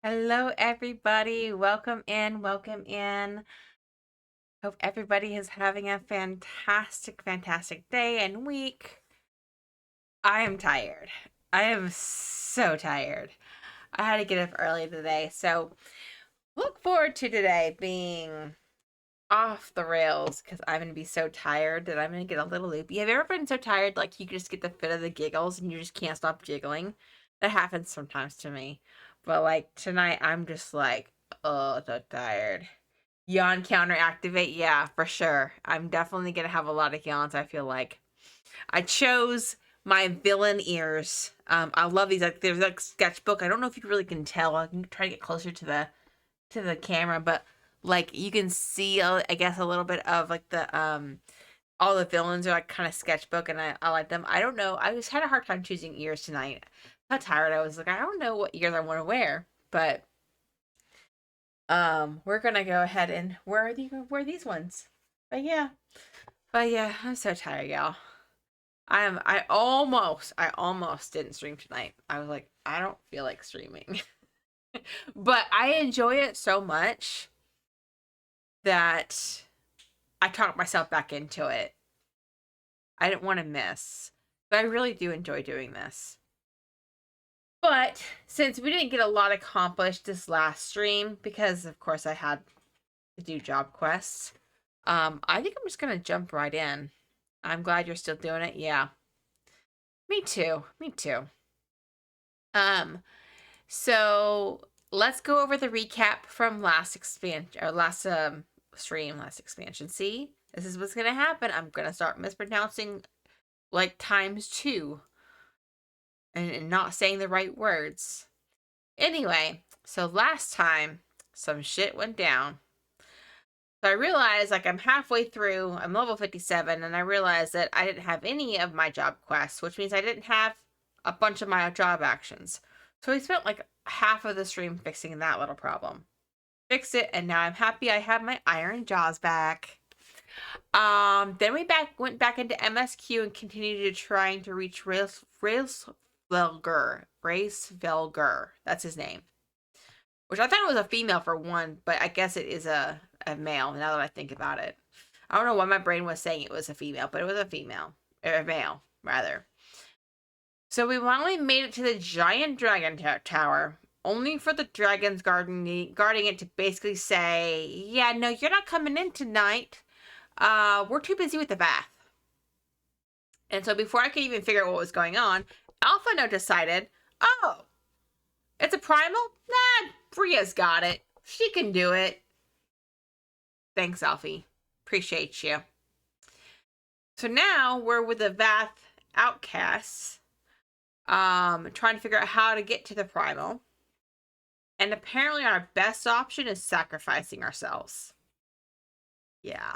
Hello, everybody. Welcome in. Welcome in. Hope everybody is having a fantastic day and week. I am tired. I am so tired. I had to get up early today. So, look forward to today being off the rails because I'm going to be so tired that I'm going to get a little loopy. Have you ever been so tired like you just get the fit of the giggles and you just can't stop jiggling? That happens sometimes to me. But like tonight, I'm just like, oh, so tired. Yawn counter activate, yeah, for sure. I'm definitely gonna have a lot of yawns. I feel like I chose my villain ears. I love these. Like, there's like sketchbook. I don't know if you really can tell. I can try to get closer to the camera, but like you can see, I guess, a little bit of like the all the villains are like kind of sketchbook, and I like them. I don't know. I just had a hard time choosing ears tonight. How tired I was. Like I don't know what ears I want to wear, but we're gonna go ahead and wear these ones. But yeah, I'm so tired, y'all. I almost didn't stream tonight. I was like, I don't feel like streaming. But I enjoy it so much that I talked myself back into it. I didn't want to miss. But I really do enjoy doing this. But since we didn't get a lot accomplished this last stream, because of course I had to do job quests, I think I'm just gonna jump right in. I'm glad you're still doing it. Yeah. Me too. Me too. Um, so let's go over the recap from last expansion or last stream, last expansion. See, this is what's gonna happen. I'm gonna start mispronouncing like times two and not saying the right words. Anyway, so last time some shit went down. So I realized like I'm halfway through, I'm level 57, and I realized that I didn't have any of my job quests, which means I didn't have a bunch of my job actions. So I spent like half of the stream fixing that little problem. Fixed it, and now I'm happy I have my iron jaws back. Then we went back into MSQ and continued to trying to reach Race Velger. That's his name. Which I thought it was a female for one, but I guess it is a male now that I think about it. I don't know why my brain was saying it was a female, but it was a female. Or a male, rather. So we finally made it to the giant dragon tower, only for the dragon's guarding it to basically say, yeah, no, you're not coming in tonight. We're too busy with the bath. And so before I could even figure out what was going on, Alpha No decided, oh, it's a primal? Nah, Bria's got it. She can do it. Thanks, Alfie. Appreciate you. So now we're with the Vath outcasts, trying to figure out how to get to the primal. And apparently our best option is sacrificing ourselves. Yeah.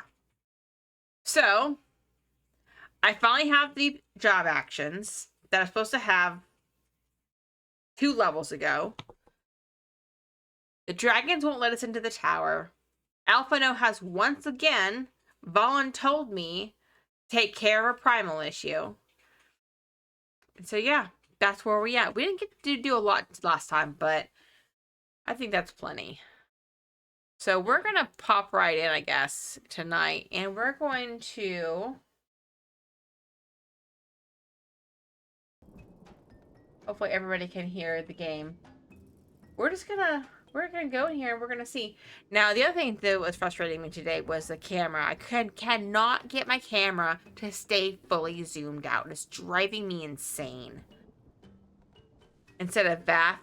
So, I finally have the job actions that I'm supposed to have 2 levels ago. The dragons won't let us into the tower. Alphano has once again voluntold me take care of a primal issue. And so yeah, that's where we're at. We didn't get to do a lot last time, but I think that's plenty. So we're gonna pop right in, I guess, tonight, and we're going to hopefully everybody can hear the game. We're gonna go in here and we're gonna see. Now the other thing that was frustrating me today was the camera. I cannot get my camera to stay fully zoomed out. It's driving me insane. Instead of bath,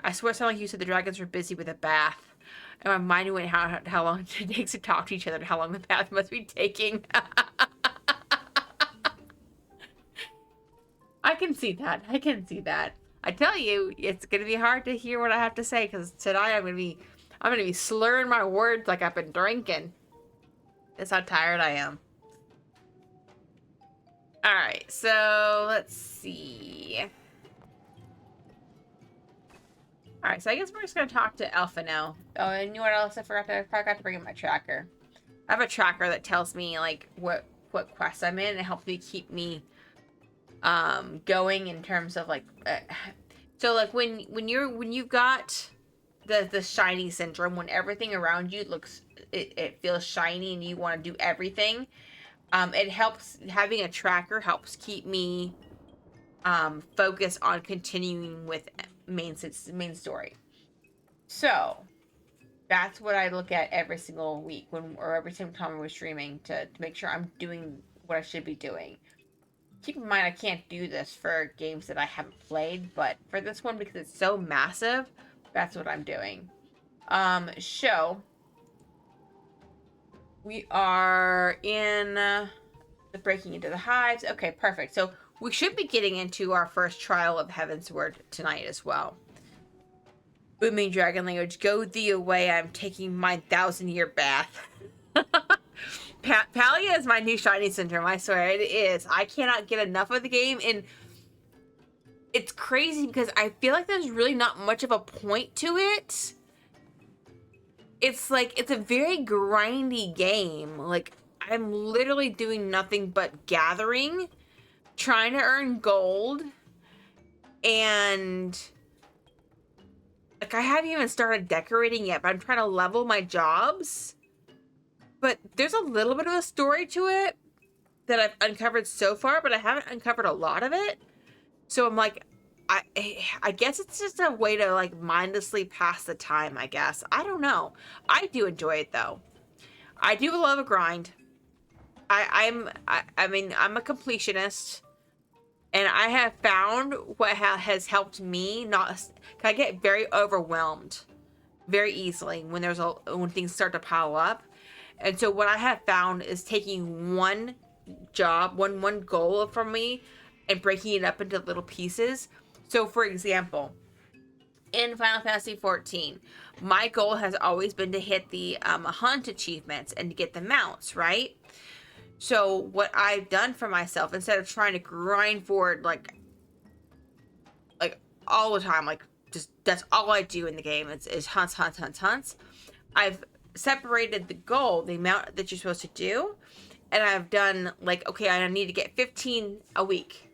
I swear it sounded like you said the dragons were busy with a bath. And my mind went how long it takes to talk to each other and how long the bath must be taking. I can see that. I can see that. I tell you, it's gonna be hard to hear what I have to say because tonight I'm gonna be slurring my words like I've been drinking. That's how tired I am. All right, so let's see. All right, so I guess we're just gonna talk to Alpha now. Oh, and you know what else? I forgot to bring in my tracker. I have a tracker that tells me like what quests I'm in and it helps me keep me going in terms of like So like when you've got the shiny syndrome, when everything around you looks, it feels shiny and you want to do everything. It helps, having a tracker helps keep me focused on continuing with main story. So that's what I look at every single week or every single time we're streaming to make sure I'm doing what I should be doing. Keep in mind I can't do this for games that I haven't played, but for this one, because it's so massive, that's what I'm doing. So we are in the breaking into the hives. Okay, perfect. So we should be getting into our first trial of Heavensward tonight as well. Booming dragon language, go thee away. I'm taking my 1,000-year bath. Palia is my new shiny syndrome. I swear it is. I cannot get enough of the game, and it's crazy because I feel like there's really not much of a point to it. It's like, it's a very grindy game. Like, I'm literally doing nothing but gathering, trying to earn gold, and like, I haven't even started decorating yet, but I'm trying to level my jobs. But there's a little bit of a story to it that I've uncovered so far, but I haven't uncovered a lot of it. So I'm like, I guess it's just a way to like mindlessly pass the time, I guess. I don't know. I do enjoy it though. I do love a grind. I mean, I'm a completionist, and I have found what has helped me not. I get very overwhelmed very easily when things start to pile up, and so what I have found is taking one job, one goal from me, and breaking it up into little pieces. So, for example, in Final Fantasy XIV, my goal has always been to hit the hunt achievements and to get the mounts, right? So what I've done for myself, instead of trying to grind for it like all the time, like just that's all I do in the game is hunts. I've separated the goal, the amount that you're supposed to do, and I've done like, okay, I need to get 15 a week.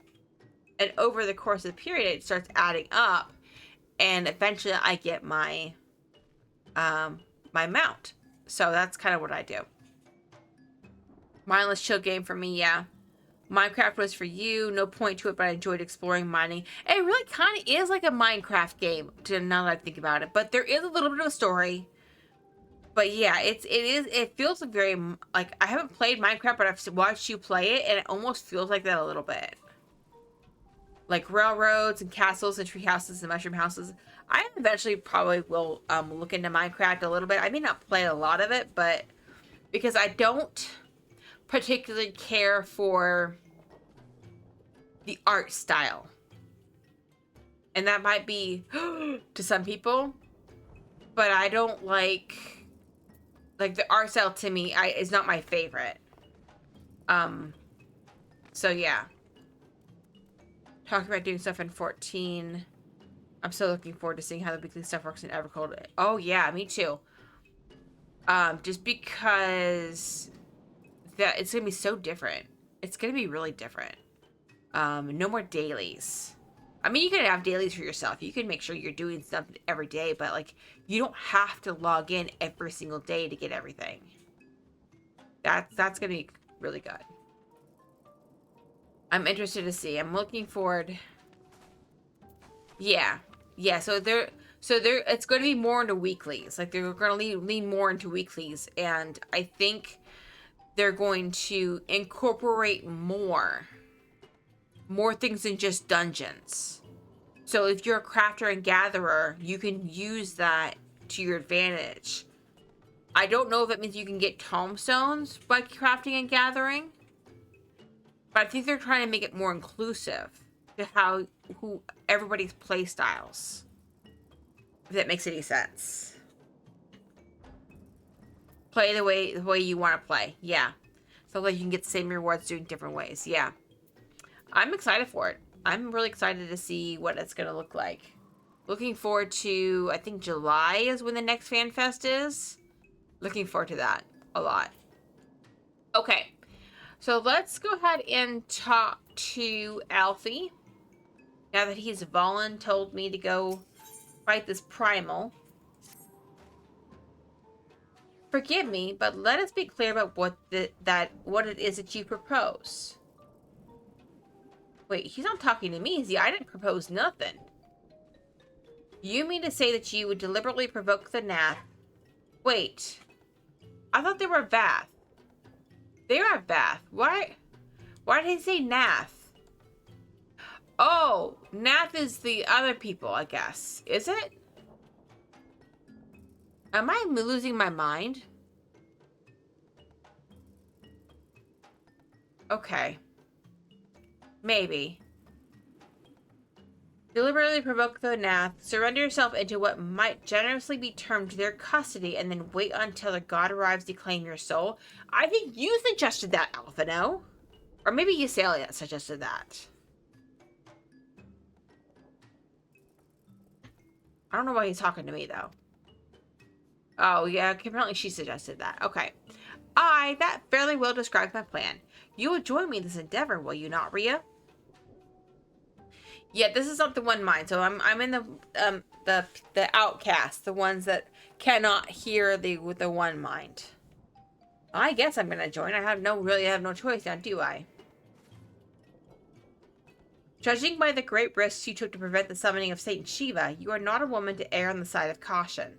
And over the course of the period, it starts adding up, and eventually I get my my mount. So that's kind of what I do. Mindless chill game for me, yeah. Minecraft was for you, no point to it, but I enjoyed exploring mining. It really kind of is like a Minecraft game, now that I think about it. But there is a little bit of a story. But yeah, it feels like very, like, I haven't played Minecraft, but I've watched you play it, and it almost feels like that a little bit. Like railroads and castles and tree houses and mushroom houses. I eventually probably will look into Minecraft a little bit. I may not play a lot of it, but because I don't particularly care for the art style, and that might be to some people, but I don't like the art style. To me, is not my favorite. So yeah, talking about doing stuff in 14, I'm still looking forward to seeing how the weekly stuff works in Evercold. Oh yeah, me too. Just because that it's gonna be so different. It's gonna be really different. No more dailies. I mean, you can have dailies for yourself. You can make sure you're doing something every day, but like, you don't have to log in every single day to get everything. That's gonna be really good. I'm interested to see. I'm looking forward. Yeah. So it's going to be more into weeklies. Like, they're going to lean more into weeklies, and I think they're going to incorporate more things than just dungeons. So if you're a crafter and gatherer, you can use that to your advantage. I don't know if it means you can get tombstones by crafting and gathering, but I think they're trying to make it more inclusive to who everybody's play styles. If that makes any sense. Play the way you want to play. Yeah. So like you can get the same rewards doing different ways. Yeah. I'm excited for it. I'm really excited to see what it's going to look like. Looking forward to, I think July is when the next Fan Fest is. Looking forward to that a lot. Okay. So let's go ahead and talk to Alfie. Now that he's told me to go fight this primal. Forgive me, but let us be clear about what it is that you propose. Wait, he's not talking to me, is he? I didn't propose nothing. You mean to say that you would deliberately provoke the Nath? Wait, I thought they were Vath. They are Vath. Why? Why did he say Nath? Oh, Nath is the other people, I guess. Is it? Am I losing my mind? Okay. Maybe. Deliberately provoke the Nath, surrender yourself into what might generously be termed their custody, and then wait until the god arrives to claim your soul. I think you suggested that, Alphino. Or maybe Ysalia suggested that. I don't know why he's talking to me, though. Oh, yeah, apparently she suggested that. Okay. That fairly well describes my plan. You will join me in this endeavor, will you not, Rhea? Yeah, this is not the one mind. So I'm in the outcast, the ones that cannot hear the one mind. I guess I'm gonna join. I have no choice now, do I? Judging by the great risks you took to prevent the summoning of Saint Shiva, you are not a woman to err on the side of caution.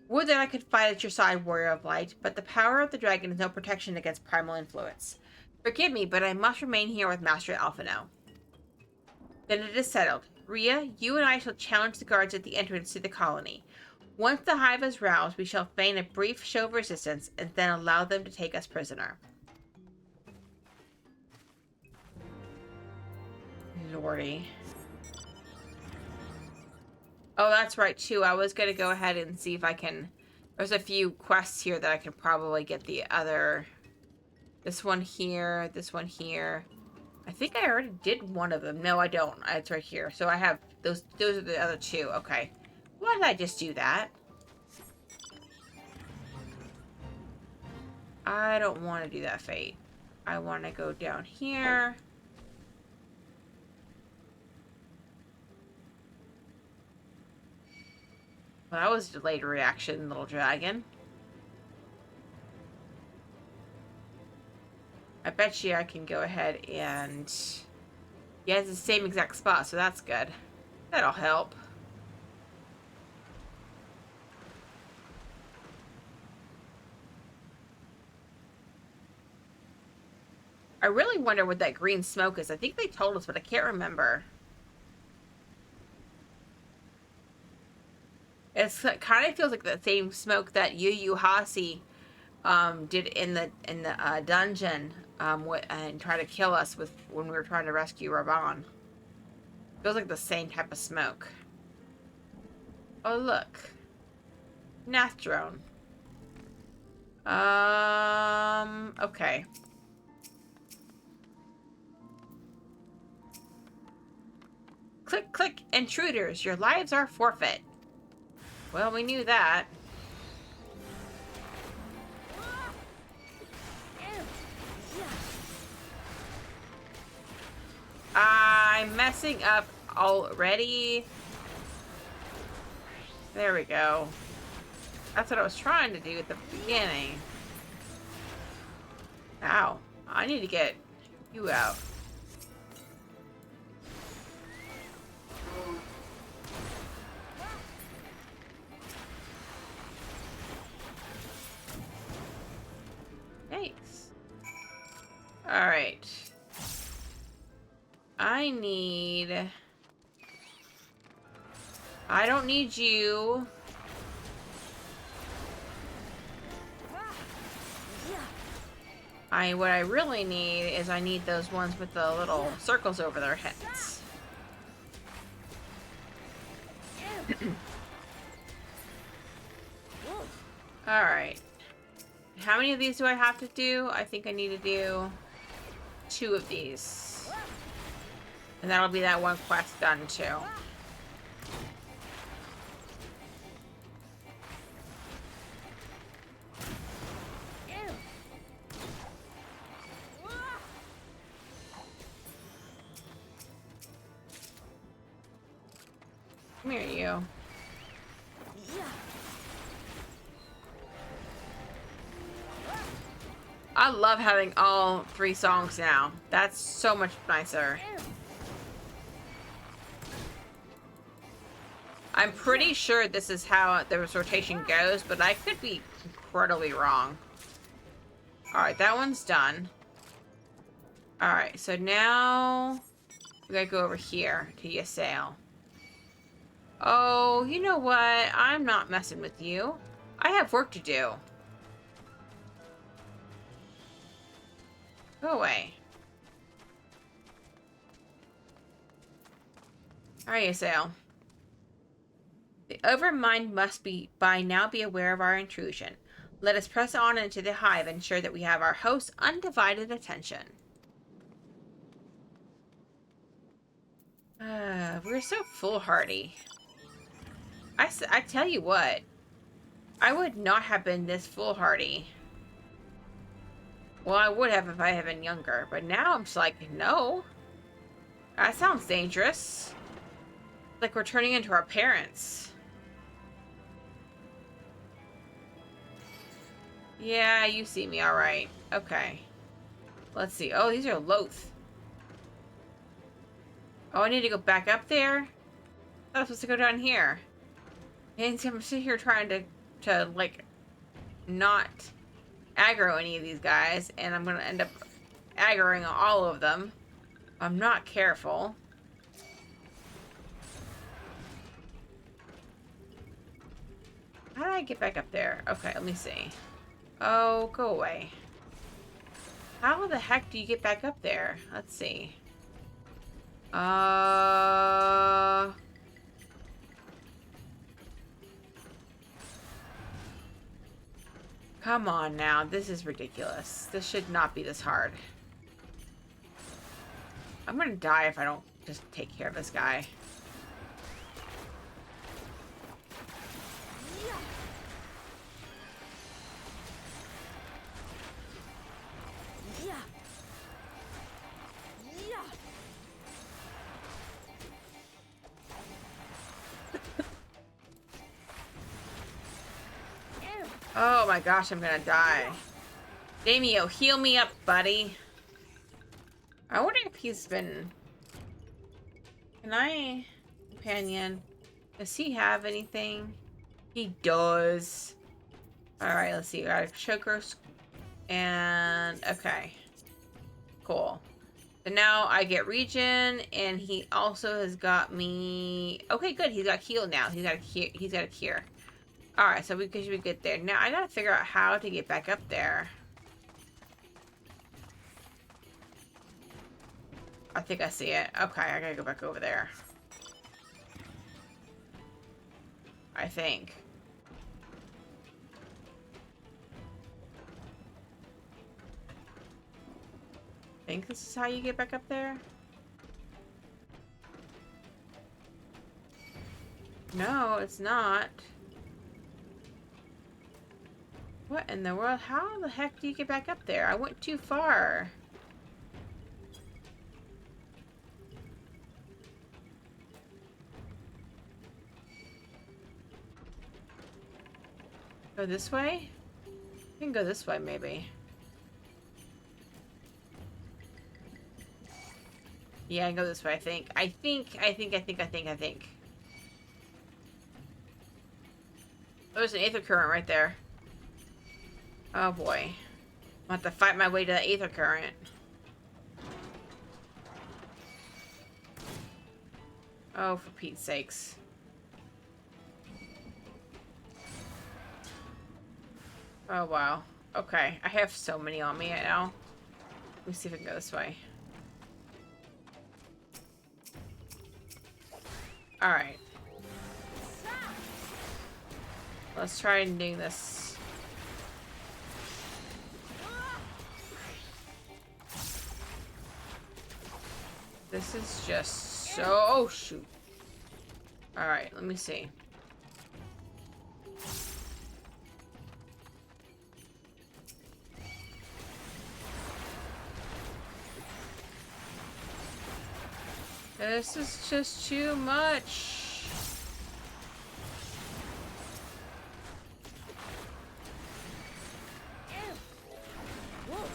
Would that I could fight at your side, warrior of light, but the power of the dragon is no protection against primal influence. Forgive me, but I must remain here with Master Alphino. Then it is settled. Rhea, you and I shall challenge the guards at the entrance to the colony. Once the hive is roused, we shall feign a brief show of resistance, and then allow them to take us prisoner. Lordy. Oh, that's right, too. I was going to go ahead and see if I can... There's a few quests here that I can probably get the other... This one here, this one here. I think I already did one of them. No, I don't. It's right here. So I have... Those are the other two. Okay. Why did I just do that? I don't want to do that, Fate. I want to go down here... Well, that was a delayed reaction, little dragon. I bet you I can go ahead and... Yeah, it's the same exact spot, so that's good. That'll help. I really wonder what that green smoke is. I think they told us, but I can't remember. It kind of feels like the same smoke that Yu Yu Hasi did in the dungeon and try to kill us with when we were trying to rescue Ravan. Feels like the same type of smoke. Oh look, Nath drone. Okay. Click, click, intruders! Your lives are forfeit. Well, we knew that. I'm messing up already. There we go. That's what I was trying to do at the beginning. Ow. I need to get you out. Thanks. Alright. I don't need you. What I really need is I need those ones with the little circles over their heads. Alright. How many of these do I have to do? I think I need to do 2 of these. And that'll be that one quest done too. Come here, you. I love having all 3 songs now. That's so much nicer. I'm pretty sure this is how the rotation goes, but I could be incredibly wrong. Alright, that one's done. Alright, so now we gotta go over here to Ysayle. Oh, you know what? I'm not messing with you. I have work to do. Go away. Alright, Ysayle. The Overmind must by now be aware of our intrusion. Let us press on into the hive and ensure that we have our host's undivided attention. We're so foolhardy. I tell you what, I would not have been this foolhardy. Well, I would have if I had been younger, but now I'm just like, no. That sounds dangerous. Like we're turning into our parents. Yeah, you see me, alright. Okay. Let's see. Oh, these are Loth. Oh, I need to go back up there? I thought I was supposed to go down here. And I'm sitting here trying to like, not aggro any of these guys, and I'm gonna end up aggroing all of them. I'm not careful. How did I get back up there? Okay, let me see. Oh, go away. How the heck do you get back up there? Let's see. Come on now. This is ridiculous. This should not be this hard. I'm gonna die if I don't just take care of this guy. Oh my gosh, I'm gonna die. Damio, heal me up, buddy. I wonder if he's been... Can I... Companion. Does he have anything? He does. Alright, let's see. We got a choker. And... Okay. Cool. So now I get regen, and he also has got me... Okay, good. He's got heal now. He's got a cure. Alright, so we should be good there. Now, I gotta figure out how to get back up there. I think I see it. Okay, I gotta go back over there. I think. I think this is how you get back up there? No, it's not. What in the world? How the heck do you get back up there? I went too far. Go this way? I can go this way, maybe. Yeah, I can go this way, I think. I think. Oh, there's an aether current right there. Oh boy. I'll have to fight my way to the aether current. Oh, for Pete's sakes. Oh, wow. Okay, I have so many on me now. Let me see if I can go this way. Alright. Let's try and do this. This is just so... Oh, shoot. Alright, let me see. This is just too much.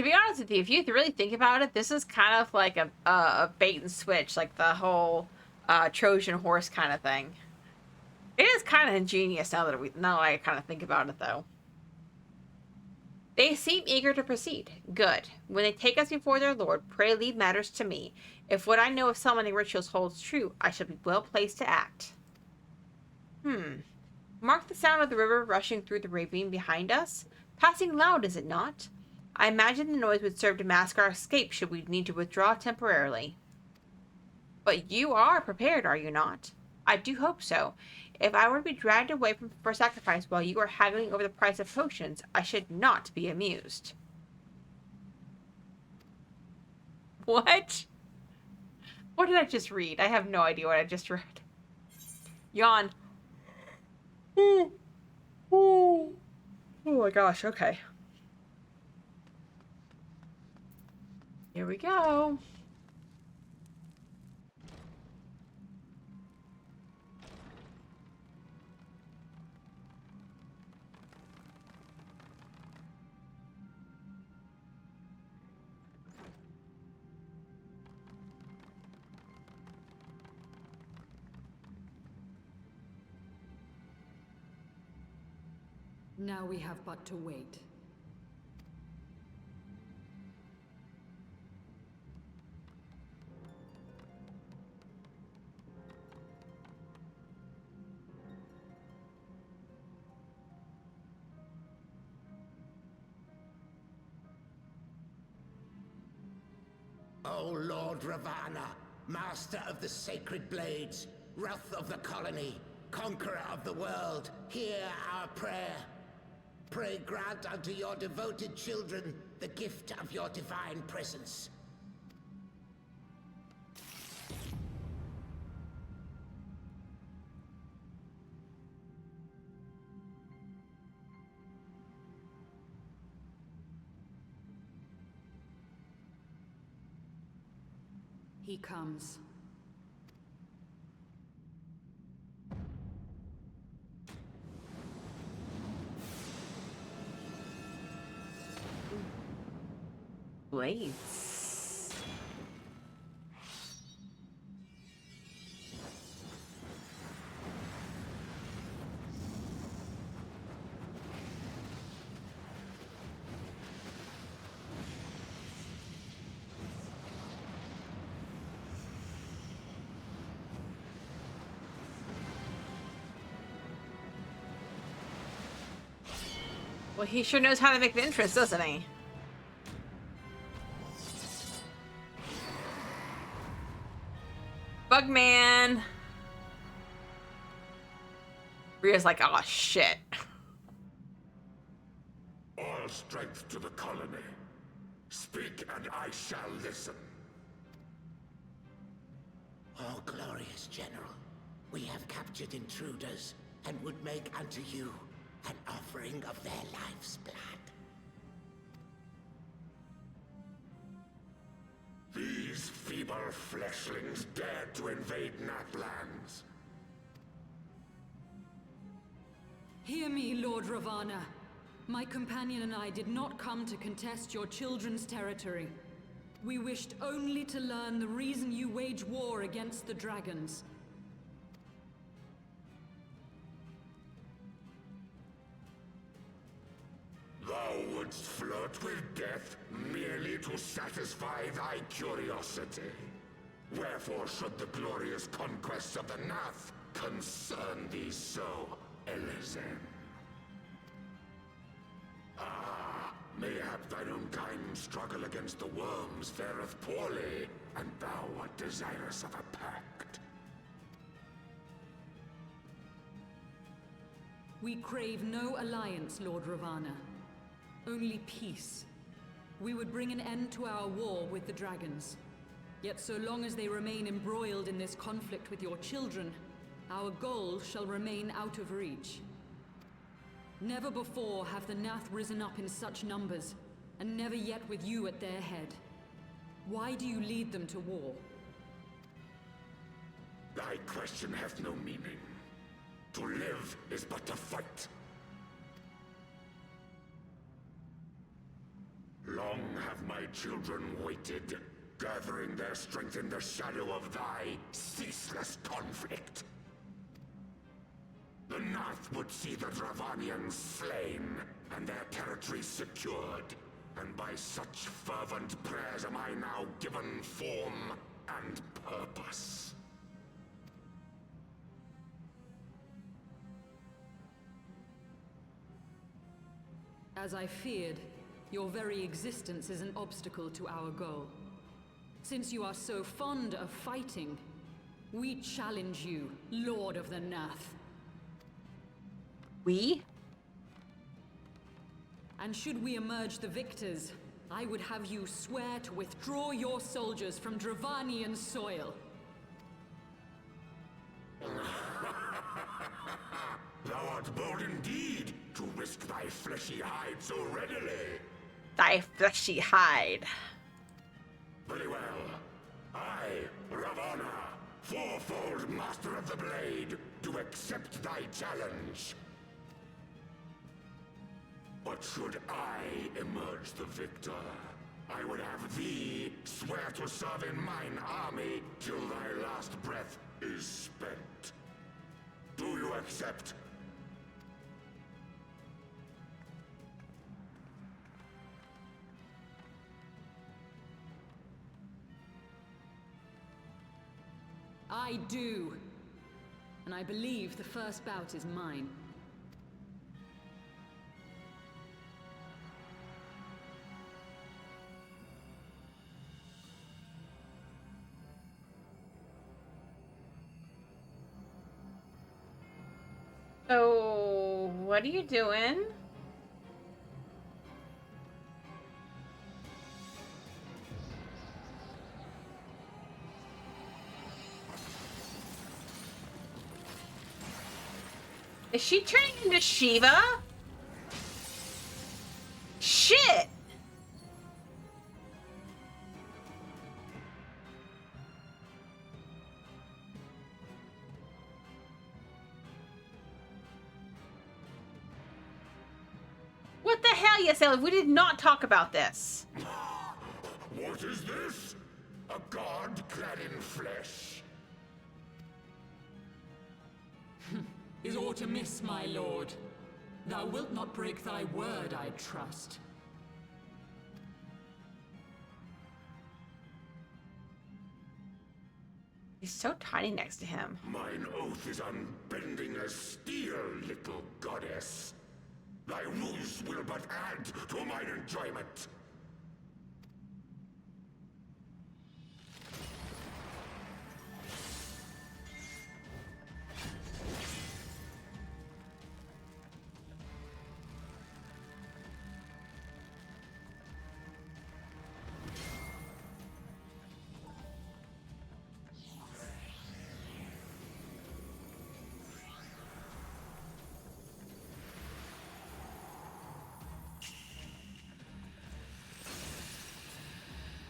To be honest with you, if you really think about it, this is kind of like a bait and switch, like the whole Trojan horse kind of thing. It is kind of ingenious now that I kind of think about it, though. They seem eager to proceed. Good. When they take us before their lord, pray leave matters to me. If what I know of summoning rituals holds true, I shall be well placed to act. Mark the sound of the river rushing through the ravine behind us. Passing loud, is it not? I imagine the noise would serve to mask our escape should we need to withdraw temporarily. But you are prepared, are you not? I do hope so. If I were to be dragged away for sacrifice while you are haggling over the price of potions, I should not be amused. What? What did I just read? I have no idea what I just read. Yawn. Oh my gosh, okay. Here we go. Now we have but to wait. O Lord Ravana, master of the sacred blades, wrath of the colony, conqueror of the world, hear our prayer. Pray grant unto your devoted children the gift of your divine presence. He comes. Blades. Well, he sure knows how to make the entrance, doesn't he? Bugman! Rhea's like, oh shit. All strength to the colony. Speak and I shall listen. Oh, glorious General, we have captured intruders and would make unto you an offering of their life's blood. These feeble fleshlings dared to invade Natlands. Hear me, Lord Ravana. My companion and I did not come to contest your children's territory. We wished only to learn the reason you wage war against the dragons. Thou wouldst flirt with death merely to satisfy thy curiosity. Wherefore should the glorious conquests of the Nath concern thee so, Elezen? Ah, mayhap thine own kind struggle against the worms fareth poorly, and thou art desirous of a pact. We crave no alliance, Lord Ravana. Only peace. We would bring an end to our war with the dragons. Yet so long as they remain embroiled in this conflict with your children, our goal shall remain out of reach. Never before have the Nath risen up in such numbers, and never yet with you at their head. Why do you lead them to war? Thy question hath no meaning. To live is but to fight. Long have my children waited, gathering their strength in the shadow of thy ceaseless conflict. The North would see the Dravanians slain, and their territory secured. And by such fervent prayers am I now given form and purpose. As I feared, your very existence is an obstacle to our goal. Since you are so fond of fighting, we challenge you, Lord of the Nath. We? And should we emerge the victors, I would have you swear to withdraw your soldiers from Dravanian soil. Thou art bold indeed to risk thy fleshy hide so readily. Thy fleshy hide. Very well. I, Ravana, fourfold Master of the Blade, do accept thy challenge. But should I emerge the victor, I would have thee swear to serve in mine army till thy last breath is spent. Do you accept? I do. And I believe the first bout is mine. So, what are you doing? Is she turning into Shiva? Shit! What the hell, yes, Ellie? We did not talk about this. What is this? A god clad in flesh? Is aught amiss, my lord? Thou wilt not break thy word, I trust. He's so tiny next to him. Mine oath is unbending as steel, little goddess. Thy ruse will but add to mine enjoyment.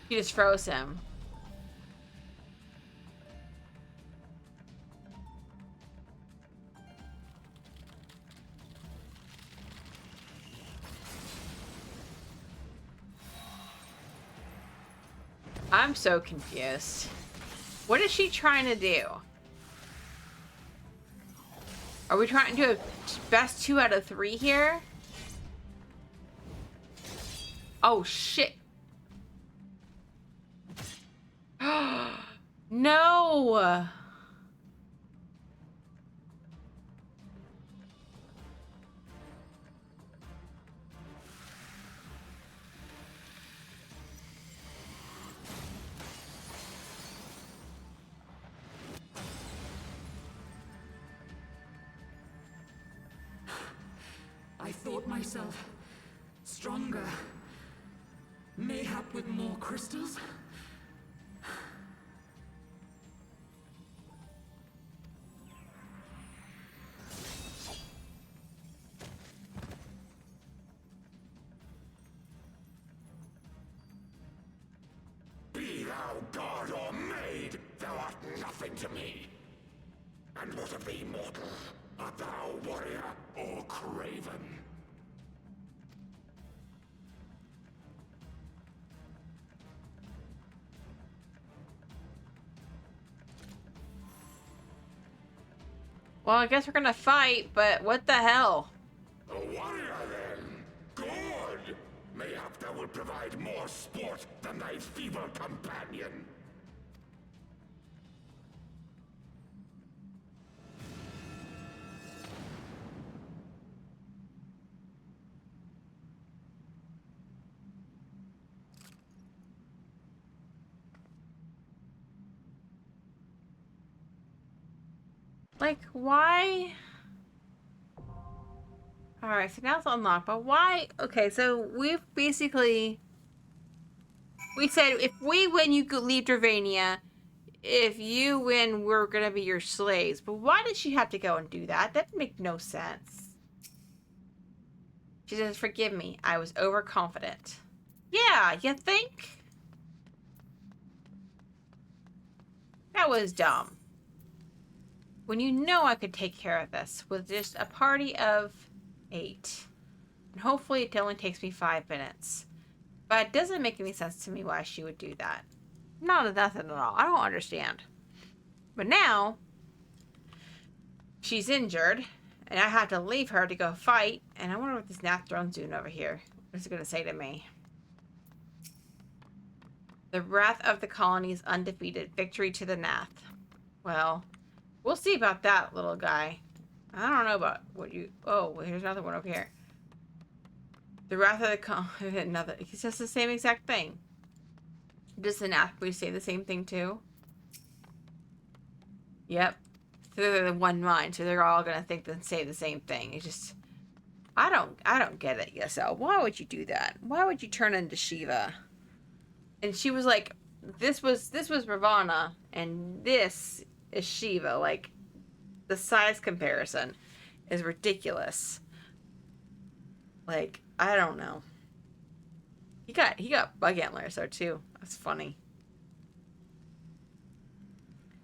She just froze him. I'm so confused. What is she trying to do? Are we trying to do a best 2 out of 3 here? Oh shit. No. I thought myself stronger. Mayhap with more crystals? Be thou god or maid, thou art nothing to me. And what of thee, mortal? Art thou warrior or craven? Well, I guess we're gonna fight, but what the hell? A warrior, then? Good! Mayhap thou will provide more sport than thy feeble companion. Like, why? Alright, so now it's unlocked, but why? Okay, so we've basically... We said, if we win, you could leave Dravania. If you win, we're gonna be your slaves. But why did she have to go and do that? That make no sense. She says, forgive me, I was overconfident. Yeah, you think? That was dumb. When you know I could take care of this with just a party of 8. And hopefully it only takes me 5 minutes. But it doesn't make any sense to me why she would do that. Not nothing at all. I don't understand. But now, she's injured, and I have to leave her to go fight. And I wonder what this Nath Throne's doing over here. What's it going to say to me? The wrath of the colony is undefeated. Victory to the Nath. Well, we'll see about that, little guy. I don't know about what you... Oh, here's another one over here. The wrath of the colony... Another... It's just the same exact thing. Does the Nath priest say the same thing too? Yep. So they're the one mind, so they're all gonna think and say the same thing. It's just... I don't get it, Yesel. Why would you do that? Why would you turn into Shiva? And she was like, this was Ravana, and this is Shiva. Like, the size comparison is ridiculous. Like, I don't know. He got bug antlers though too. That's funny.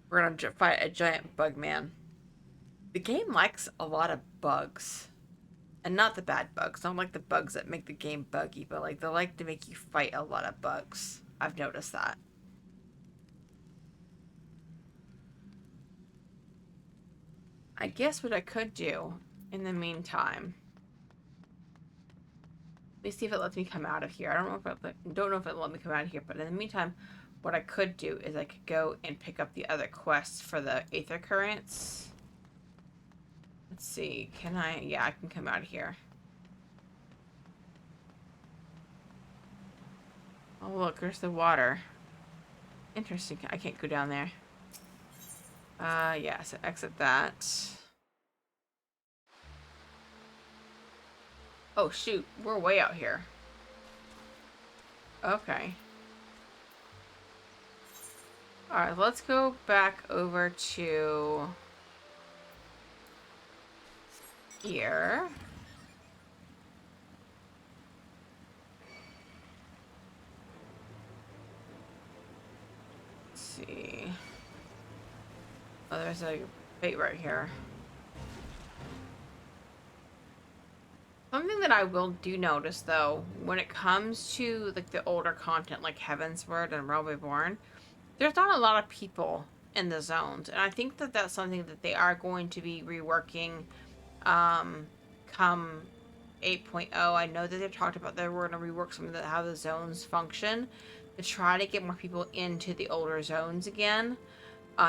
We're gonna fight a giant bug man. The game likes a lot of bugs. And not the bad bugs. Not like the bugs that make the game buggy, but like they like to make you fight a lot of bugs. I've noticed that. I guess what I could do in the meantime. Let me see if it lets me come out of here. I don't know if it'll let me come out of here, but in the meantime, what I could do is I could go and pick up the other quests for the Aether Currents. Let's see, can I? Yeah, I can come out of here. Oh look, there's the water. Interesting, I can't go down there. Yeah, so exit that. Oh shoot, we're way out here. Okay. Alright, let's go back over to here. Let's see. Oh, there's a bait right here. Something that I do notice though, when it comes to like the older content like Heavensward and A Realm Reborn, there's not a lot of people in the zones, and I think that that's something that they are going to be reworking come 8.0. I know that they've talked about that we're going to rework some of how the zones function to try to get more people into the older zones again.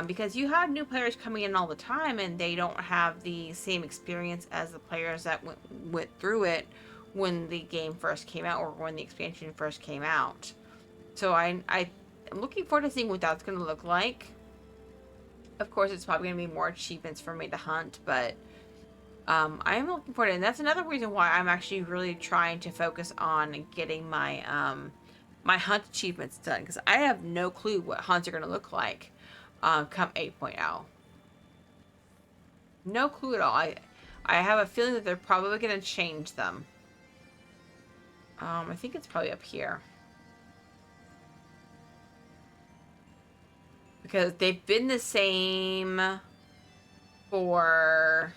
Because you have new players coming in all the time and they don't have the same experience as the players that went through it when the game first came out or when the expansion first came out. So I'm looking forward to seeing what that's going to look like. Of course, it's probably going to be more achievements for me to hunt, but I am looking forward to it. And that's another reason why I'm actually really trying to focus on getting my my hunt achievements done, because I have no clue what hunts are going to look like come 8.0. No clue at all. I have a feeling that they're probably going to change them. I think it's probably up here. Because they've been the same for...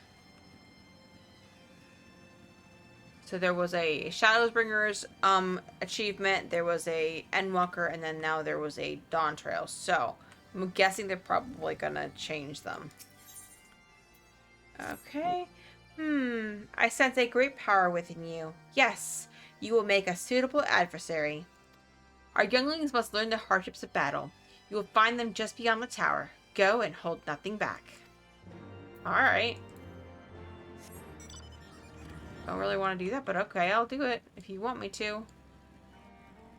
So there was a Shadowbringers achievement, there was a Endwalker, and then now there was a Dawn Trail. So I'm guessing they're probably gonna change them. Okay. I sense a great power within you. Yes, you will make a suitable adversary. Our younglings must learn the hardships of battle. You will find them just beyond the tower. Go and hold nothing back. Alright. Don't really want to do that, but okay, I'll do it if you want me to.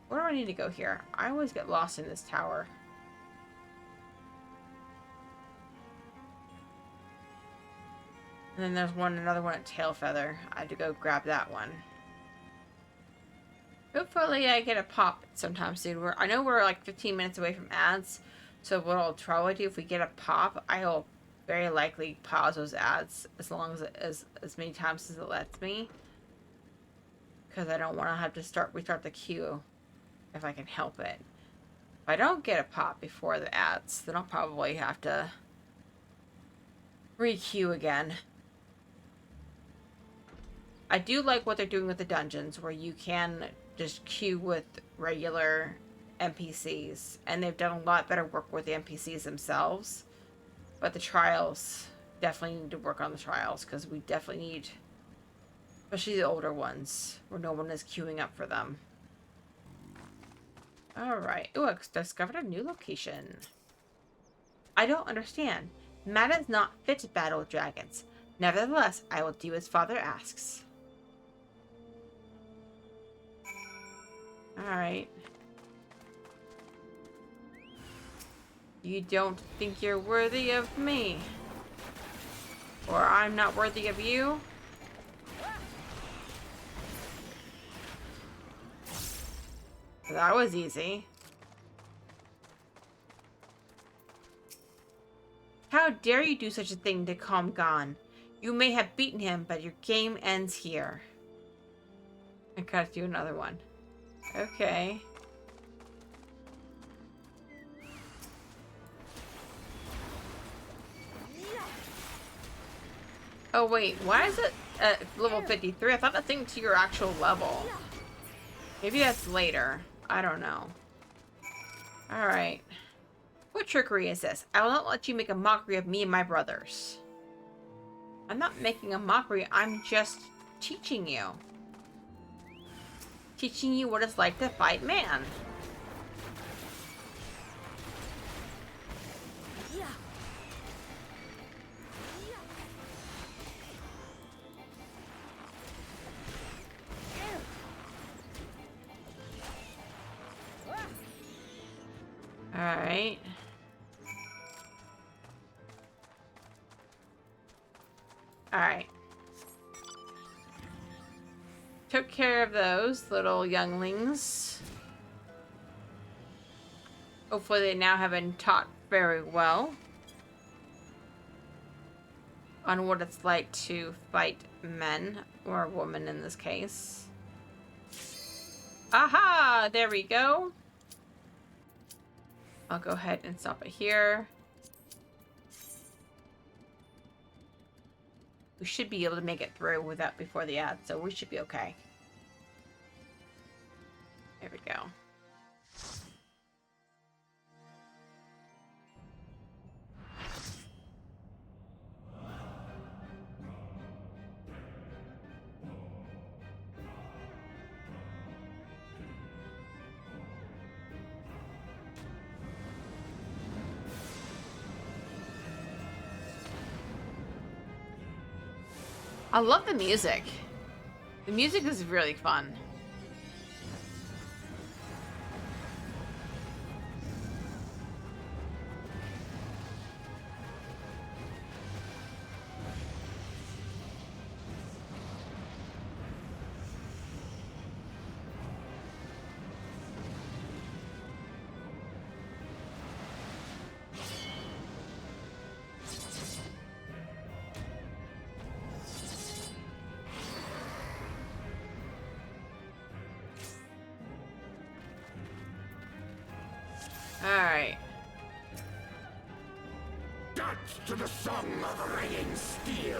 Where do I need to go here? I always get lost in this tower. And then there's another one at Tailfeather. I had to go grab that one. Hopefully I get a pop sometime soon. I know we're like 15 minutes away from ads. So what I'll probably do if we get a pop, I'll very likely pause those ads as many times as it lets me. Because I don't want to have to restart the queue if I can help it. If I don't get a pop before the ads, then I'll probably have to re-queue again. I do like what they're doing with the dungeons, where you can just queue with regular NPCs, and they've done a lot better work with the NPCs themselves. But the trials, definitely need to work on the trials, because we definitely need, especially the older ones, where no one is queuing up for them. Alright. Ooh, I discovered a new location. I don't understand. Mana is not fit to battle with dragons. Nevertheless, I will do as Father asks. Alright. You don't think you're worthy of me? Or I'm not worthy of you? That was easy. How dare you do such a thing to Calm Gon? You may have beaten him, but your game ends here. I gotta do another one. Okay. Oh wait, why is it at level 53? I thought that thing to your actual level. Maybe that's later. I don't know. Alright. What trickery is this? I will not let you make a mockery of me and my brothers. I'm not making a mockery, I'm just teaching you. Teaching you what it's like to fight man. Alright. Alright. Took care of those little younglings. Hopefully they now have been taught very well on what it's like to fight men, or a woman in this case. Aha! There we go. I'll go ahead and stop it here. We should be able to make it through without before the ad, so we should be okay. There we go. I love the music. The music is really fun. Alright. Dance to the song of ringing steel.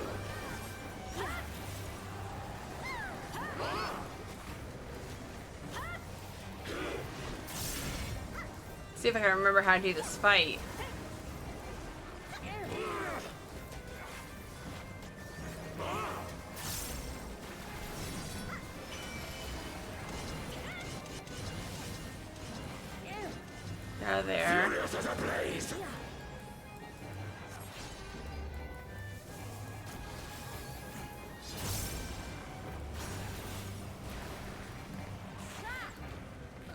See if I can remember how to do this fight. of there. Furious as a blaze.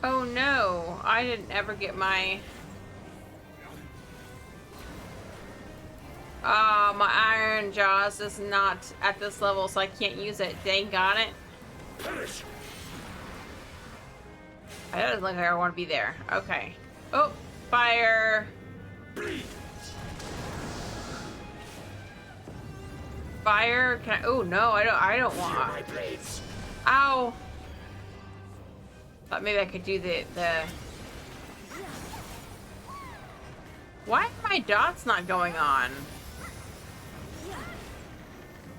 Oh no, I didn't ever get my... my Iron Jaws is not at this level, so I can't use it. Dang got it. Perish. I don't look like I want to be there. Okay. Oh, fire. Bleed. Fire. Can I? Oh no, I don't Feel want. my blades. Ow. Thought maybe I could do the. Why are my dots not going on?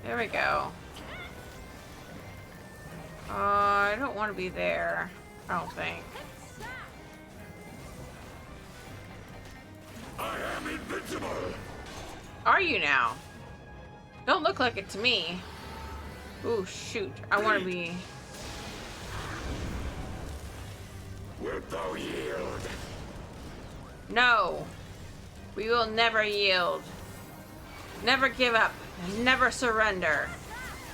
There we go. I don't want to be there. I don't think. I am invincible. Are you now? Don't look like it to me. Ooh, shoot. I want to be... Wilt thou yield? No. We will never yield. Never give up. Never surrender.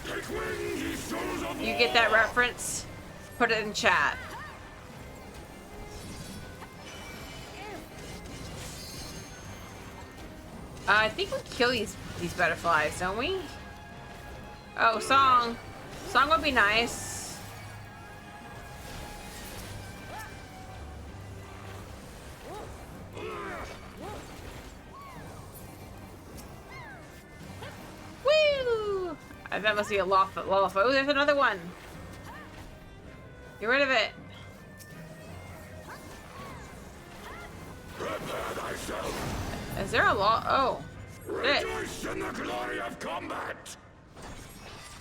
Take wing, ye souls of You get that reference? Put it in chat. I think we kill these butterflies, don't we? Oh, song. Song would be nice. Woo! That must be a loft. Oh, there's another one. Get rid of it. Prepare thyself. Is there a law? Oh. Shit. Rejoice in the glory of combat.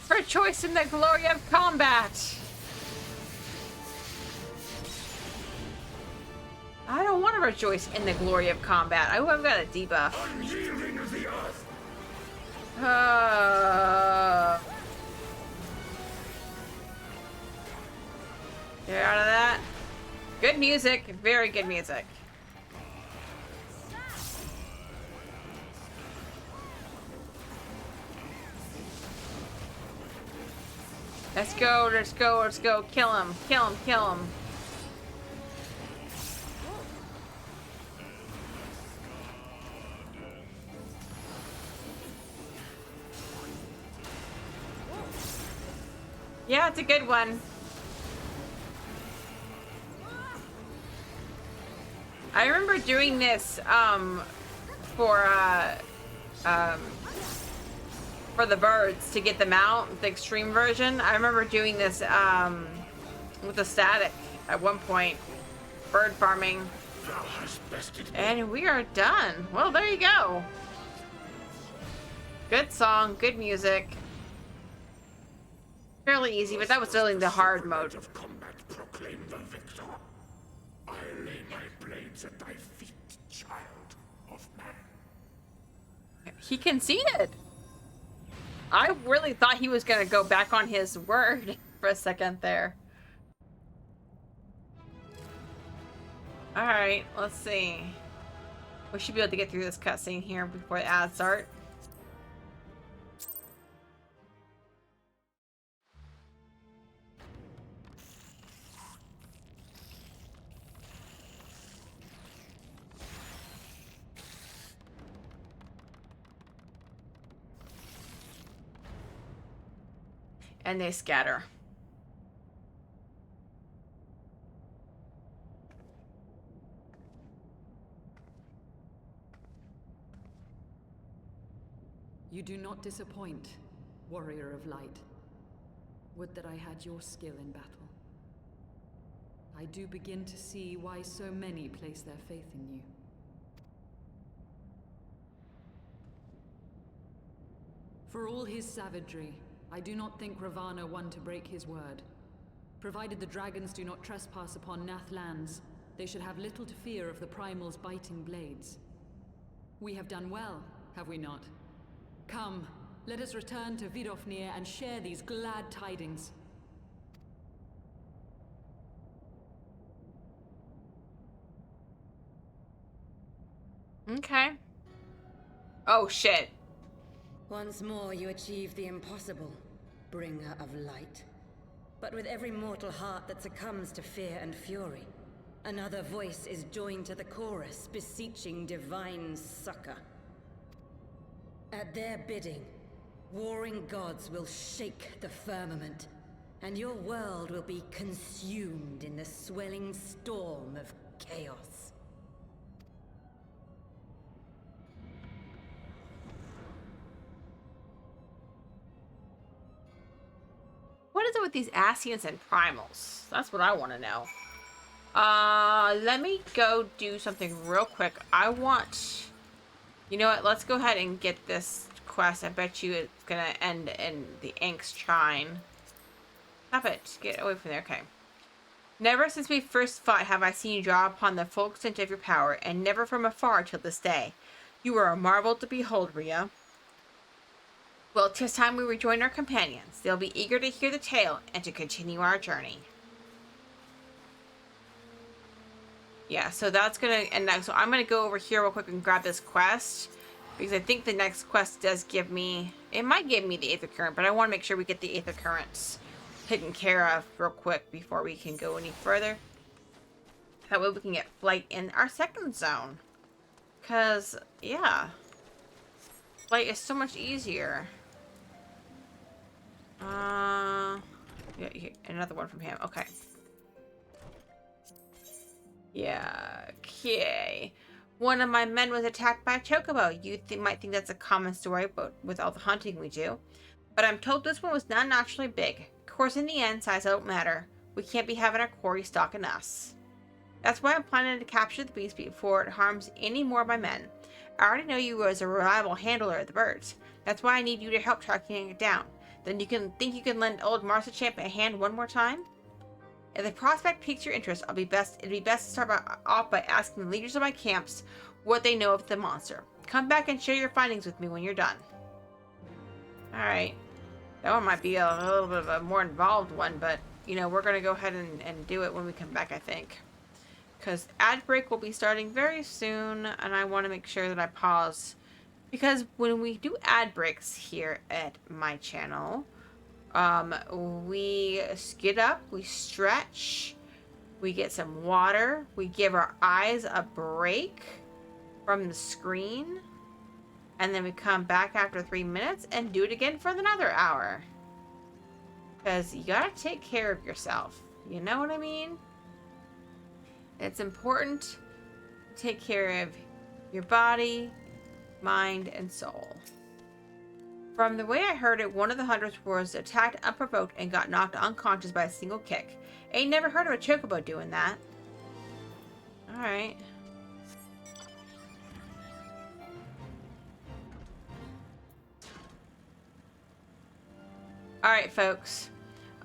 Rejoice in the glory of combat. I don't want to rejoice in the glory of combat. Oh, I've got a debuff. Unyielding as the earth. Get out of that. Good music. Very good music. Let's go, let's go, let's go. Kill him, kill him, kill him. Yeah, it's a good one. I remember doing this for the birds to get them out, the extreme version. I remember doing this with the static at one point, bird farming. Thou hast bested me. And we are done. Well, there you go. Good song, good music. Fairly easy, but that was really the hard mode. Of combat proclaim the victor. I lay my blades at thy feet, child of man. He conceded. I really thought he was gonna go back on his word for a second there. Alright, let's see. We should be able to get through this cutscene here before the ads start. And they scatter. You do not disappoint, warrior of light. Would that I had your skill in battle. I do begin to see why so many place their faith in you. For all his savagery, I do not think Ravana one to break his word. Provided the dragons do not trespass upon Nath lands, they should have little to fear of the Primal's biting blades. We have done well, have we not? Come, let us return to Vidofnir and share these glad tidings. Okay. Oh, shit. Once more you achieve the impossible, bringer of light. But with every mortal heart that succumbs to fear and fury, another voice is joined to the chorus, beseeching divine succor. At their bidding, warring gods will shake the firmament, and your world will be consumed in the swelling storm of chaos. What is it with these Ascians and Primals? That's what I want to know. Let me go do something real quick. I want... You know what? Let's go ahead and get this quest. I bet you it's gonna end in the Angst Shrine. Stop it. Get away from there. Okay. Never since we first fought have I seen you draw upon the full extent of your power, and never from afar till this day. You are a marvel to behold, Rhea. Well, 'tis time we rejoin our companions. They'll be eager to hear the tale and to continue our journey. Yeah, so that's gonna end that. So I'm gonna go over here real quick and grab this quest, because I think the next quest does give me... It might give me the Aether Current, but I want to make sure we get the Aether Currents taken care of real quick before we can go any further. That way we can get flight in our second zone. Because, yeah, flight is so much easier. Yeah, another one from him. Okay. Yeah, okay. One of my men was attacked by a chocobo. You might think that's a common story, but with all the hunting we do. But I'm told this one was not naturally big. Of course, in the end, size don't matter. We can't be having our quarry stalking us. That's why I'm planning to capture the beast before it harms any more of my men. I already know you as a reliable handler of the birds. That's why I need you to help tracking it down. Then you can lend old Marsa-champ a hand one more time? If the prospect piques your interest, it'd be best to start off by asking the leaders of my camps what they know of the monster. Come back and share your findings with me when you're done. Alright. That one might be a little bit of a more involved one, but, you know, we're going to go ahead and do it when we come back, I think. Because ad break will be starting very soon, and I want to make sure that I pause. Because when we do ad breaks here at my channel... we get up, we stretch, we get some water, we give our eyes a break from the screen, and then we come back after 3 minutes and do it again for another hour. Because you gotta take care of yourself. You know what I mean? It's important to take care of your body, mind, and soul. From the way I heard it, one of the hunters was attacked unprovoked and got knocked unconscious by a single kick. Ain't never heard of a chocobo doing that. Alright. Alright, folks.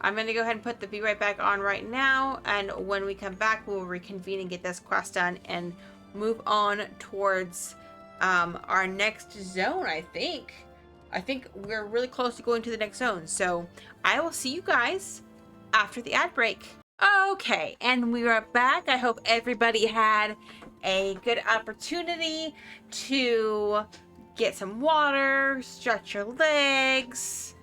I'm going to go ahead and put the Be Right Back on right now, and when we come back, we'll reconvene and get this quest done and move on towards our next zone, I think. I think we're really close to going to the next zone. So I will see you guys after the ad break. Okay, and we are back. I hope everybody had a good opportunity to get some water, stretch your legs,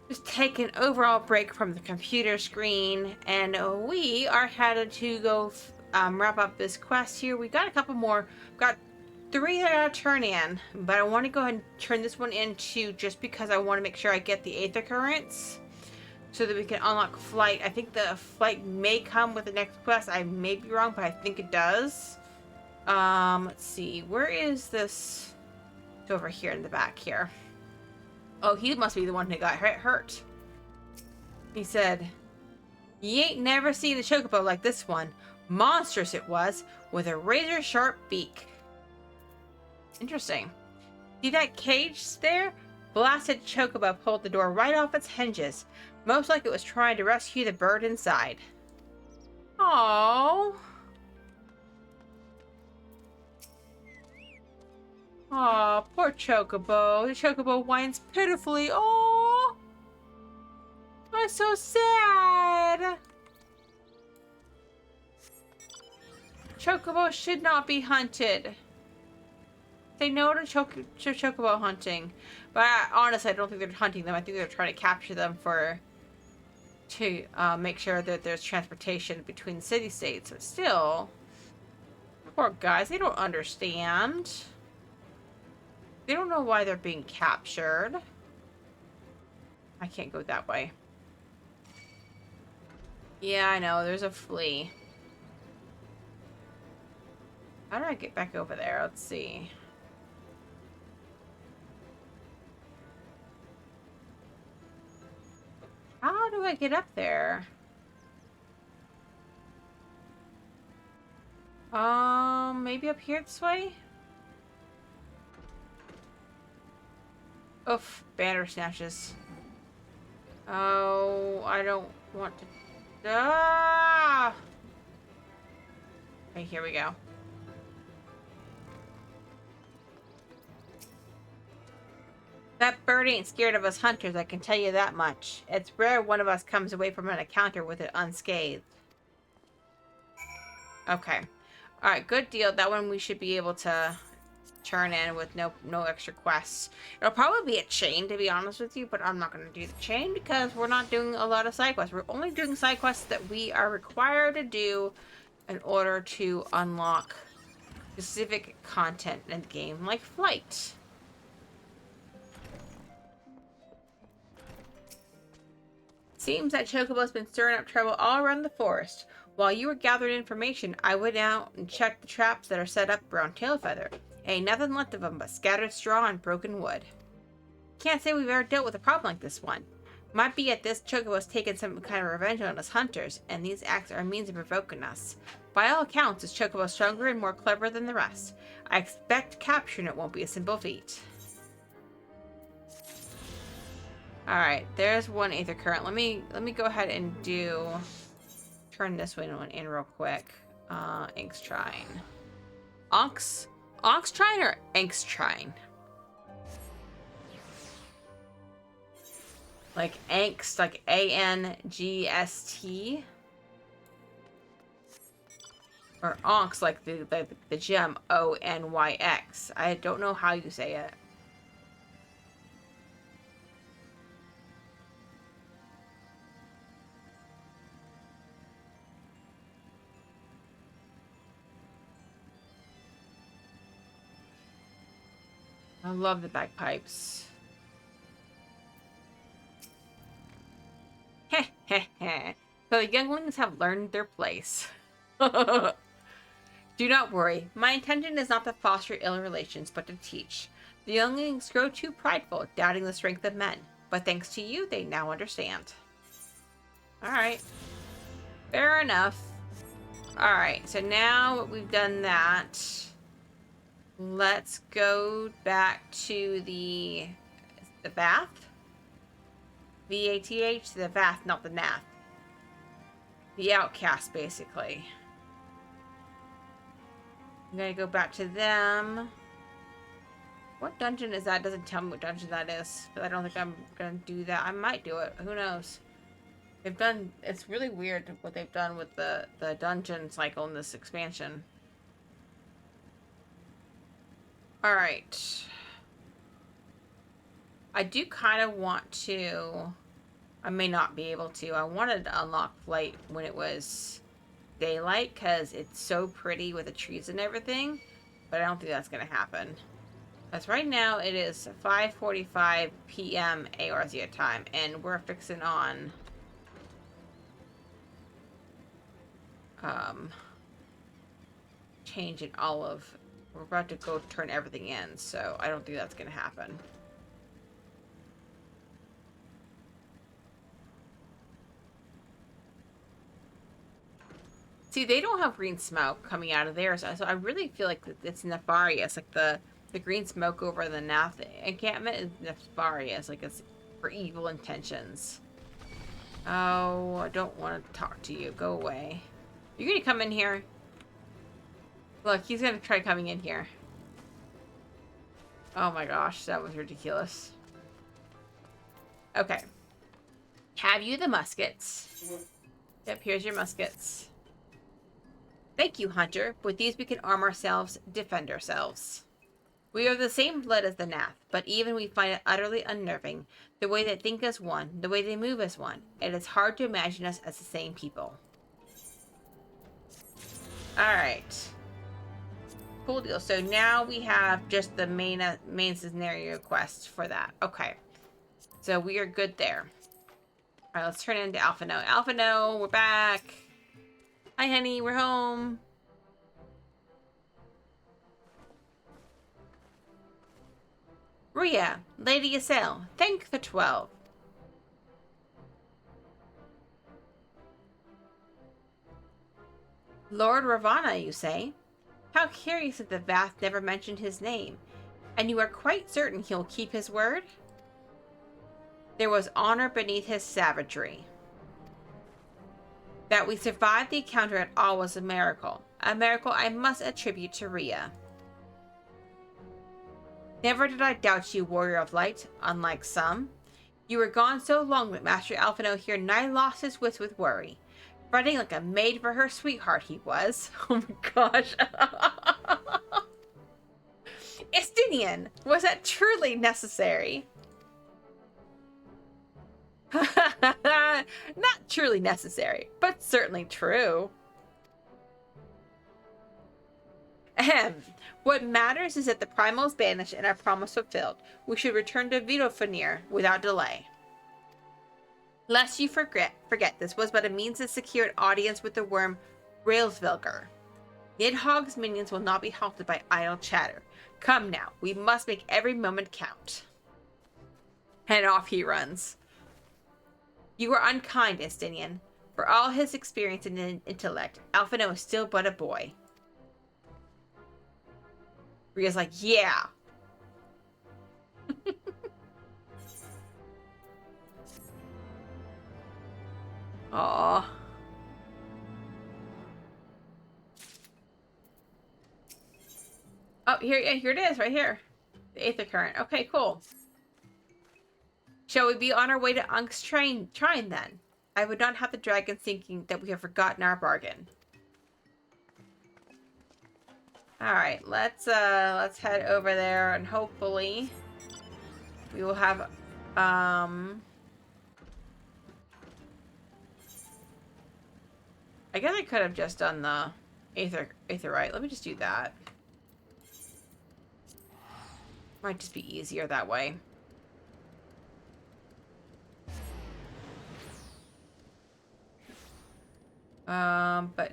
just take an overall break from the computer screen. And we are headed to go wrap up this quest here. We got a couple more. Got 3 that I gotta turn in, but I want to go ahead and turn this one in too, just because I want to make sure I get the Aether Currents so that we can unlock flight. I think the flight may come with the next quest. I may be wrong, but I think it does. Let's see. Where is this? It's over here in the back here. Oh, he must be the one who got hurt. He said, "You ain't never seen a chocobo like this one. Monstrous it was, with a razor-sharp beak." Interesting. See that cage there? Blasted chocobo pulled the door right off its hinges. Most like it was trying to rescue the bird inside. Aww. Aw, poor chocobo. The chocobo whines pitifully. Oh, I'm so sad. Chocobo should not be hunted. say no to chocobo hunting. But honestly, I don't think they're hunting them. I think they're trying to capture them to make sure that there's transportation between city-states. But still, poor guys, they don't understand. They don't know why they're being captured. I can't go that way. Yeah, I know. There's a flea. How do I get back over there? Let's see. How do I get up there? Maybe up here this way? Oof, banner snatches. Oh, I don't want to... Ah! Okay, here we go. That bird ain't scared of us hunters, I can tell you that much. It's rare one of us comes away from an encounter with it unscathed. Okay. Alright, good deal. That one we should be able to turn in with no extra quests. It'll probably be a chain, to be honest with you, but I'm not going to do the chain because we're not doing a lot of side quests. We're only doing side quests that we are required to do in order to unlock specific content in the game, like flight. Seems that Chocobo's been stirring up trouble all around the forest. While you were gathering information, I went out and checked the traps that are set up around Tailfeather. Ain't nothing left of them but scattered straw and broken wood. Can't say we've ever dealt with a problem like this one. Might be at this Chocobo's taken some kind of revenge on us hunters, and these acts are a means of provoking us. By all accounts, this Chocobo's stronger and more clever than the rest. I expect capturing it won't be a simple feat. Alright, there's one Aether Current. Let me go ahead and turn this one in real quick. Inkstrine. Onkstrine or Inkstrine? Like angst, like A-N-G-S-T? Or onks, like the gem O-N-Y-X. I don't know how you say it. I love the bagpipes. Heh heh heh. So the younglings have learned their place. Do not worry. My intention is not to foster ill relations, but to teach. The younglings grow too prideful, doubting the strength of men. But thanks to you, they now understand. Alright. Fair enough. Alright, so now we've done that. Let's go back to the Vath? V-A-T-H? The Vath, not the Nath. The Outcast, basically. I'm gonna go back to them. What dungeon is that? It doesn't tell me what dungeon that is. But I don't think I'm gonna do that. I might do it. Who knows? They've done... It's really weird what they've done with the dungeon cycle in this expansion. Alright. I do kind of want to... I may not be able to. I wanted to unlock flight when it was daylight because it's so pretty with the trees and everything. But I don't think that's going to happen. Because right now it is 5:45 p.m. ARZ time. And we're fixing on... changing all of... We're about to go turn everything in, so I don't think that's going to happen. See, they don't have green smoke coming out of theirs, so I really feel like it's nefarious. Like the green smoke over the Nath encampment is nefarious, like it's for evil intentions. Oh, I don't want to talk to you. Go away. You're going to come in here? Look, he's gonna try coming in here. Oh my gosh, that was ridiculous. Okay. Have you the muskets? Yep, here's your muskets. Thank you, Hunter. With these we can arm ourselves, defend ourselves. We are the same blood as the Nath, but even we find it utterly unnerving. The way they think as one, the way they move as one. It is hard to imagine us as the same people. Alright. Cool deal. So now we have just the main scenario quest for that. Okay. So we are good there. Alright, let's turn into Alphino. Alphino, we're back. Hi, honey, we're home. Rhea, Lady Ysayle, thank the 12. Lord Ravana, you say? How curious that the Vath never mentioned his name. And you are quite certain he'll keep his word? There was honor beneath his savagery. That we survived the encounter at all was a miracle I must attribute to Rhea. Never did I doubt you, warrior of light, unlike some. You were gone so long that Master Alphino here nigh lost his wits with worry. Fretting like a maid for her sweetheart he was. Oh my gosh. Estinian, was that truly necessary? Not truly necessary, but certainly true. Ahem. What matters is that the primal is banished and our promise fulfilled. We should return to Vidofnir without delay. Lest you forget, this was but a means to secure an audience with the worm Railsvilger. Nidhogg's minions will not be halted by idle chatter. Come now, we must make every moment count. And off he runs. You are unkind, Estinian. For all his experience and intellect, Alphino is still but a boy. Rhea's like, yeah. Aww. Oh, here it is, right here. The Aether Current. Okay, cool. Shall we be on our way to Unk's shrine then? I would not have the dragon thinking that we have forgotten our bargain. Alright, let's head over there and hopefully we will have I guess I could have just done the Aetherite. Let me just do that. Might just be easier that way. But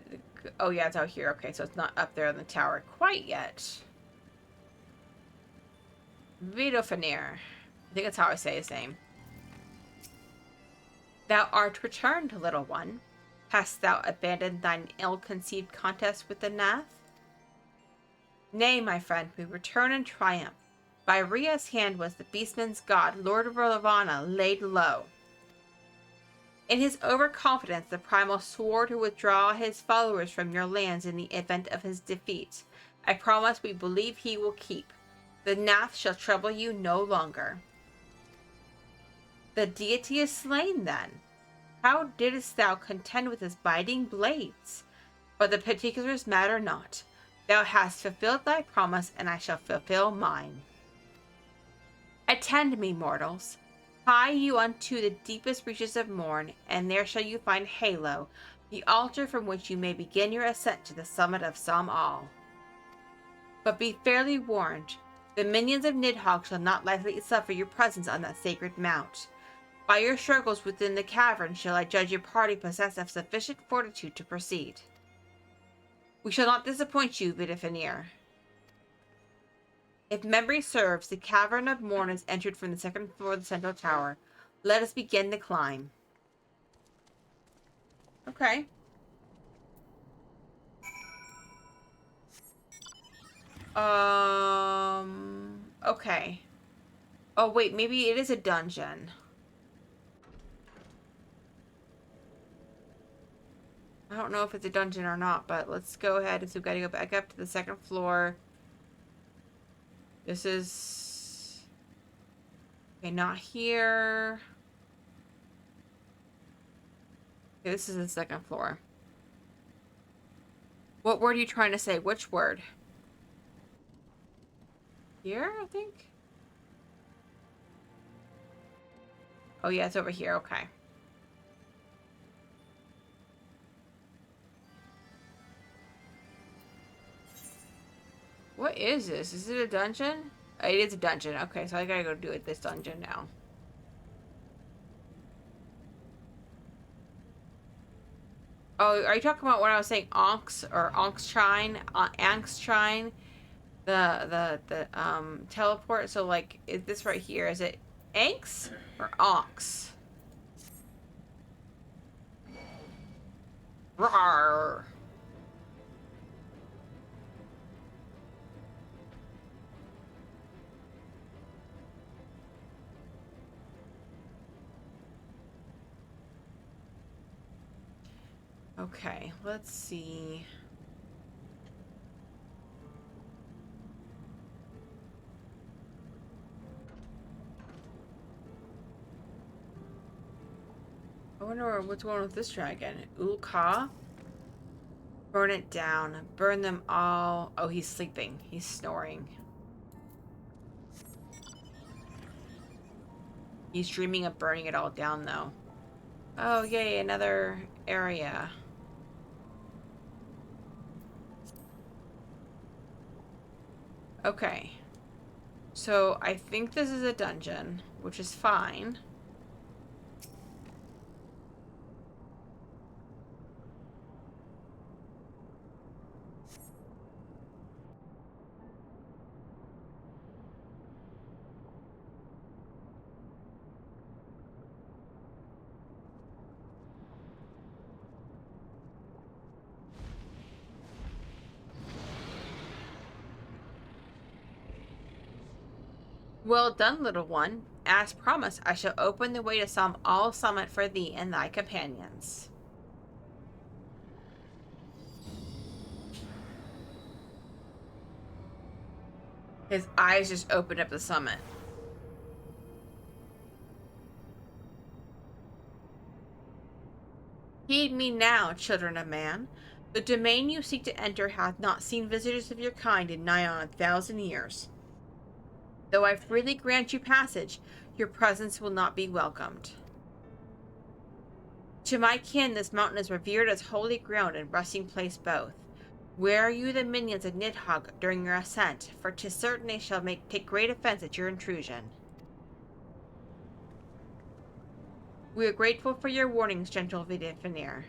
oh yeah, it's out here. Okay, so it's not up there in the tower quite yet. Vidofnir. I think that's how I say his name. Thou art returned, little one. Hast thou abandoned thine ill-conceived contest with the Nath? Nay, my friend, we return in triumph. By Rhea's hand was the beastman's god, Lord Ravana, laid low. In his overconfidence, the primal swore to withdraw his followers from your lands in the event of his defeat. I promise we believe he will keep. The Nath shall trouble you no longer. The deity is slain, then. How didst thou contend with his biting blades? But the particulars matter not. Thou hast fulfilled thy promise, and I shall fulfill mine. Attend me, mortals. Hie you unto the deepest reaches of morn, and there shall you find Halo, the altar from which you may begin your ascent to the summit of Som All. But be fairly warned, the minions of Nidhogg shall not likely suffer your presence on that sacred mount. By your struggles within the cavern shall I judge your party possessed of sufficient fortitude to proceed. We shall not disappoint you, Vidofnir. If memory serves, the Cavern of Morn is entered from the second floor of the central tower. Let us begin the climb. Okay. Okay. Oh, wait, maybe it is a dungeon. I don't know if it's a dungeon or not, but let's go ahead. So we've got to go back up to the second floor. This is... Okay, not here. Okay, this is the second floor. What word are you trying to say? Which word? Here, I think. Oh yeah, it's over here. Okay. What is this? Is it a dungeon? It is a dungeon. Okay, so I gotta go do it this dungeon now. Oh, are you talking about when I was saying Onks or Onkstrine? Angstrine? The teleport? So like, is this right here? Is it Anks or Onks? Rawr. Okay, let's see. I wonder what's going on with this dragon. Ulka? Burn it down. Burn them all. Oh, he's sleeping. He's snoring. He's dreaming of burning it all down, though. Oh, yay, another area. Okay. So, I think this is a dungeon, which is fine. Well done, little one. As promised, I shall open the way to some all summit for thee and thy companions. His eyes just opened up the summit. Heed me now, children of man. The domain you seek to enter hath not seen visitors of your kind in nigh on 1,000 years. Though I freely grant you passage, your presence will not be welcomed. To my kin, this mountain is revered as holy ground and resting place both. Where are you the minions of Nidhogg during your ascent? For 'tis certain they shall take great offense at your intrusion. We are grateful for your warnings, gentle Vidifenir.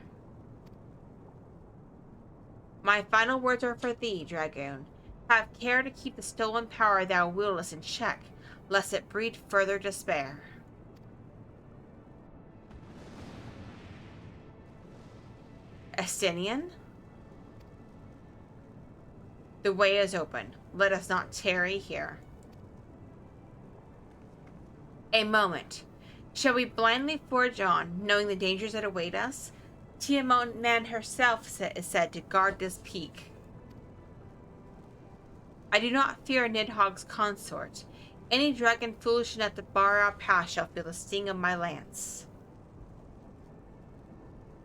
My final words are for thee, Dragoon. Have care to keep the stolen power thou wieldest in check, lest it breed further despair. Estinian? The way is open. Let us not tarry here. A moment. Shall we blindly forge on, knowing the dangers that await us? Tiamat Man herself is said to guard this peak. I do not fear Nidhogg's consort. Any dragon foolish enough to bar our path shall feel the sting of my lance.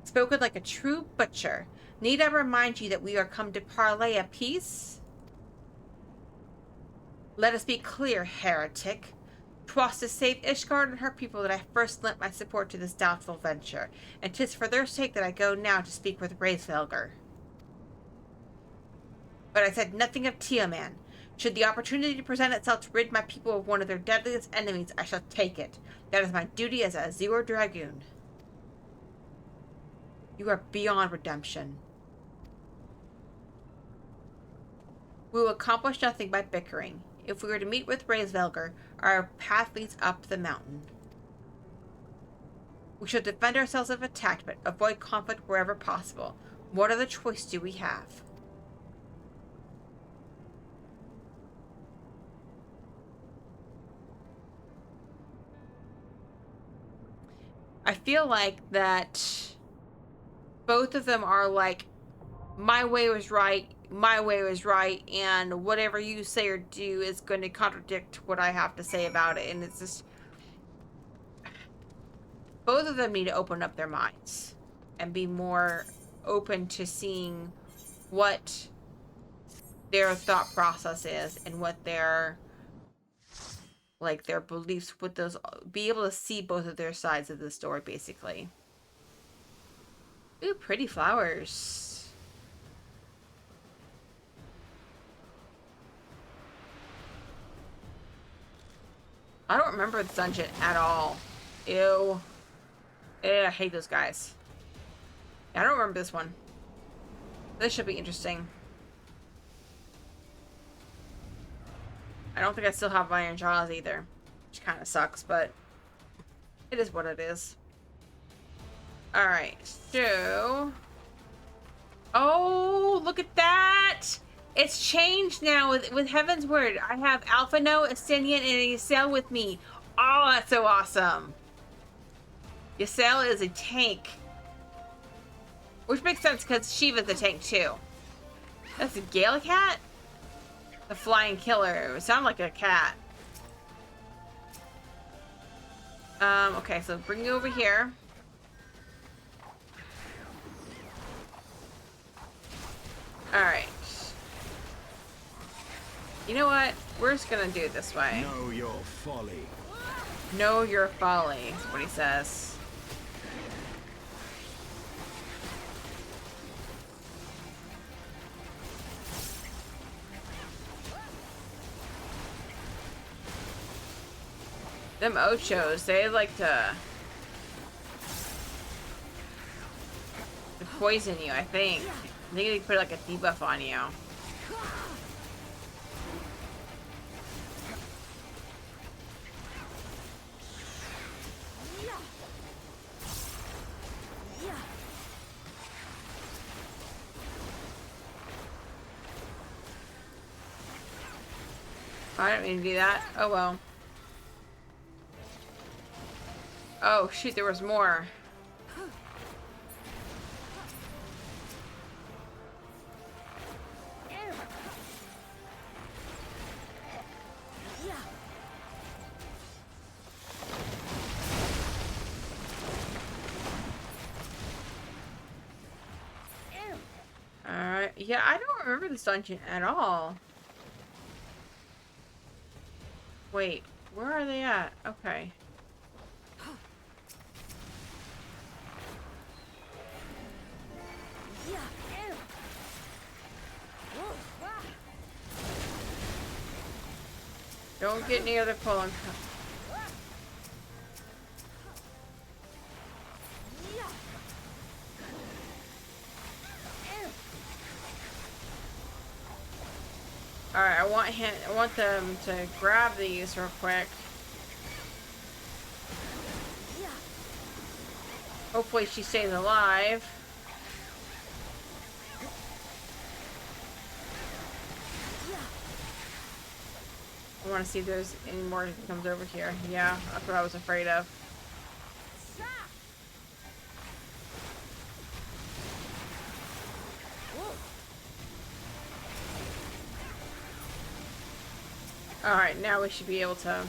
Spoken like a true butcher. Need I remind you that we are come to parley a peace? Let us be clear, heretic. 'Twas to save Ishgard and her people that I first lent my support to this doubtful venture, and 'tis for their sake that I go now to speak with Hraesvelgr. But I said nothing of Tiamat. Should the opportunity present itself to rid my people of one of their deadliest enemies, I shall take it. That is my duty as a Azure Dragoon. You are beyond redemption. We will accomplish nothing by bickering. If we were to meet with Hraesvelgr, our path leads up the mountain. We shall defend ourselves if attacked, but avoid conflict wherever possible. What other choice do we have? I feel like that both of them are like, my way was right, and whatever you say or do is going to contradict what I have to say about it. And it's just, both of them need to open up their minds and be more open to seeing what their thought process is and what their like their beliefs with those, be able to see both of their sides of the story, basically. Ooh, pretty flowers. I don't remember this dungeon at all. Ew. Ew, I hate those guys. I don't remember this one. This should be interesting. I don't think I still have Iron Jaws either. Which kind of sucks, but it is what it is. Alright, so... Oh, look at that! It's changed now with Heavensward. I have Alphino, Estinian, and Ysael with me. Oh, that's so awesome. Ysael is a tank. Which makes sense because Shiva's a tank too. That's a Gale cat? The flying killer. It sounded like a cat. Okay, so bring you over here. Alright. You know what? We're just gonna do it this way. Know your folly. Know your folly, is what he says. Them Ochos, they like to poison you, I think. I think they put like a debuff on you. I didn't mean to do that. Oh well. Oh shoot, there was more. Alright, yeah, I don't remember this dungeon at all. Wait, where are they at? Okay. Don't get near the pulling. Alright, I want them to grab these real quick. Hopefully she stays alive. I want to see if there's any more that comes over here. Yeah, that's what I was afraid of. Alright, now we should be able to...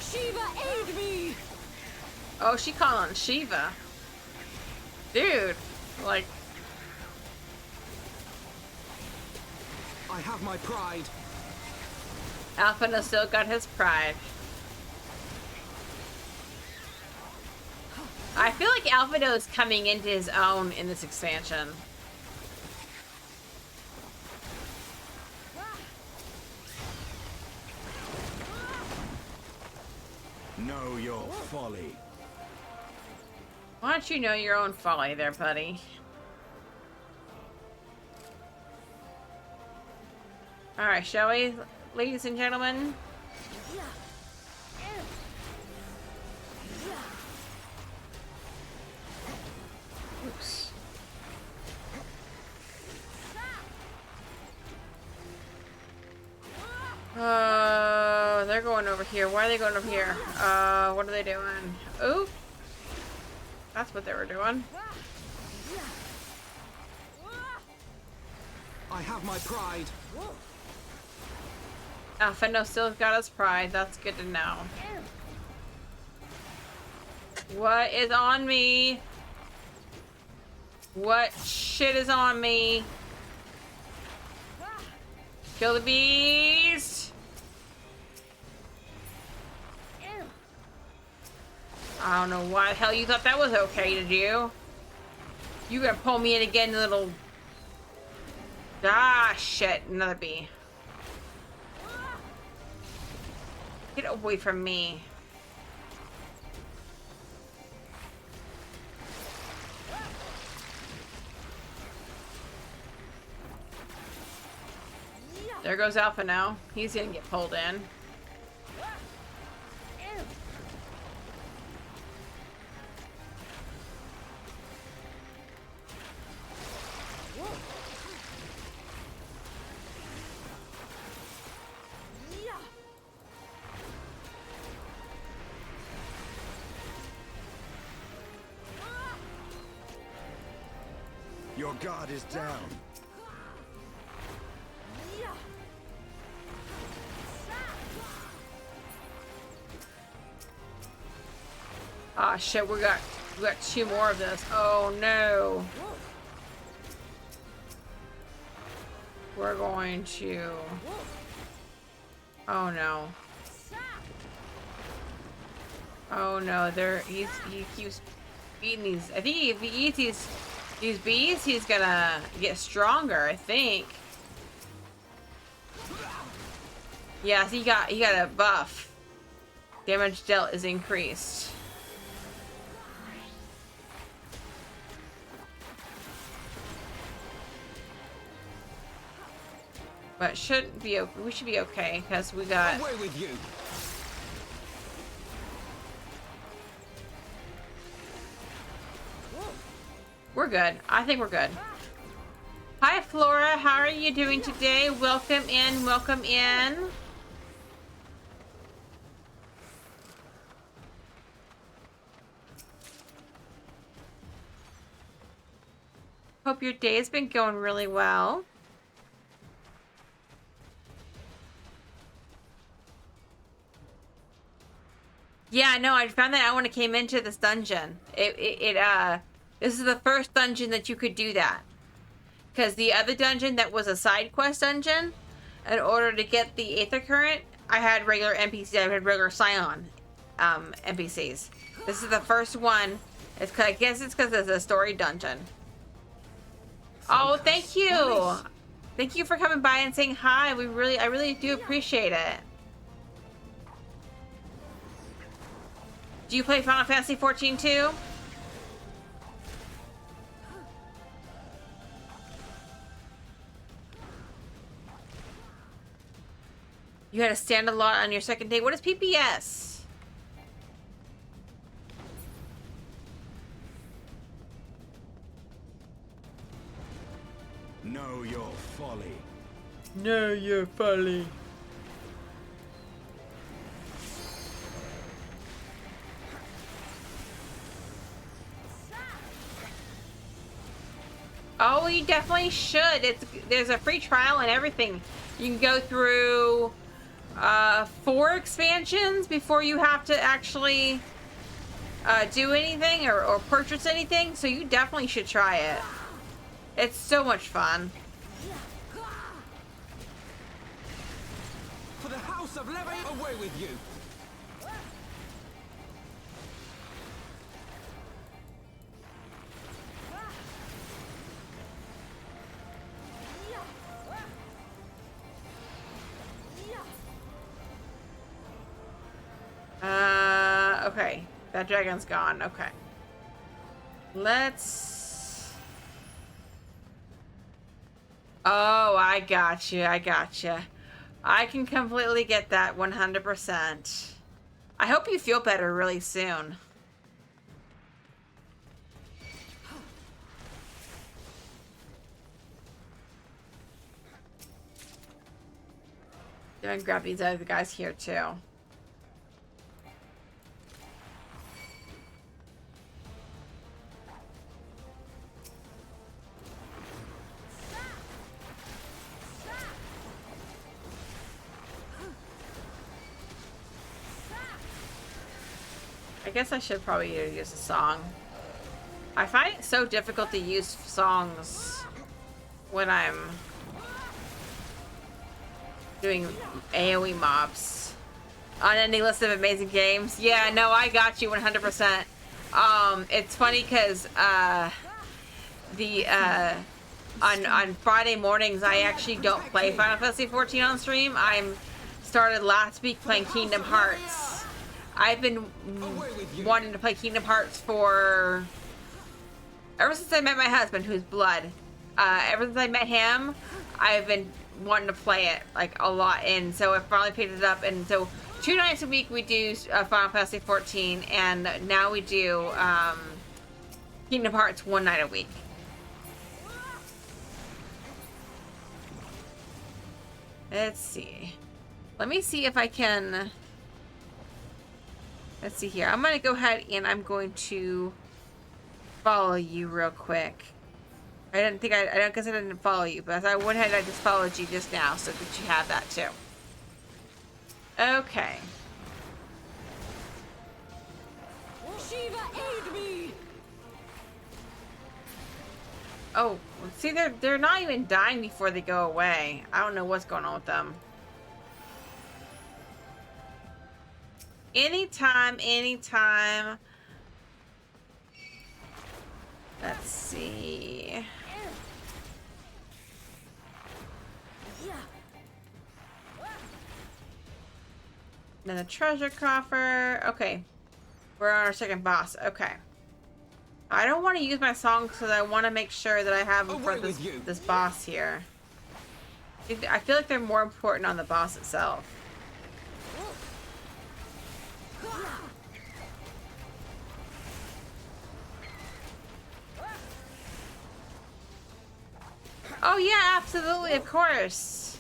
Shiva, aid me! Oh, she calling on Shiva. Dude, like... I have my pride. Alphino still got his pride. I feel like Alphino is coming into his own in this expansion. Know your folly. Why don't you know your own folly there, buddy? Alright, shall we, ladies and gentlemen? Oops. They're going over here. Why are they going over here? What are they doing? Oop. That's what they were doing. I have my pride. Alphino still got his pride. That's good to know. What is on me? What shit is on me? Kill the beast! I don't know why the hell you thought that was okay to do. You gonna pull me in again, little... Ah, shit. Another bee. Get away from me. There goes Alpha now. He's gonna get pulled in. Your guard is down. Ah, shit, we got 2 more of this. Oh no. We're going to... Oh no. Oh no, he keeps eating these. I think if he eats these bees, he's gonna get stronger, I think. Yeah, so he got a buff. Damage dealt is increased. But shouldn't be. We should be okay because we got. Away with you. We're good. I think we're good. Hi, Flora. How are you doing today? Welcome in. Welcome in. Hope your day has been going really well. Yeah, no, I found that out when it came into this dungeon. This is the first dungeon that you could do that. Because the other dungeon that was a side quest dungeon, in order to get the Aether Current, I had regular NPCs, I had regular Scion NPCs. This is the first one. I guess it's because it's a story dungeon. Oh, thank you! Thank you for coming by and saying hi. I really do appreciate it. Do you play Final Fantasy XIV too? You had to stand a lot on your second day. What is PPS? Know your folly. Know your folly. Oh, you definitely should. There's a free trial and everything. You can go through 4 expansions before you have to actually do anything or purchase anything. So you definitely should try it. It's so much fun. For the House of Levy, away with you. Okay. That dragon's gone. Okay. Let's... Oh, I got you. I got you. I can completely get that 100%. I hope you feel better really soon. I'm gonna grab these other guys here too. I guess I should probably use a song. I find it so difficult to use songs when I'm doing AoE mobs. Unending list of amazing games. Yeah, no, I got you 100%. It's funny because on Friday mornings I actually don't play Final Fantasy XIV on stream. I'm started last week playing Kingdom Hearts. I've been wanting to play Kingdom Hearts for ever since I met my husband, who's blood. Ever since I met him, I've been wanting to play it like a lot, and so I finally picked it up. And so 2 nights a week we do Final Fantasy XIV, and now we do Kingdom Hearts 1 night a week. Let's see. Let me see if I can. Let's see here. I'm gonna go ahead and I'm going to follow you real quick. I don't guess I didn't follow you, but as I went ahead, I just followed you just now so that you have that too. Okay. Shiva, aid me! Oh, see, they're not even dying before they go away. I don't know what's going on with them. Anytime. Let's see. Then the treasure coffer. Okay. We're on our second boss. Okay. I don't want to use my song because I want to make sure that I have them for this boss here. I feel like they're more important on the boss itself. Oh yeah, absolutely, of course.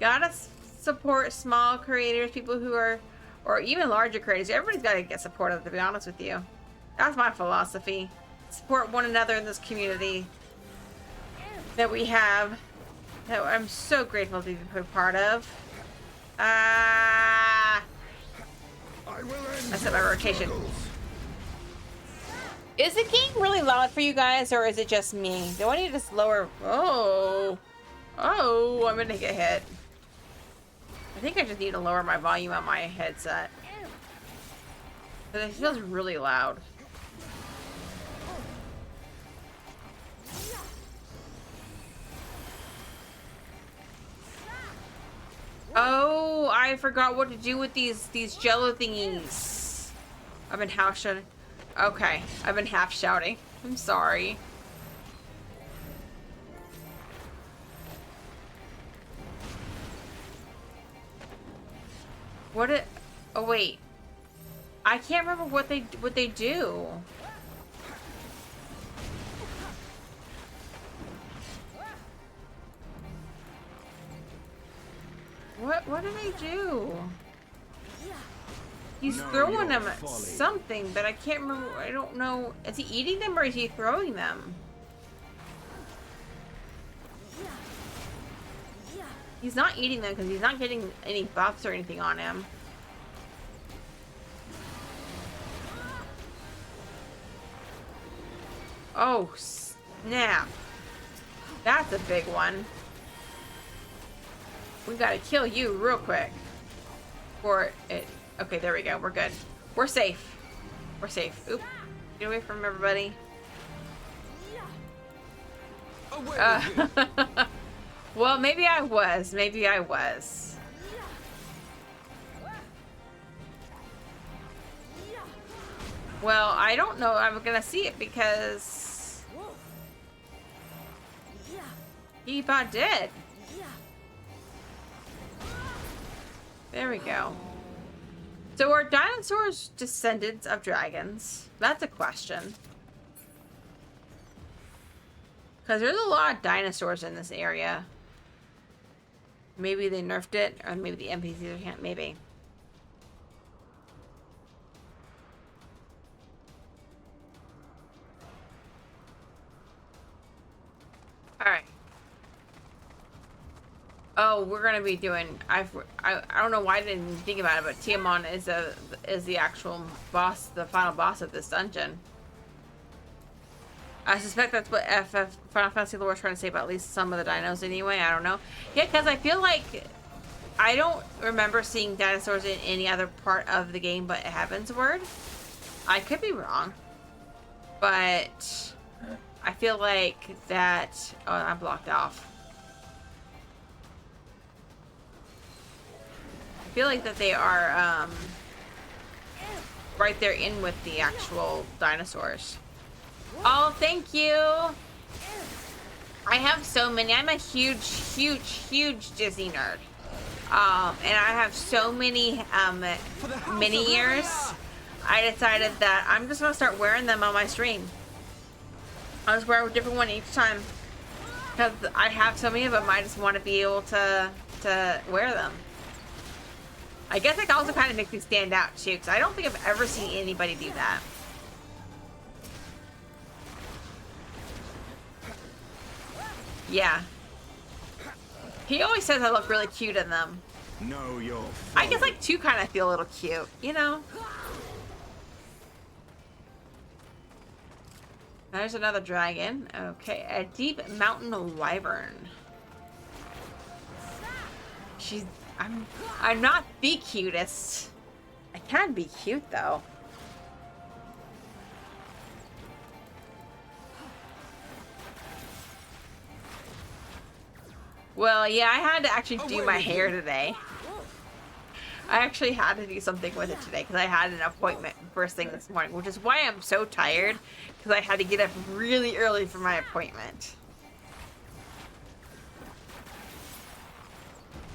Gotta support small creators, people who are, or even larger creators. Everybody's gotta get supportive, to be honest with you. That's my philosophy. Support one another in this community that we have, that I'm so grateful to be a part of. I set my rotation. Is the game really loud for you guys, or is it just me? Do I need to just lower? Oh, I'm gonna get hit. I think I just need to lower my volume on my headset, because it feels really loud. Oh, I forgot what to do with these jello thingies. I've been half shouting. Okay, I've been half shouting. I'm sorry. Oh wait. I can't remember what they do. What do they do? He's throwing them at something, but I can't remember. I don't know. Is he eating them or is he throwing them? He's not eating them because he's not getting any buffs or anything on him. Oh, snap. That's a big one. We gotta kill you real quick. For it. Okay, there we go. We're good. We're safe. We're safe. Oop. Get away from everybody. Well, maybe I was. Maybe I was. Well, I don't know. I'm gonna see it because he about did. There we go. So are dinosaurs descendants of dragons? That's a question. Because there's a lot of dinosaurs in this area. Maybe they nerfed it, or maybe the NPCs can't. Maybe. Alright. Oh, we're gonna be doing. I don't know why I didn't think about it, but Tiamon is the actual boss, the final boss of this dungeon. I suspect that's what Final Fantasy lore is trying to say about at least some of the dinos anyway. I don't know. Yeah, because I feel like I don't remember seeing dinosaurs in any other part of the game but Heavensward. I could be wrong, but I feel like that. Oh, I'm blocked off. I feel like that they are right there in with the actual dinosaurs. Oh, thank you. I have so many. I'm a huge Disney nerd. And I have so many mini ears. I decided that I'm just gonna start wearing them on my stream. I'll just wear a different one each time because I have so many of them. I just want to be able to wear them. I guess it also kind of makes me stand out too, because I don't think I've ever seen anybody do that. Yeah. He always says I look really cute in them. Know your I guess like two kind of feel a little cute, you know? There's another dragon. Okay, a deep mountain wyvern. I'm not the cutest. I can be cute though. Well, yeah, I had to actually do my hair today. I actually had to do something with it today because I had an appointment first thing this morning, which is why I'm so tired, because I had to get up really early for my appointment.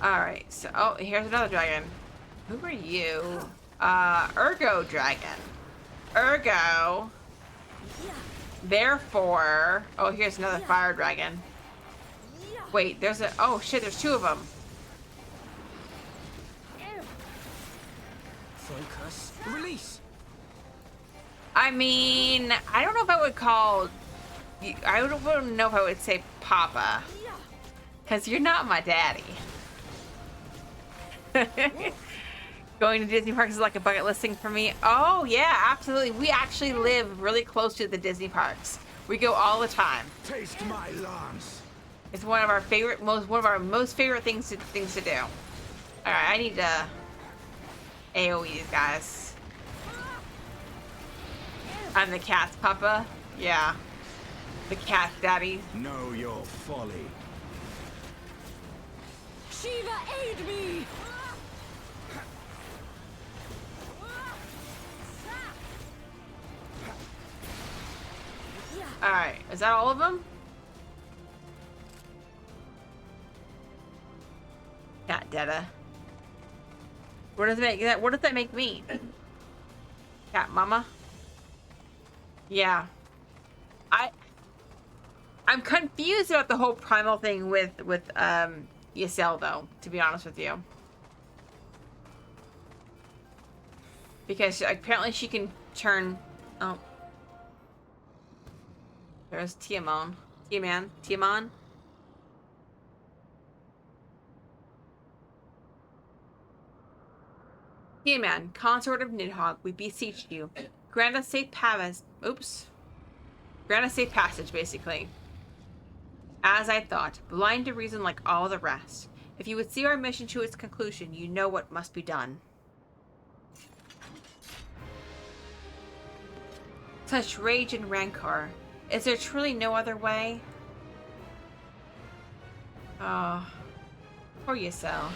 Alright, so, oh, here's another dragon. Who are you? Ergo dragon. Ergo. Therefore, oh, here's another fire dragon. Wait, there's a, oh shit, there's two of them. focus. Release. I mean, I don't know if I would call, I don't know if I would say Papa, because you're not my daddy. Going to Disney parks is like a bucket list thing for me. Oh yeah, absolutely. We actually live really close to the Disney parks. We go all the time. Taste my lance. It's one of our favorite, one of our most favorite things to do. All right, I need to AOE these guys. I'm the cat's papa. Yeah, the cat daddy. Know your folly. Shiva, aid me! All right, is that all of them? Cat data. What does it make? What does that make me? Cat mama. Yeah. I'm confused about the whole primal thing with Ysel though, to be honest with you. Because apparently she can turn, oh. There's Tiamon. Tiamon. Tiaman, consort of Nidhogg, we beseech you. Grant us safe passage. Oops. Grant us safe passage, basically. As I thought, blind to reason like all the rest. If you would see our mission to its conclusion, you know what must be done. Such rage and rancor. Is there truly no other way? Oh. Poor Ysel.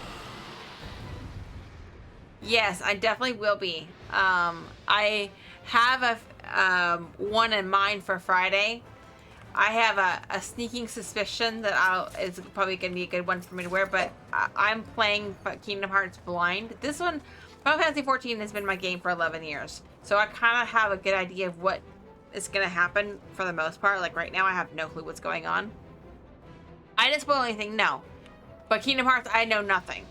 Yes, I definitely will be. I have a one in mind for Friday. I have a sneaking suspicion that it's probably going to be a good one for me to wear, but I'm playing Kingdom Hearts blind. This one, Final Fantasy XIV has been my game for 11 years, so I kind of have a good idea of what is going to happen for the most part. Like right now, I have no clue what's going on. I didn't spoil anything, no. But Kingdom Hearts, I know nothing.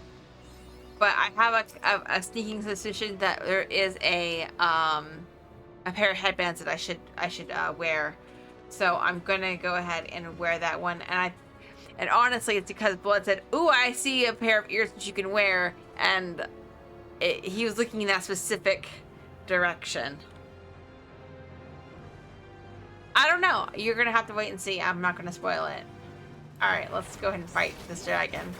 But I have a sneaking suspicion that there is a pair of headbands that I should wear. So I'm gonna go ahead and wear that one. And And honestly, it's because Blood said, "Ooh, I see a pair of ears that you can wear," and he was looking in that specific direction. I don't know. You're gonna have to wait and see. I'm not gonna spoil it. All right, let's go ahead and fight this dragon.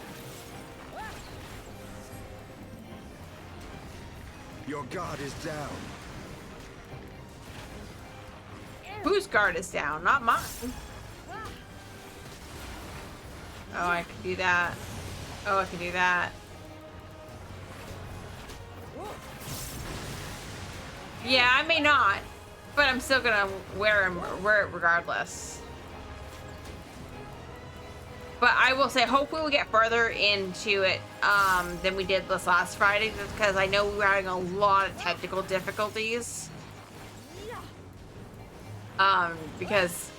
Your guard is down. Whose guard is down? Not mine. Oh, I can do that. Oh, I can do that. Yeah, I may not, but I'm still gonna wear it regardless. But I will say, hopefully we'll get further into it than we did this last Friday, just because I know we were having a lot of technical difficulties. Because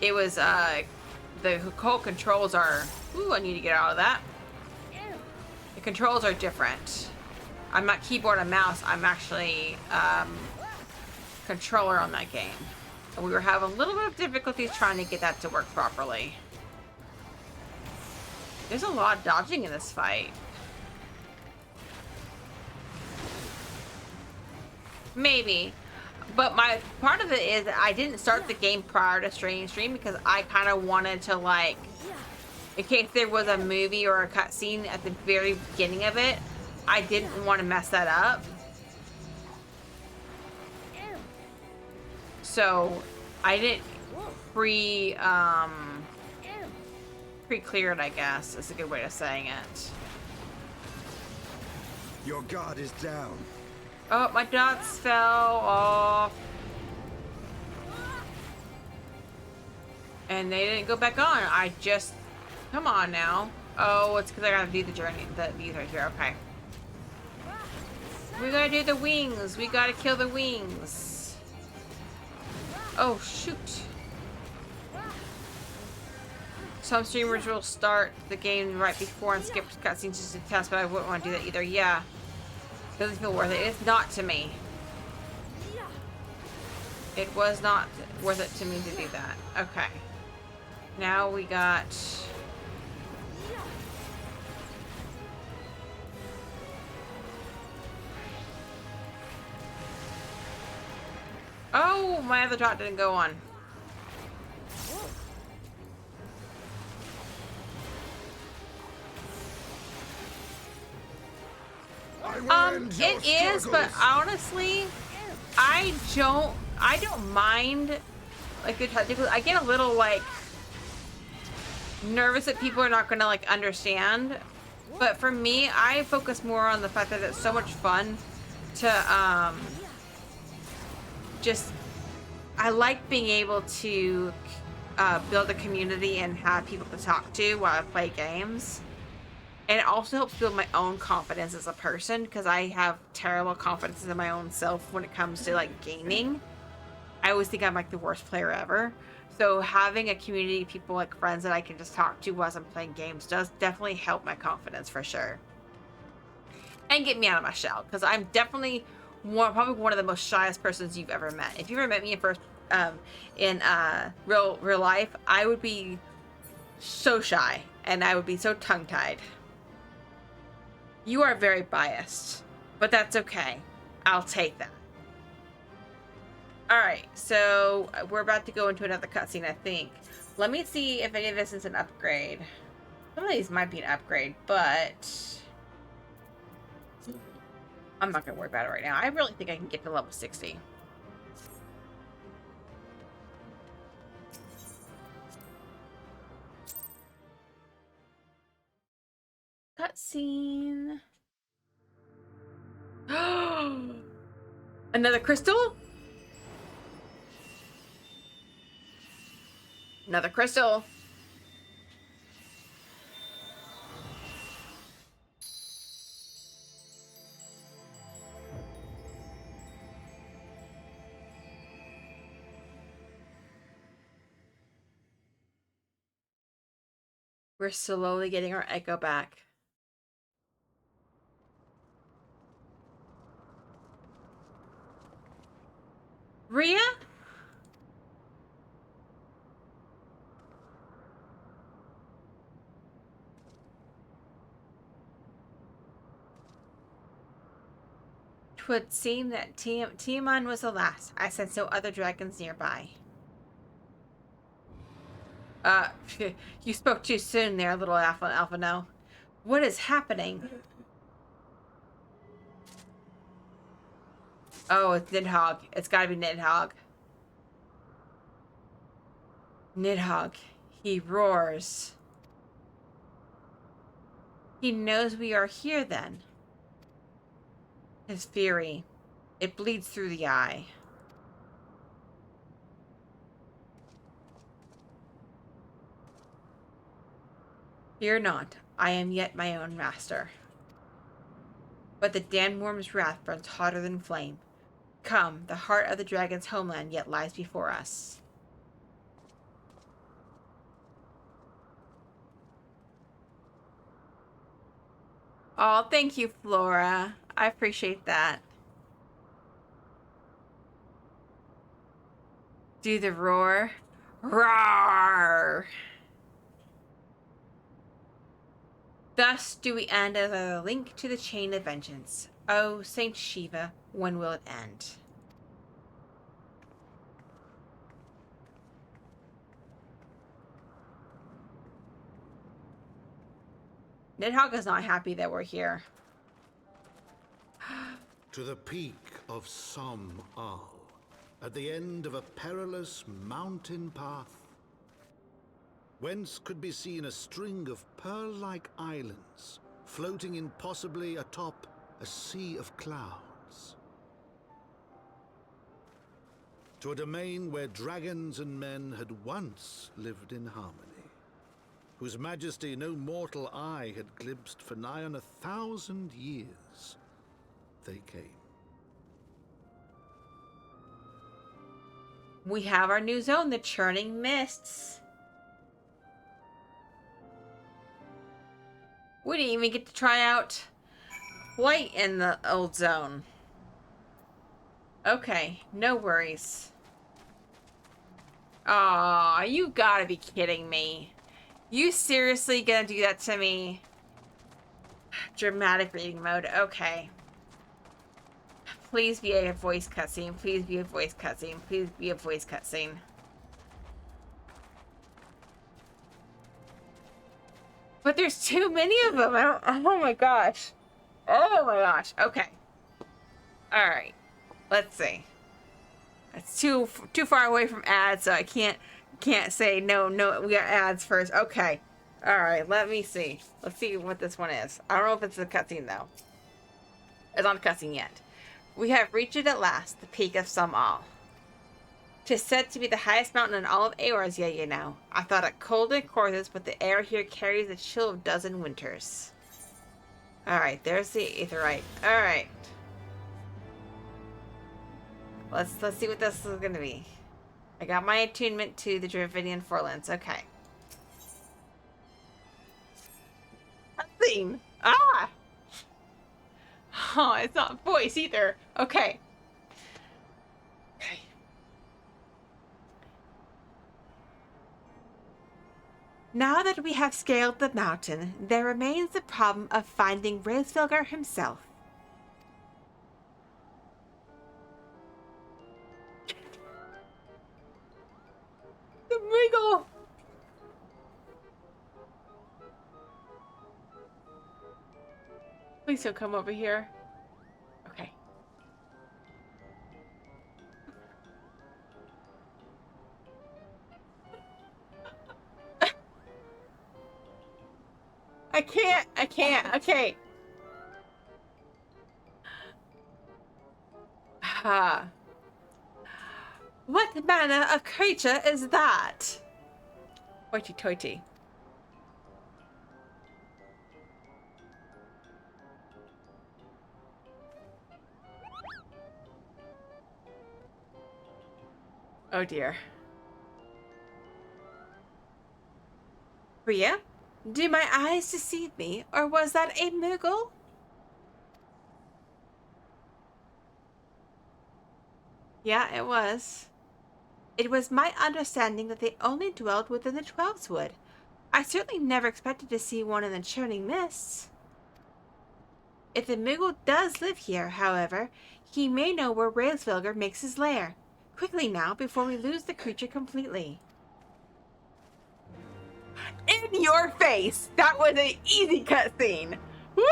it was, the whole controls are, ooh, I need to get out of that. The controls are different. I'm not keyboard and mouse, I'm actually, controller on that game. And we were having a little bit of difficulties trying to get that to work properly. There's a lot of dodging in this fight. Maybe. But my part of it is that I didn't start the game prior to stream because I kind of wanted to, like, in case there was a movie or a cutscene at the very beginning of it, I didn't want to mess that up. So I didn't pre-clear it, I guess, is a good way of saying it. Your guard is down. Oh, my dots fell off. And they didn't go back on. I just... Come on now. Oh, it's because I gotta do the journey. These right here. Okay. We gotta do the wings. We gotta kill the wings. Oh, shoot. Some streamers will start the game right before and skip cutscenes just to test, but I wouldn't want to do that either. Yeah. Doesn't feel worth it. It's not to me. It was not worth it to me to do that. Okay. Now we got... Oh, my other dot didn't go on. It is, but honestly, I don't mind, like, the technical. I get a little, like, nervous that people are not gonna, like, understand. But for me, I focus more on the fact that it's so much fun to, just, I like being able to, build a community and have people to talk to while I play games. And it also helps build my own confidence as a person, because I have terrible confidence in my own self when it comes to, like, gaming. I always think I'm, like, the worst player ever. So having a community of people, like friends that I can just talk to while I'm playing games does definitely help my confidence for sure. And get me out of my shell, because I'm definitely probably one of the most shyest persons you've ever met. If you ever met me in real life, I would be so shy, and I would be so tongue-tied. You are very biased, but that's okay. I'll take that. Alright, so we're about to go into another cutscene, I think. Let me see if any of this is an upgrade. Some of these might be an upgrade, but... I'm not going to worry about it right now. I really think I can get to level 60. Cutscene. Another crystal? Another crystal. We're slowly getting our echo back. Rhea? 'Twould seem that Tiamat was the last. I sense no other dragons nearby. You spoke too soon there, little Alpha No. What is happening? Oh, it's Nidhogg. It's gotta be Nidhogg. Nidhogg. He roars. He knows we are here then. His fury. It bleeds through the eye. Fear not. I am yet my own master. But the Danworm's wrath burns hotter than flame. Come, the heart of the dragon's homeland yet lies before us. Oh, thank you, Flora. I appreciate that. Do the roar. Roar! Thus do we end another link to the chain of vengeance. Oh, Saint Shiva, when will it end? Nidhogg is not happy that we're here. To the peak of Som Al, at the end of a perilous mountain path, whence could be seen a string of pearl-like islands floating impossibly atop a sea of clouds. To a domain where dragons and men had once lived in harmony, whose majesty no mortal eye had glimpsed for nigh on 1,000 years, they came. We have our new zone, the Churning Mists. We didn't even get to try out flight in the old zone. Okay, no worries. Aw, you gotta be kidding me. You seriously gonna do that to me? Dramatic reading mode, okay. Please be a voice cutscene. Please be a voice cutscene. Please be a voice cutscene. But there's too many of them. Oh my gosh. Oh my gosh. Okay. All right. Let's see. It's too far away from ads, so I can't say no. We got ads first. Okay. All right. Let me see. Let's see what this one is. I don't know if it's a cutscene though. It's not a cutscene yet. We have reached it at last, the peak of Som Al. 'Tis said to be the highest mountain in all of Eor's, yeah, you know. I thought it cold and coarse, but the air here carries the chill of dozen winters. Alright, there's the aetheryte. Alright. Let's see what this is gonna be. I got my attunement to the Dravidian Forlands. Okay. Cutscene! Ah! Oh, it's not voice either. Okay. Okay. Now that we have scaled the mountain, there remains the problem of finding Raesvelgar himself. The Wiggle! Please don't come over here. Okay. I can't. Okay. What manner of creature is that? Hoity toity. Oh dear. Rhea? Do my eyes deceive me, or was that a Moogle? Yeah, it was. It was my understanding that they only dwelled within the Twelveswood. I certainly never expected to see one in the Churning Mists. If the Moogle does live here, however, he may know where Railsvilger makes his lair. Quickly now, before we lose the creature completely. In your face! That was an easy cutscene! Woo!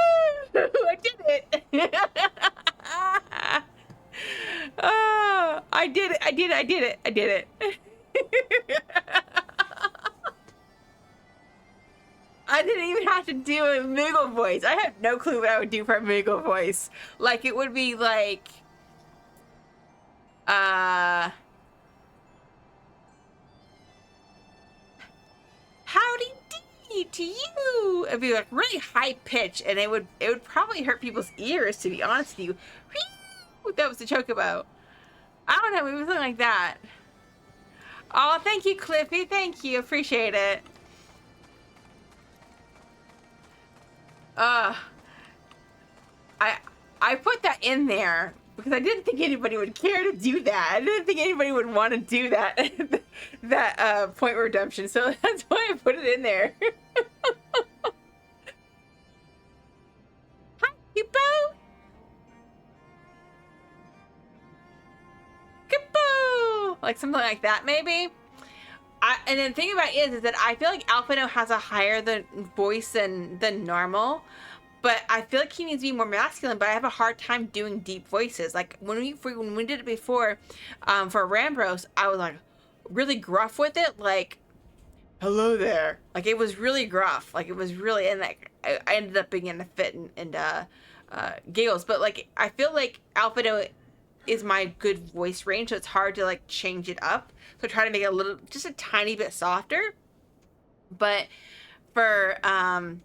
I did it! I did it! I didn't even have to do a Moogle voice. I have no clue what I would do for a Moogle voice. Like, it would be like... Howdy dee to you. It'd be like really high pitch, and it would probably hurt people's ears, to be honest with you. That was the chocobo. I don't know, maybe something like that. Oh, thank you, Cliffy. Thank you. Appreciate it. I put that in there because I didn't think anybody would care to do that. I didn't think anybody would want to do that that point redemption. So that's why I put it in there. Hi, Hippo. Hippo. Like something like that, maybe. And then the thing about it is that I feel like Alphino has a higher voice than normal. But I feel like he needs to be more masculine, but I have a hard time doing deep voices. Like, when we did it before, for Rambros, I was, like, really gruff with it. Like, hello there. Like, it was really gruff. Like, it was really, and, like, I ended up being in a fit and giggles. But, like, I feel like Alphino is my good voice range, so it's hard to, like, change it up. So I try to make it just a tiny bit softer. But... for,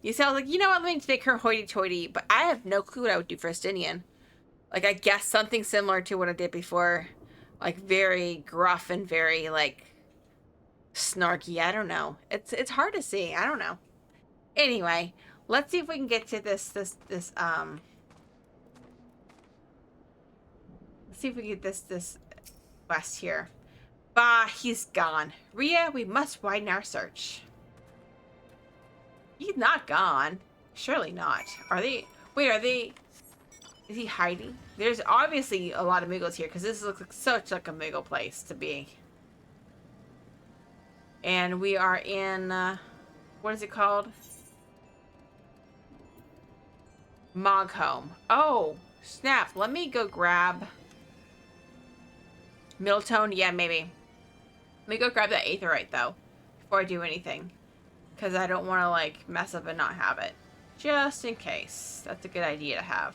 you see, I was like, you know what, let me make her hoity-toity, but I have no clue what I would do for Estinian. Like, I guess something similar to what I did before. Like, very gruff and very, like, snarky. I don't know. It's hard to see. I don't know. Anyway, let's see if we can get to let's see if we get this quest here. Bah, he's gone. Rhea, we must widen our search. He's not gone. Surely not. Are they... Wait, are they... Is he hiding? There's obviously a lot of Moogles here, because this looks like such like a Moogle place to be. And we are in... what is it called? Mogholm. Oh, snap. Let me go grab... Middletone? Yeah, maybe. Let me go grab that Aetherite, though, before I do anything. Because I don't want to, like, mess up and not have it. Just in case. That's a good idea to have.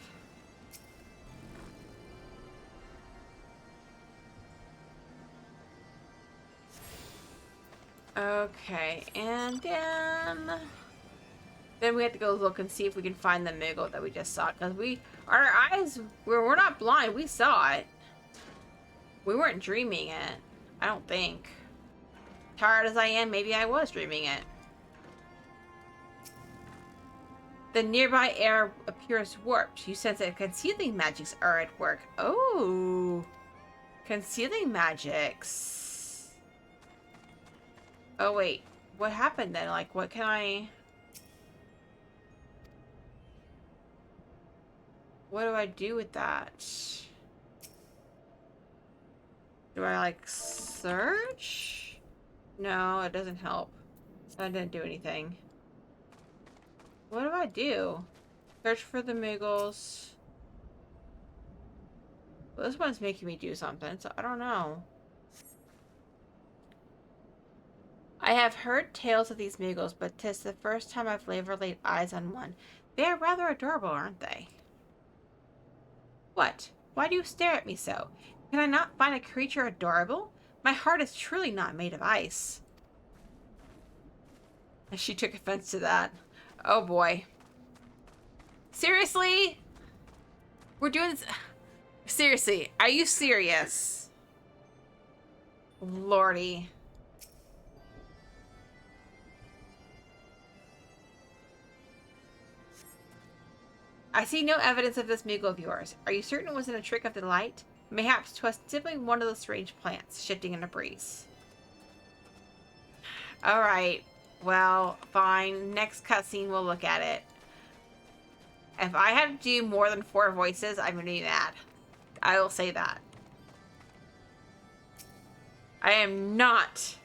Okay, and then we have to go look and see if we can find the Moogle that we just saw. Because our eyes, we're not blind. We saw it. We weren't dreaming it. I don't think. Tired as I am, maybe I was dreaming it. The nearby air appears warped. You sense that concealing magics are at work. Oh, concealing magics. Oh wait, what happened then? Like, what can I... What do I do with that? Do I, like, search? No, it doesn't help. So I didn't do anything. What do I do? Search for the Moogles. Well, this one's making me do something, so I don't know. I have heard tales of these Moogles, but 'tis the first time I've ever laid eyes on one. They are rather adorable, aren't they? What? Why do you stare at me so? Can I not find a creature adorable? My heart is truly not made of ice. And she took offense to that. Oh boy. Seriously? We're doing this? Seriously, are you serious? Lordy. I see no evidence of this Moogle of yours. Are you certain it wasn't a trick of the light? Mayhaps 'twas simply one of the strange plants shifting in a breeze. Alright. Well, fine. Next cutscene, we'll look at it. If I have to do more than 4 voices, I'm gonna be mad. I will say that. I am not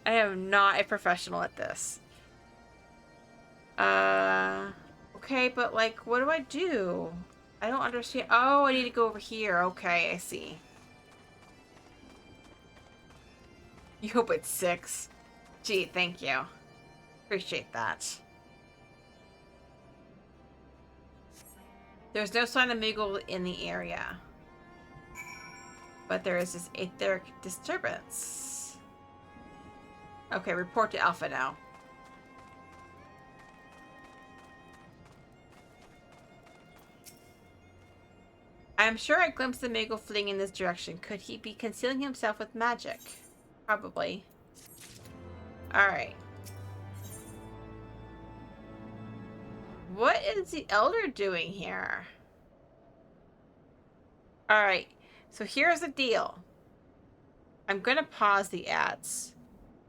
a professional at this. Okay, but like, what do I do? I don't understand. Oh, I need to go over here. Okay, I see. You hope it's 6. Gee, thank you. Appreciate that. There's no sign of Moogle in the area. But there is this etheric disturbance. Okay, report to Alpha now. I'm sure I glimpsed the Moogle fleeing in this direction. Could he be concealing himself with magic? Probably. Alright. What is the Elder doing here? Alright. So here's the deal. I'm gonna pause the ads.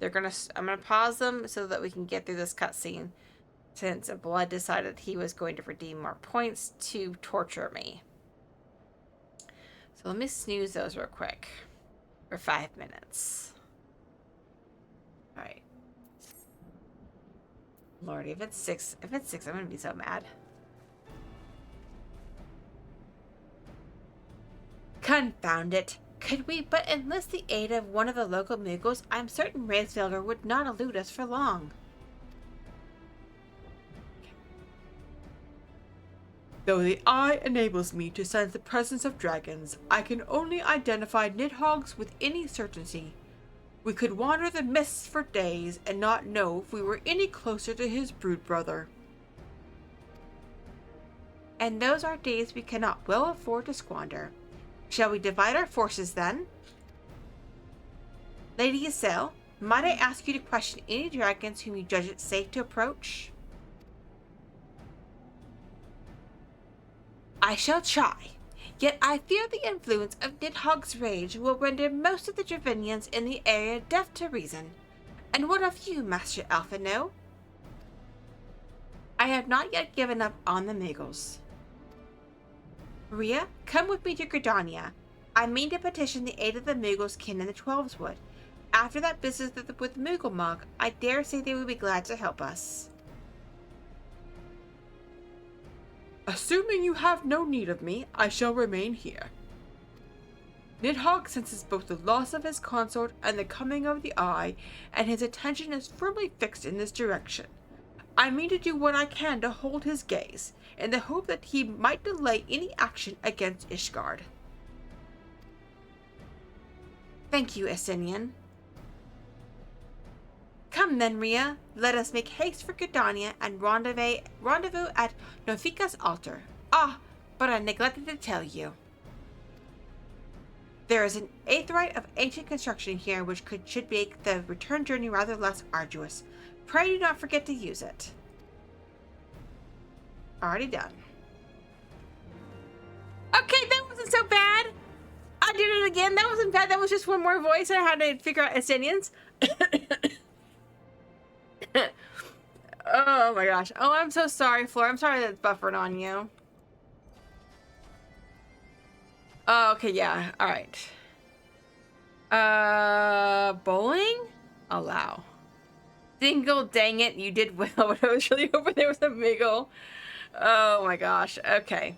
I'm gonna pause them so that we can get through this cutscene. Since Blood decided he was going to redeem more points to torture me. So let me snooze those real quick. For 5 minutes. Alright. Lordy, if it's 6, I'm gonna be so mad. Confound it. Could we but enlist the aid of one of the local Moogles, I'm certain Raisvelger would not elude us for long. Though the eye enables me to sense the presence of dragons, I can only identify Nidhogg's with any certainty. We could wander the mists for days and not know if we were any closer to his brood brother. And those are days we cannot well afford to squander. Shall we divide our forces then? Lady Ysel, might I ask you to question any dragons whom you judge it safe to approach? I shall try, yet I fear the influence of Nidhogg's rage will render most of the Dravinians in the area deaf to reason. And what of you, Master Alphino? I have not yet given up on the Moogles. Rhea, come with me to Gridania. I mean to petition the aid of the Moogles kin in the Twelveswood. After that business with Moogle Mog, I dare say they would be glad to help us. Assuming you have no need of me, I shall remain here. Nidhogg senses both the loss of his consort and the coming of the Eye, and his attention is firmly fixed in this direction. I mean to do what I can to hold his gaze, in the hope that he might delay any action against Ishgard. Thank you, Esenian. Come then, Rhea, let us make haste for Gridania and rendezvous at Nofika's altar. Ah, but I neglected to tell you. There is an aetheryte of ancient construction here which should make the return journey rather less arduous. Pray do not forget to use it. Already done. Okay, that wasn't so bad. I did it again. That wasn't bad. That was just one more voice. I had to figure out Esenians. Oh my gosh. Oh, I'm so sorry, Floor. I'm sorry that's buffering on you. Oh, okay, yeah. Alright. Bowling? Allow. Dingle, dang it, you did well, but I was really hoping there was a Moogle. Oh my gosh. Okay.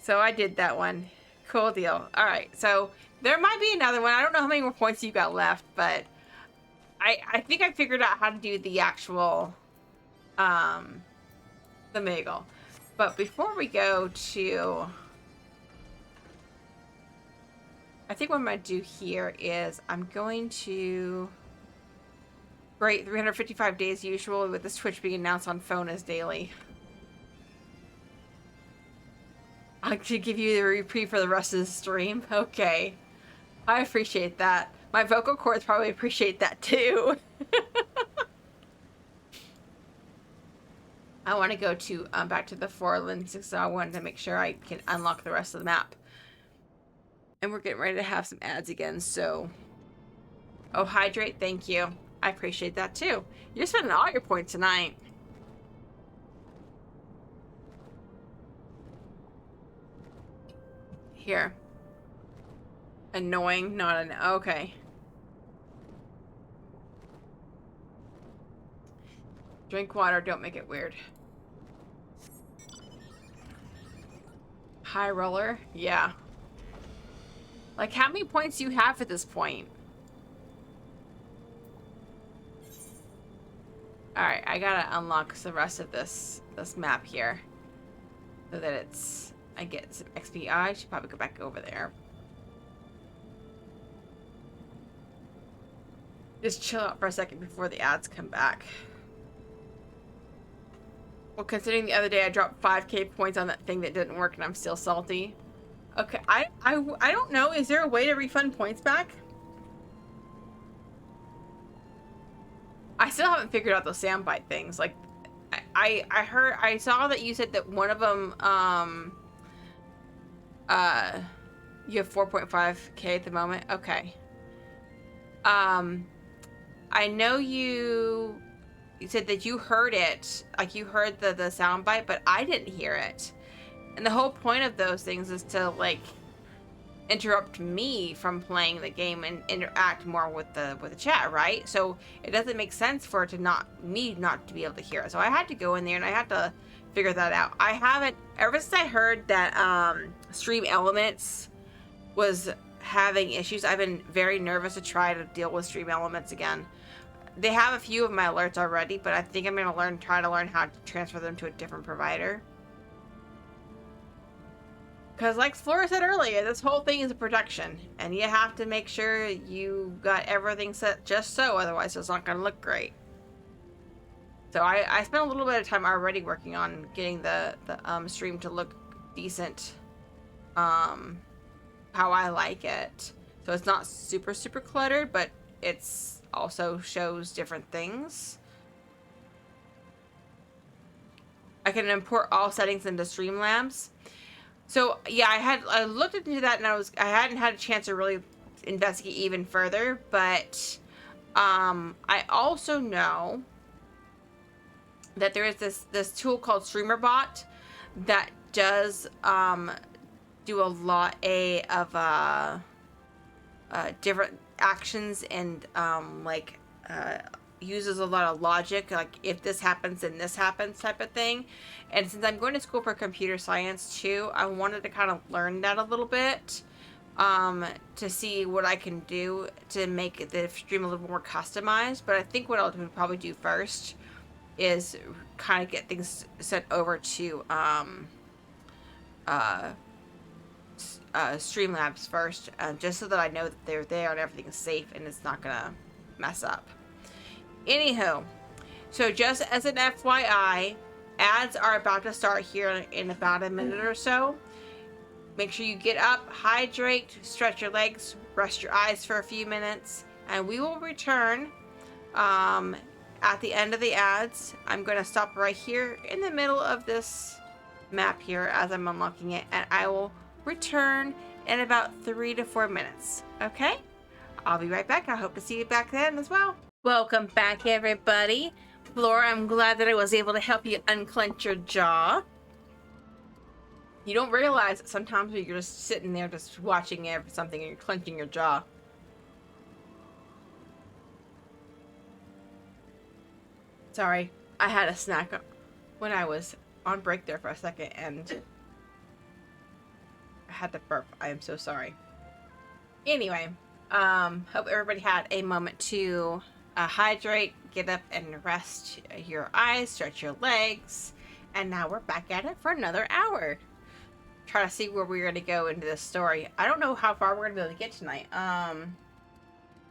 So I did that one. Cool deal. Alright, so there might be another one. I don't know how many more points you got left, but I think I figured out how to do the actual the Moogle. But before we go to, I think what I'm going to do here is I'm going to, great, 355 days usual with this Twitch being announced on phone as daily. I should give you the reprieve for the rest of the stream. Okay. I appreciate that. My vocal cords probably appreciate that too. I want to go to back to the Forlands, so I wanted to make sure I can unlock the rest of the map. And we're getting ready to have some ads again, so... Oh, hydrate, thank you. I appreciate that too. You're spending all your points tonight. Here. Annoying, not an okay. Drink water, don't make it weird. High roller? Yeah. Like, how many points do you have at this point? Alright, I gotta unlock the rest of this map here. So that it's... I get some XP. I should probably go back over there. Just chill out for a second before the ads come back. Well, considering the other day I dropped 5k points on that thing that didn't work and I'm still salty. Okay, I don't know. Is there a way to refund points back? I still haven't figured out those soundbite things. Like, I saw that you said that one of them, you have 4.5k at the moment. Okay. I know you said that you heard it, like you heard the soundbite, but I didn't hear it. And the whole point of those things is to, like, interrupt me from playing the game and interact more with the chat, right? So it doesn't make sense for it to not to be able to hear it. So I had to go in there and I had to figure that out. I haven't, ever since I heard that Stream Elements was having issues, I've been very nervous to try to deal with Stream Elements again. They have a few of my alerts already, but I think I'm gonna try to learn how to transfer them to a different provider. Because like Flora said earlier, this whole thing is a production, and you have to make sure you got everything set just so, otherwise it's not going to look great. So I spent a little bit of time already working on getting the stream to look decent, how I like it. So it's not super cluttered, but it's also shows different things. I can import all settings into Streamlabs. So yeah, I looked into that and I hadn't had a chance to really investigate even further, but I also know that there is this tool called StreamerBot that does do a lot of different actions and uses a lot of logic, like if this happens then this happens type of thing. And since I'm going to school for computer science too, I wanted to kind of learn that a little bit to see what I can do to make the stream a little more customized. But I think what I'll probably do first is kind of get things sent over to Streamlabs first, just so that I know that they're there and everything is safe and it's not gonna mess up. Anywho, so just as an FYI, ads are about to start here in about a minute or so. Make sure you get up, hydrate, stretch your legs, rest your eyes for a few minutes, and we will return at the end of the ads. I'm going to stop right here in the middle of this map here as I'm unlocking it, and I will return in about 3 to 4 minutes. Okay? I'll be right back. I hope to see you back then as well. Welcome back, everybody. Flora, I'm glad that I was able to help you unclench your jaw. You don't realize that sometimes you're just sitting there just watching something and you're clenching your jaw. Sorry, I had a snack when I was on break there for a second and I had to burp. I am so sorry. Anyway, hope everybody had a moment to hydrate, get up and rest your eyes, stretch your legs, and now we're back at it for another hour. Try to see where we're going to go into this story. I don't know how far we're going to be able to get tonight.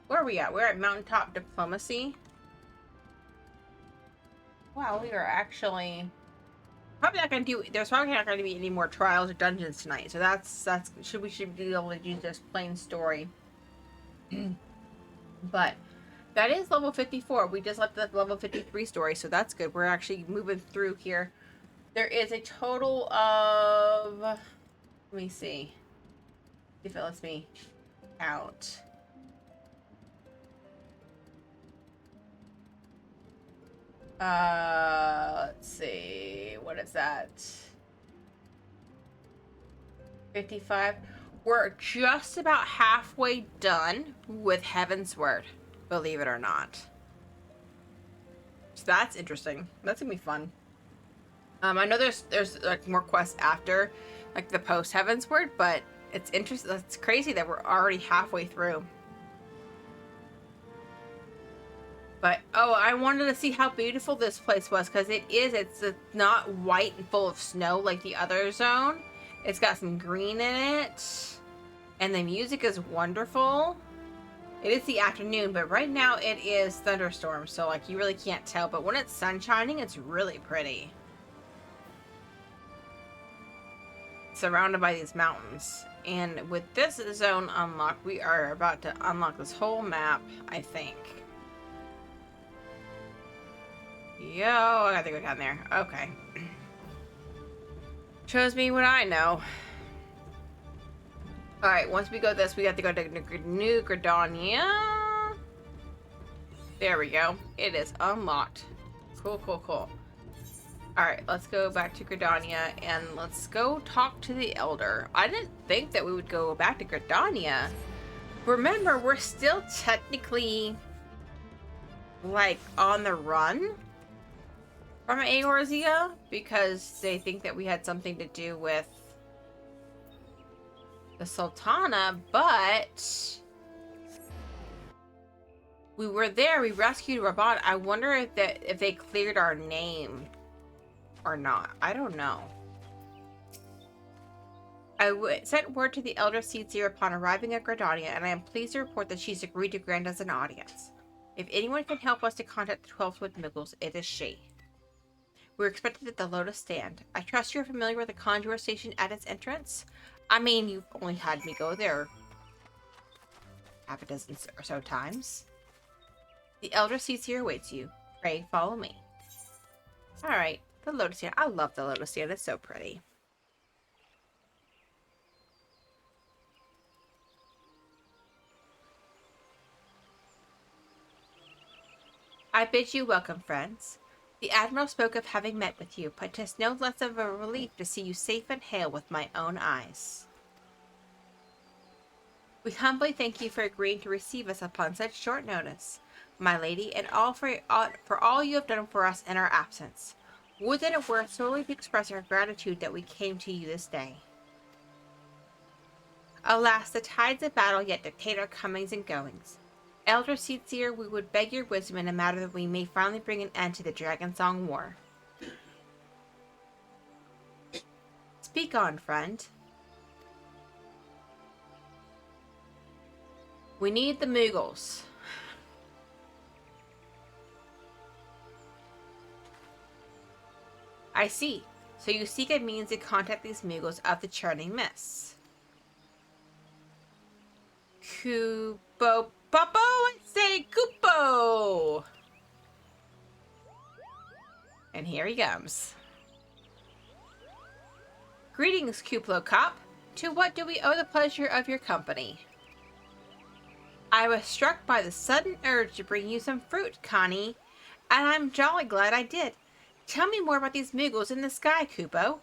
Where are we at? We're at Mountaintop Diplomacy. Wow, we are actually probably not going to do, there's probably not going to be any more trials or dungeons tonight. So we should be able to do this plain story. But that is level 54. We just left the level 53 story, so that's good. We're actually moving through here. There is a total of, let me see if it lets me out. Let's see, what is that? 55. We're just about halfway done with Heavensward, believe it or not. So that's interesting. That's gonna be fun. I know there's like more quests after, like the post Heavensward, but it's interesting. It's crazy that we're already halfway through. But oh, I wanted to see how beautiful this place was because it's not white and full of snow like the other zone. It's got some green in it, and the music is wonderful. It is the afternoon, but right now it is thunderstorm, so like you really can't tell. But when it's sun shining, it's really pretty. Surrounded by these mountains. And with this zone unlocked, we are about to unlock this whole map, I think. Yo, I gotta go down there. Okay. Shows me what I know. Alright, once we go this, we have to go to New Gridania. There we go. It is unlocked. Cool, cool, cool. Alright, let's go back to Gridania and let's go talk to the Elder. I didn't think that we would go back to Gridania. Remember, we're still technically like on the run from Eorzea because they think that we had something to do with the Sultana, but we were there. We rescued Rabat. I wonder if they cleared our name or not. I don't know. I sent word to the Elder Seedseer upon arriving at Gridania, and I am pleased to report that she's agreed to grant us an audience. If anyone can help us to contact the 12 Wood Muggles, it is she. We're expected at the Lotus Stand. I trust you're familiar with the Conjurer Station at its entrance? I mean, you've only had me go there half a dozen or so times. The Elder Seedseer awaits you. Pray, follow me. Alright, the Lotus Stand. I love the Lotus Stand. It's so pretty. I bid you welcome, friends. The Admiral spoke of having met with you, but 'tis no less of a relief to see you safe and hale with my own eyes. We humbly thank you for agreeing to receive us upon such short notice, my lady, and for all you have done for us in our absence. Would that it were solely to express our gratitude that we came to you this day. Alas, the tides of battle yet dictate our comings and goings. Elder Seedseer, we would beg your wisdom in a matter that we may finally bring an end to the Dragonsong War. Speak on, friend. We need the Muggles. I see. So you seek a means to contact these Muggles of the Churning Mists. Kupo Popo, I say Kupo! And here he comes. Greetings, Kuplo Cop. To what do we owe the pleasure of your company? I was struck by the sudden urge to bring you some fruit, Connie, and I'm jolly glad I did. Tell me more about these Muggles in the sky, Kupo.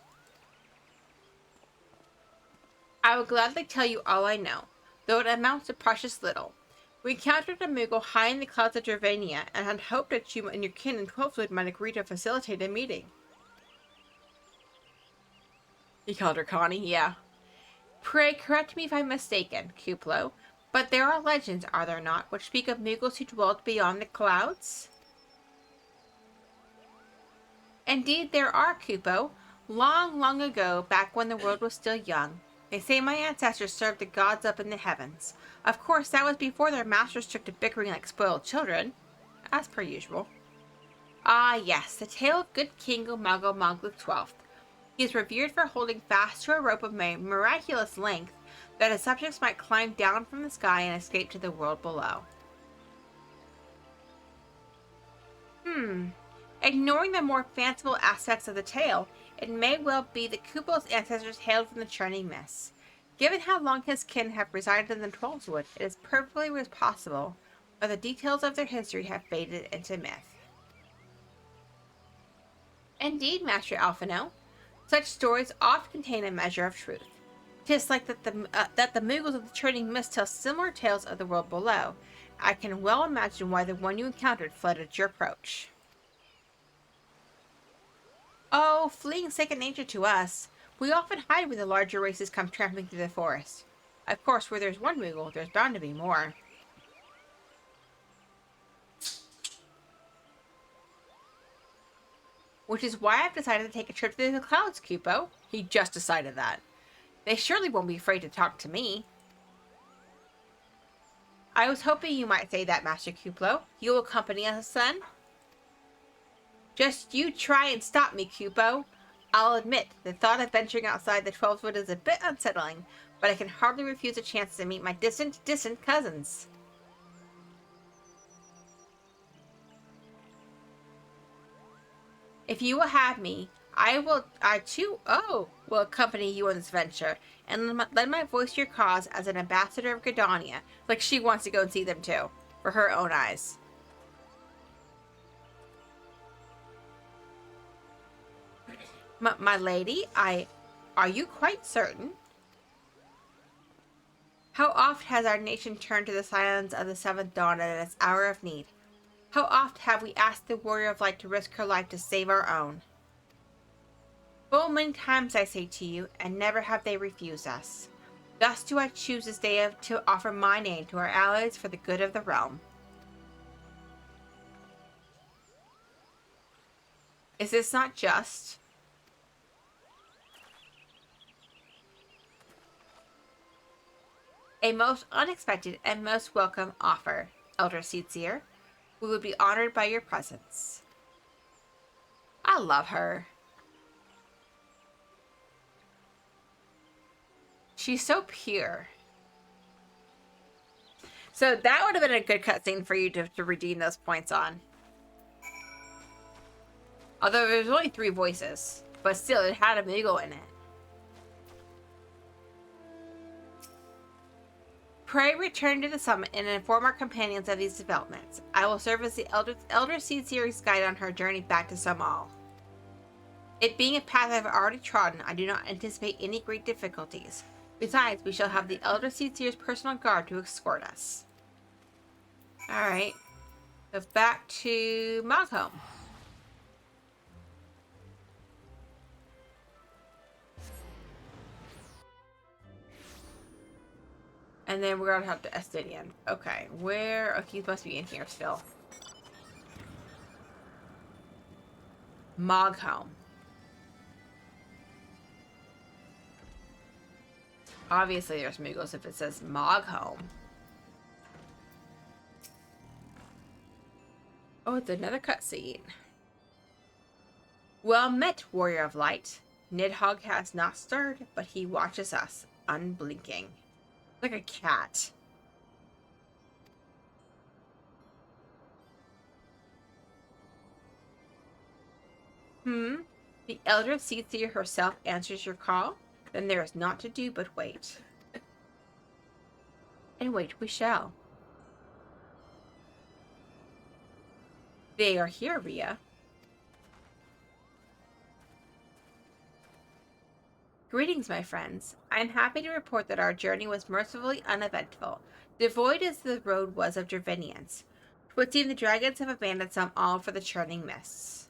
I will gladly tell you all I know, though it amounts to precious little. We encountered a Moogle high in the clouds of Dravania, and had hoped that you and your kin in Twelfwood might agree to facilitate a meeting. He called her Connie, yeah. Pray correct me if I'm mistaken, Kuplo, but there are legends, are there not, which speak of Muggles who dwelt beyond the clouds? Indeed there are, Kupo. Long, long ago, back when the world was still young, they say my ancestors served the gods up in the heavens. Of course, that was before their masters took to bickering like spoiled children, as per usual. Ah, yes, the tale of good King Umago Mog XII. He is revered for holding fast to a rope of miraculous length that his subjects might climb down from the sky and escape to the world below. Ignoring the more fanciful aspects of the tale, it may well be that Kupo's ancestors hailed from the Churning Mists. Given how long his kin have resided in the Twelfwood, it is perfectly possible that the details of their history have faded into myth. Indeed, Master Alphino, such stories oft contain a measure of truth. 'Tis like that the Moogles of the Churning Mist tell similar tales of the world below. I can well imagine why the one you encountered fled at your approach. Oh, fleeing second nature to us. We often hide when the larger races come tramping through the forest. Of course, where there's one Moogle, there's bound to be more. Which is why I've decided to take a trip through the clouds, Kupo. He just decided that. They surely won't be afraid to talk to me. I was hoping you might say that, Master Kuplo. You will accompany us then? Just you try and stop me, Kupo. I'll admit, the thought of venturing outside the 12-foot is a bit unsettling, but I can hardly refuse a chance to meet my distant cousins. If you will have me, I too will accompany you on this venture, and lend my voice to your cause as an ambassador of Gridania, like she wants to go and see them too, for her own eyes. My lady, are you quite certain? How oft has our nation turned to the silence of the seventh dawn at its hour of need? How oft have we asked the warrior of light to risk her life to save our own? Full many times I say to you, and never have they refused us. Thus do I choose this day to offer mine aid to our allies for the good of the realm. Is this not just? A most unexpected and most welcome offer, Elder Seedseer. We would be honored by your presence. I love her. She's so pure. So that would have been a good cutscene for you to redeem those points on. Although there's only 3 voices, but still it had a Moogle in it. Pray return to the summit and inform our companions of these developments. I will serve as the Elder Seedseer's guide on her journey back to Samal. It being a path I've already trodden, I do not anticipate any great difficulties. Besides, we shall have the Elder Seedseer's personal guard to escort us. Alright. So back to Mogholm. And then we're going to have to Estinian. Okay, where? Oh, he must be in here still. Mogholm. Obviously, there's Moogles if it says Mogholm. Oh, it's another cutscene. Well met, Warrior of Light. Nidhogg has not stirred, but he watches us, unblinking. Like a cat. The Elder Seedseer herself answers your call? Then there is naught to do but wait. And wait we shall. They are here, Ria. Greetings, my friends. I am happy to report that our journey was mercifully uneventful, devoid as the road was of Dravinians. 'Twould seem the dragons have abandoned some all for the churning mists.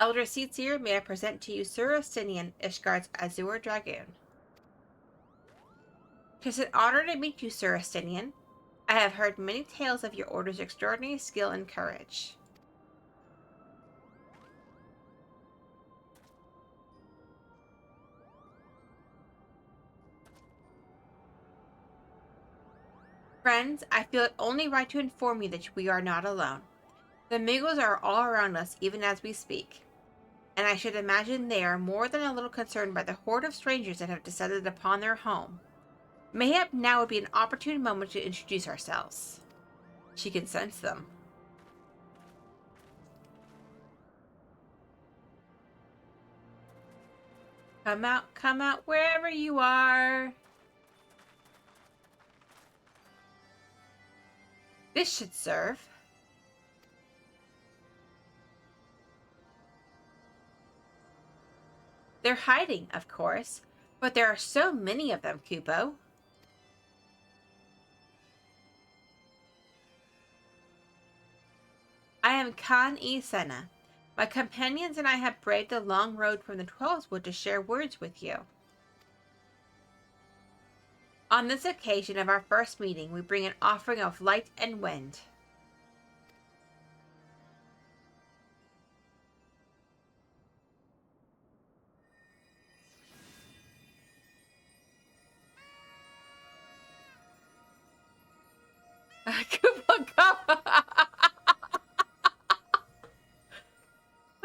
Elder Seedseer, may I present to you Sir Estinian, Ishgard's Azure Dragoon. 'Tis an honor to meet you, Sir Estinian. I have heard many tales of your order's extraordinary skill and courage. Friends, I feel it only right to inform you that we are not alone. The Moogles are all around us even as we speak, and I should imagine they are more than a little concerned by the horde of strangers that have descended upon their home. Mayhap now would be an opportune moment to introduce ourselves. She can sense them. Come out wherever you are. This should serve. They're hiding, of course, But there are so many of them, Kupo. I am Kan-e Senna. My companions and I have braved the long road from the Twelveswood to share words with you. On this occasion of our first meeting, we bring an offering of light and wind.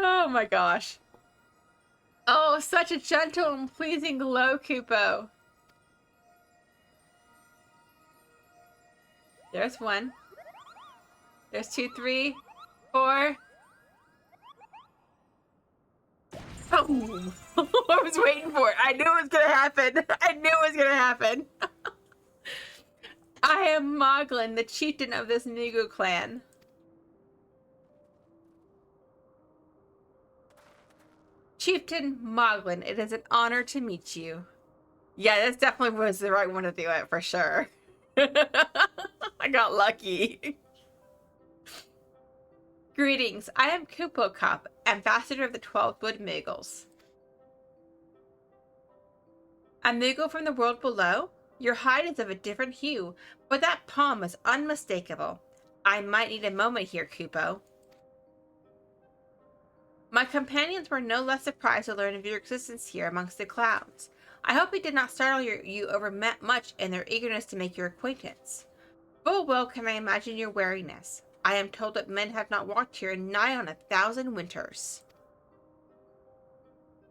Oh my gosh. Oh, such a gentle and pleasing glow, Kupo. There's one. There's 2, 3, 4. Oh, I was waiting for it. I knew it was gonna happen. I knew it was gonna happen. I am Moglin, the chieftain of this Nugu clan. Chieftain Moglin, it is an honor to meet you. Yeah, this definitely was the right one to do it, for sure. I got lucky. Greetings, I am Kupo Cup, ambassador of the 12 Wood Muggles. A Muggle from the world below? Your hide is of a different hue, but that palm is unmistakable. I might need a moment here, Kupo. My companions were no less surprised to learn of your existence here amongst the clouds. I hope it did not startle you over much in their eagerness to make your acquaintance. Full well can I imagine your wariness. I am told that men have not walked here in nigh on 1,000 winters.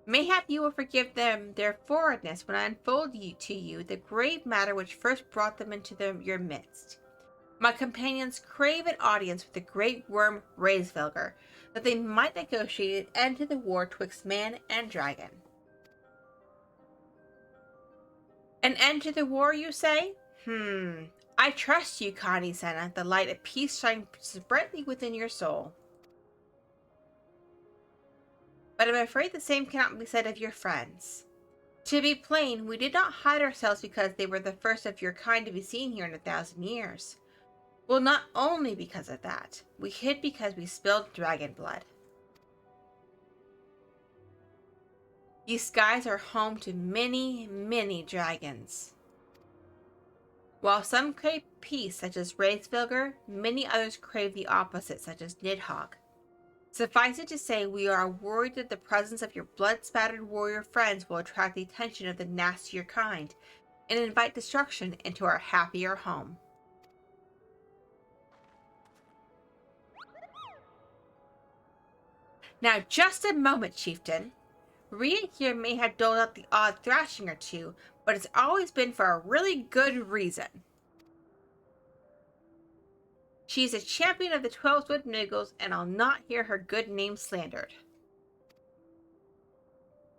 Mayhap you will forgive them their forwardness when I unfold to you the grave matter which first brought them into your midst. My companions crave an audience with the great worm Raisvelger, that they might negotiate an end to the war twixt man and dragon. An end to the war, you say? I trust you, Connie Senna. The light of peace shines brightly within your soul. But I'm afraid the same cannot be said of your friends. To be plain, we did not hide ourselves because they were the first of your kind to be seen here in 1,000 years. Well, not only because of that. We hid because we spilled dragon blood. These skies are home to many, many dragons. While some crave peace, such as Raisvelger, many others crave the opposite, such as Nidhogg. Suffice it to say, we are worried that the presence of your blood-spattered warrior friends will attract the attention of the nastier kind, and invite destruction into our happier home. Now, just a moment, Chieftain. Rhea here may have doled out the odd thrashing or two, but it's always been for a really good reason. She's a champion of the 12 Wood Muggles, and I'll not hear her good name slandered.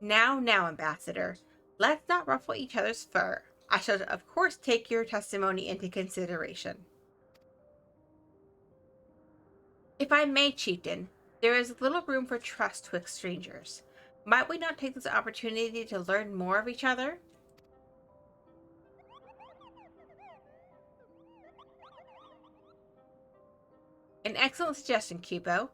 Now, Ambassador, let's not ruffle each other's fur. I shall, of course, take your testimony into consideration. If I may, Chieftain, there is little room for trust twixt strangers. Might we not take this opportunity to learn more of each other? An excellent suggestion, Kupo.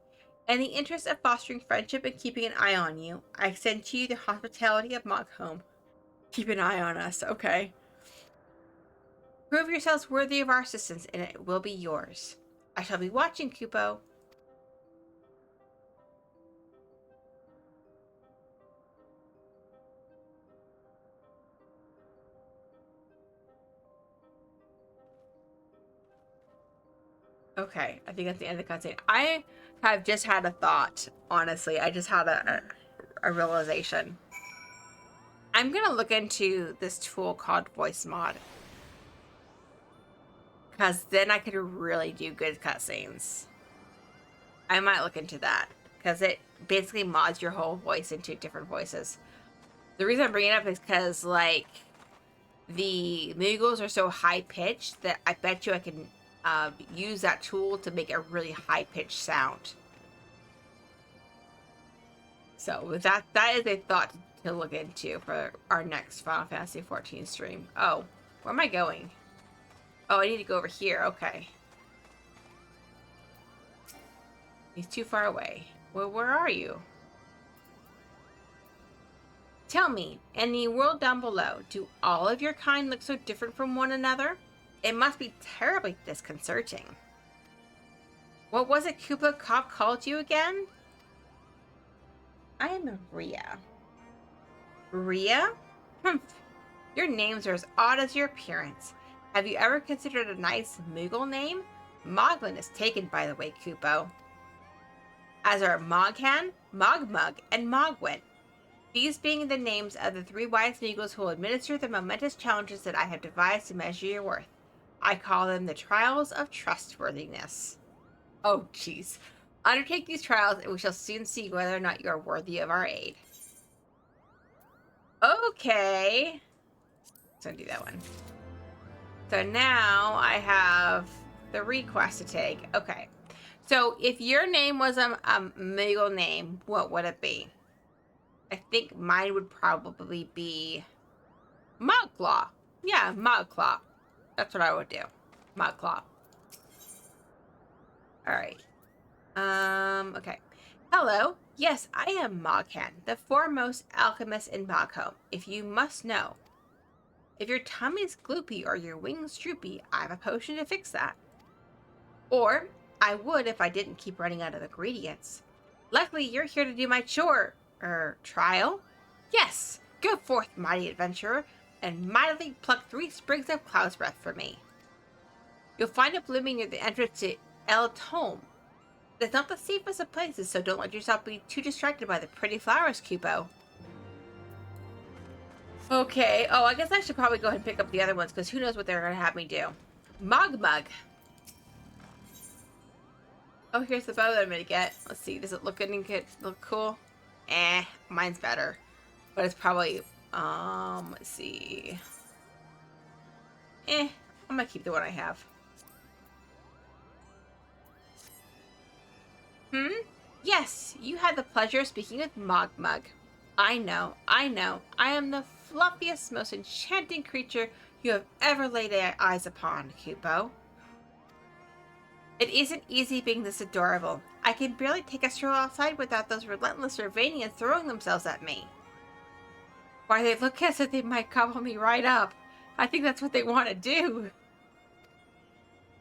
In the interest of fostering friendship and keeping an eye on you, I extend to you the hospitality of Moghome. Keep an eye on us, okay. Prove yourselves worthy of our assistance, and it will be yours. I shall be watching, Kupo. Okay, I think that's the end of the cutscene. I have just had a thought, honestly. I just had a realization. I'm going to look into this tool called Voice Mod. Because then I could really do good cutscenes. I might look into that. Because it basically mods your whole voice into different voices. The reason I'm bringing it up is because, like, the Muggles are so high-pitched that I bet you I can use that tool to make a really high-pitched sound. So with that is a thought to look into for our next Final Fantasy XIV stream. Oh, where am I going? Oh, I need to go over here. Okay. He's too far away. Well, where are you? Tell me, in the world down below, do all of your kind look so different from one another? It must be terribly disconcerting. What was it Koopa Cop called you again? I am Ria. Ria? Humph. Your names are as odd as your appearance. Have you ever considered a nice Moogle name? Moglin is taken, by the way, Kupo. As are Moghan, Mogmug, and Mogwin. These being the names of the 3 wise Moogles who will administer the momentous challenges that I have devised to measure your worth. I call them the Trials of Trustworthiness. Oh, jeez. Undertake these trials, and we shall soon see whether or not you are worthy of our aid. Okay. So do that one. So now I have the request to take. Okay. So if your name was a Moogle name, what would it be? I think mine would probably be Mogclaw. Yeah, Mogclaw. That's what I would do. Mogclaw. Alright. Okay. Hello. Yes, I am Moghan, the foremost alchemist in Mogholm, if you must know. If your tummy's gloopy or your wings droopy, I have a potion to fix that. Or, I would if I didn't keep running out of ingredients. Luckily, you're here to do my trial? Yes! Go forth, mighty adventurer, and mightily pluck 3 sprigs of cloud's breath for me. You'll find it blooming near the entrance to El Tome. It's not the safest of places, so don't let yourself be too distracted by the pretty flowers, Kupo. Okay, oh, I guess I should probably go ahead and pick up the other ones, because who knows what they're going to have me do. Mogmug. Oh, here's the bow that I'm going to get. Let's see, does it look good and look cool? Mine's better. But it's probably, let's see. I'm going to keep the one I have. Yes, you had the pleasure of speaking with Mogmug. I know. I am the fluffiest, most enchanting creature you have ever laid eyes upon, Kupo. It isn't easy being this adorable. I can barely take a stroll outside without those relentless Ravanians throwing themselves at me. Why, they look as if they might gobble me right up. I think that's what they want to do.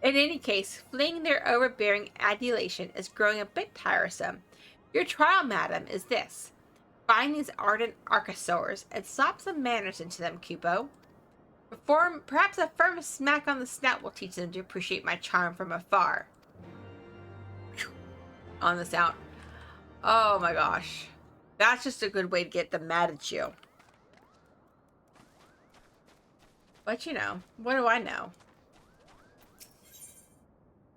In any case, fleeing their overbearing adulation is growing a bit tiresome. Your trial, madam, is this. Find these ardent archosaurs and slap some manners into them, Kupo. Perhaps a firm smack on the snout will teach them to appreciate my charm from afar. On the snout. Oh my gosh. That's just a good way to get them mad at you. But you know, what do I know?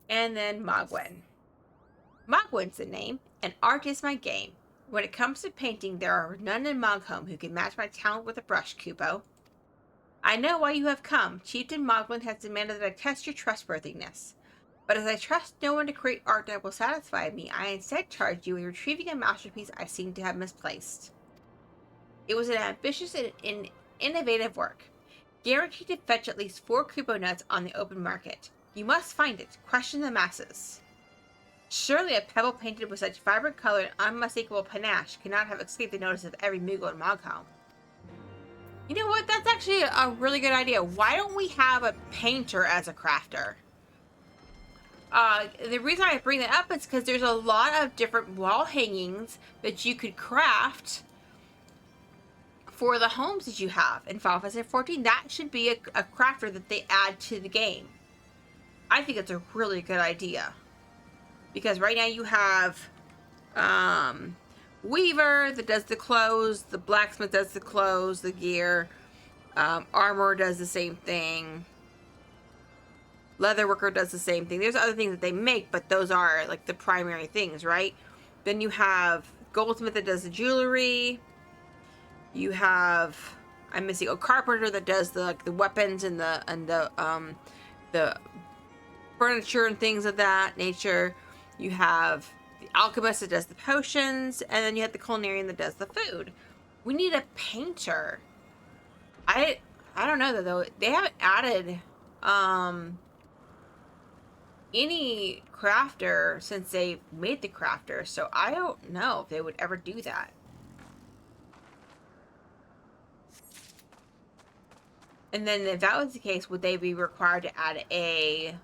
And then Mogwin. Mogwin's the name, and art is my game. When it comes to painting, there are none in Mogholm who can match my talent with a brush, Kupo. I know why you have come. Chieftain Mogwin has demanded that I test your trustworthiness. But as I trust no one to create art that will satisfy me, I instead charge you with retrieving a masterpiece I seem to have misplaced. It was an ambitious and innovative work, guaranteed to fetch at least 4 Kupo nuts on the open market. You must find it. Question the masses. Surely a pebble painted with such vibrant color and unmistakable panache cannot have escaped the notice of every Moogle in Mogholm. You know what? That's actually a really good idea. Why don't we have a painter as a crafter? The reason I bring that up is because there's a lot of different wall hangings that you could craft for the homes that you have in Final Fantasy XIV. That should be a crafter that they add to the game. I think it's a really good idea. Because right now you have Weaver that does the clothes, the blacksmith does the clothes, the gear, armor does the same thing, leatherworker does the same thing. There's other things that they make, but those are like the primary things, right? Then you have goldsmith that does the jewelry. You have, I'm missing a carpenter that does the weapons and the furniture and things of that nature. You have the alchemist that does the potions, and then you have the culinarian that does the food. We need a painter. I don't know though. They haven't added any crafter since they made the crafter, so I don't know if they would ever do that. And then if that was the case, would they be required to add a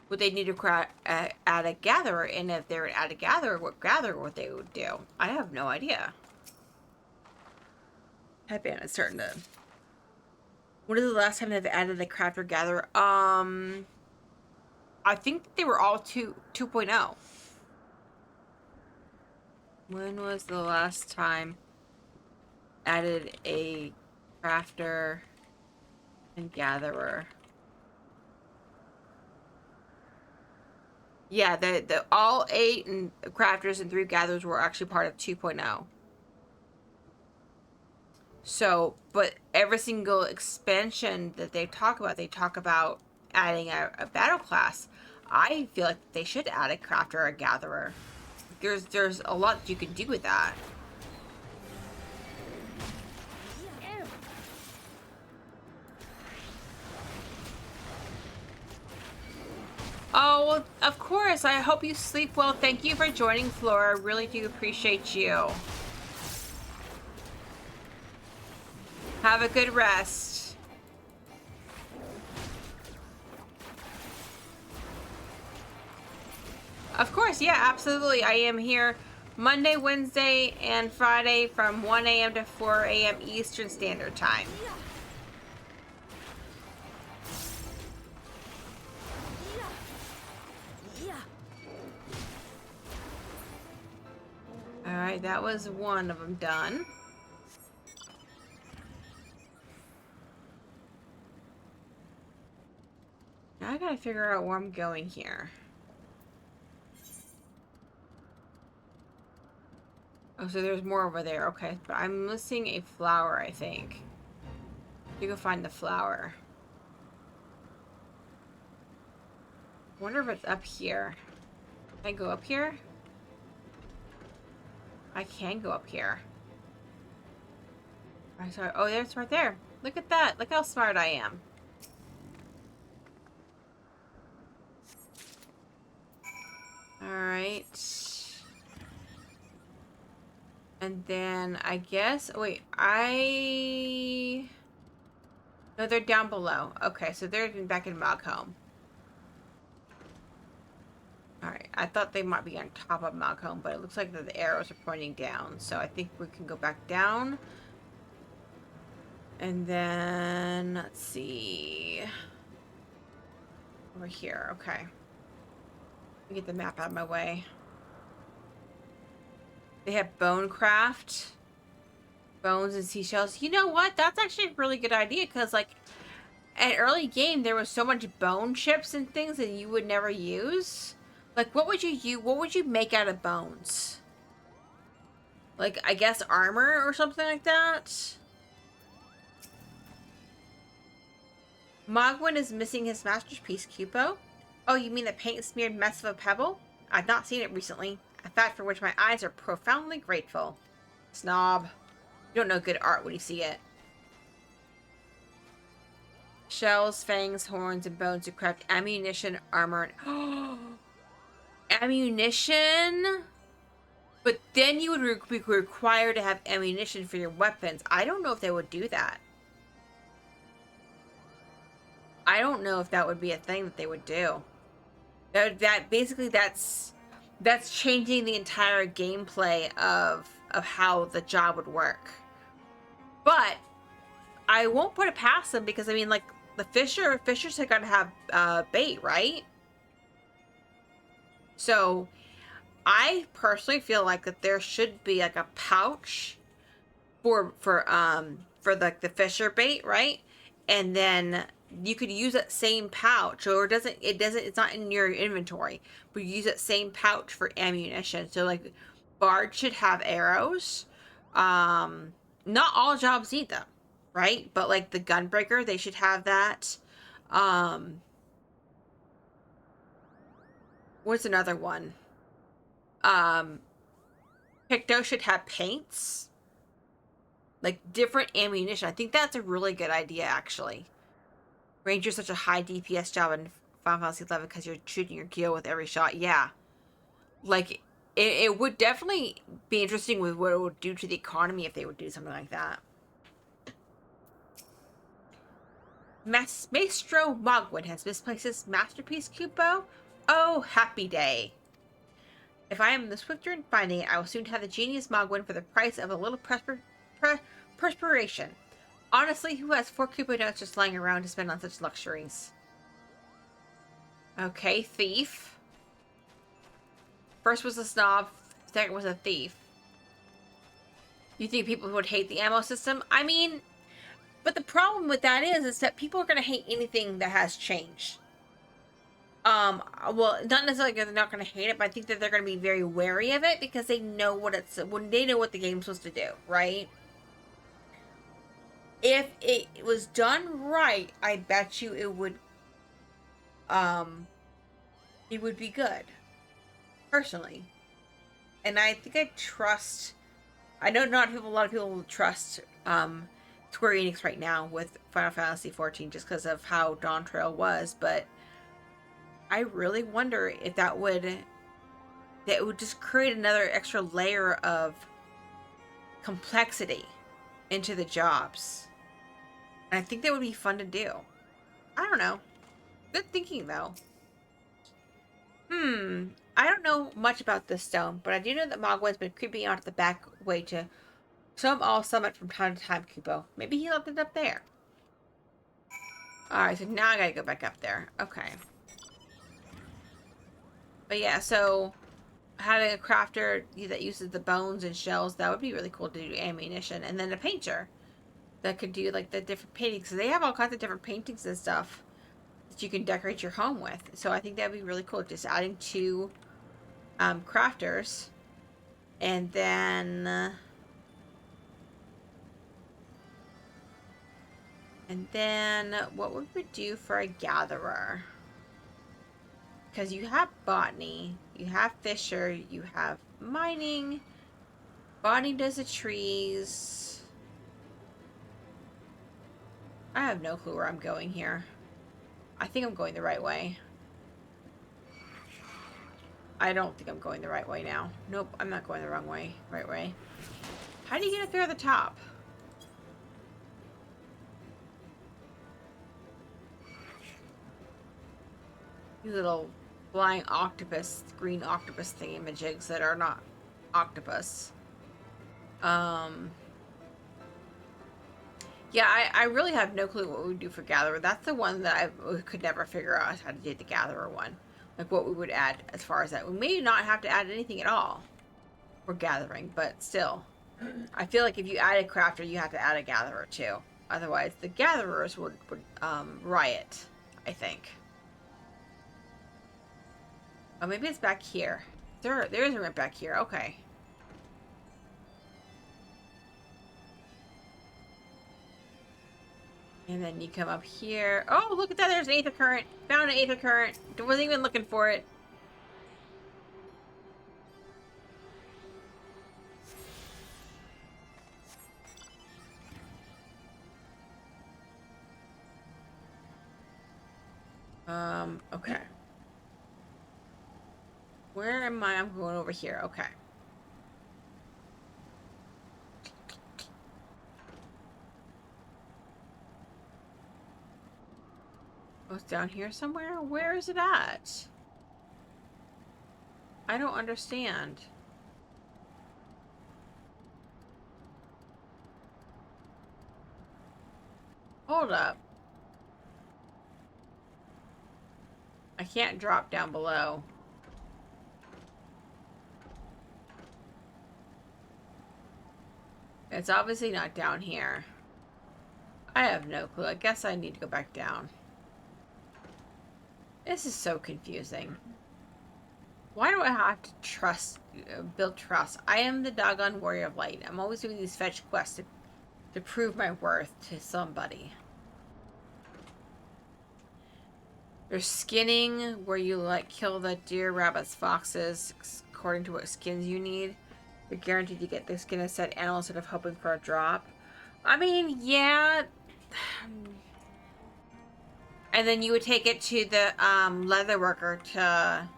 would they need to add a gatherer? And if they would add a gatherer, what they would do? I have no idea. Headband is starting to. When is the last time they've added a crafter gatherer? I think they were all 2.0. When was the last time added a crafter and gatherer? Yeah, the all 8 and crafters and 3 gatherers were actually part of 2.0. So, but every single expansion that they talk about adding a battle class. I feel like they should add a crafter or a gatherer. There's a lot you can do with that. Oh, well, of course. I hope you sleep well. Thank you for joining, Flora. I really do appreciate you. Have a good rest. Of course, yeah, absolutely. I am here Monday, Wednesday, and Friday from 1 a.m. to 4 a.m. Eastern Standard Time. Alright, that was one of them done. Now I gotta figure out where I'm going here. Oh, so there's more over there. Okay, but I'm missing a flower, I think. You go find the flower. I wonder if it's up here. Can I go up here? I can go up here. I saw. Oh, there's right there. Look at that. Look how smart I am. Alright. And then I guess. Wait, no, they're down below. Okay, so they're back in Malcolm. Alright, I thought they might be on top of Malcolm, but it looks like the arrows are pointing down. So I think we can go back down. And then, let's see. Over here, okay. Let me get the map out of my way. They have bone craft. Bones and seashells. You know what? That's actually a really good idea, because, like, at early game, there was so much bone chips and things that you would never use. Like, what would you make out of bones? Like, I guess armor or something like that? Mogwin is missing his masterpiece, Cupo. Oh, you mean the paint-smeared mess of a pebble? I've not seen it recently. A fact for which my eyes are profoundly grateful. Snob. You don't know good art when you see it. Shells, fangs, horns, and bones to craft ammunition, armor, and... ammunition? But then you would be required to have ammunition for your weapons. I don't know if they would do that. I don't know if that would be a thing that they would do. That's changing the entire gameplay of how the job would work. But I won't put it past them, because I mean, like, the fishers have got to have bait, right? So I personally feel like that there should be like a pouch for the fisher bait, right? And then you could use that same pouch, or it's not in your inventory, but you use that same pouch for ammunition. So like bards should have arrows. Not all jobs need them, right? But like the gunbreaker, they should have that. What's another one? Picto should have paints. Like, different ammunition. I think that's a really good idea, actually. Ranger's such a high DPS job in Final Fantasy XI because you're shooting your kill with every shot. Yeah. Like, it would definitely be interesting with what it would do to the economy if they would do something like that. Maestro Mogwin has misplaced his masterpiece, Kupo. Oh, happy day. If I am the swifter in finding it, I will soon have the genius Mogwin for the price of a little perspiration. Honestly, who has 4 Kupo notes just lying around to spend on such luxuries? Okay, thief. First was a snob, second was a thief. You think people would hate the ammo system? I mean, but the problem with that is that people are going to hate anything that has changed. Well, not necessarily they're not going to hate it, but I think that they're going to be very wary of it because they know what they know what the game's supposed to do, right? If it was done right, I bet you it would be good. Personally. And I think I know not a lot of people trust Square Enix right now with Final Fantasy XIV just because of how Dawn Trail was, but I really wonder if that would just create another extra layer of complexity into the jobs. And I think that would be fun to do. I don't know. Good thinking, though. I don't know much about this stone, but I do know that Mogwin's been creeping out the back way to some all summit from time to time, Kupo. Maybe he left it up there. Alright, so now I gotta go back up there. Okay. But yeah, so having a crafter that uses the bones and shells, that would be really cool to do ammunition. And then a painter that could do like the different paintings. So they have all kinds of different paintings and stuff that you can decorate your home with. So I think that'd be really cool. Just adding 2 crafters. And then what would we do for a gatherer? Because you have botany, you have fisher, you have mining. Botany does the trees. I have no clue where I'm going here. I think I'm going the right way. I don't think I'm going the right way now. Nope, I'm not going the wrong way. Right way. How do you get up there at the top? These little flying octopus, green octopus thingamajigs that are not octopus. Yeah, I really have no clue what we would do for Gatherer. That's the one that I could never figure out how to do the Gatherer one. Like what we would add as far as that. We may not have to add anything at all for gathering, but still. I feel like if you add a crafter, you have to add a Gatherer too. Otherwise, the Gatherers would riot, I think. Oh, maybe it's back here. There is a ramp back here. Okay. And then you come up here. Oh, look at that. There's an Aether Current. Found an Aether Current. Wasn't even looking for it. Okay. Where am I? I'm going over here. Okay. Oh, it's down here somewhere? Where is it at? I don't understand. Hold up. I can't drop down below. It's obviously not down here. I have no clue. I guess I need to go back down. This is so confusing. Why do I have to build trust? I am the doggone warrior of light. I'm always doing these fetch quests to prove my worth to somebody. There's skinning, where you like kill the deer, rabbits, foxes, according to what skins you need. You're guaranteed to get this skin of said animal instead of hoping for a drop. I mean, yeah. And then you would take it to the leather worker to...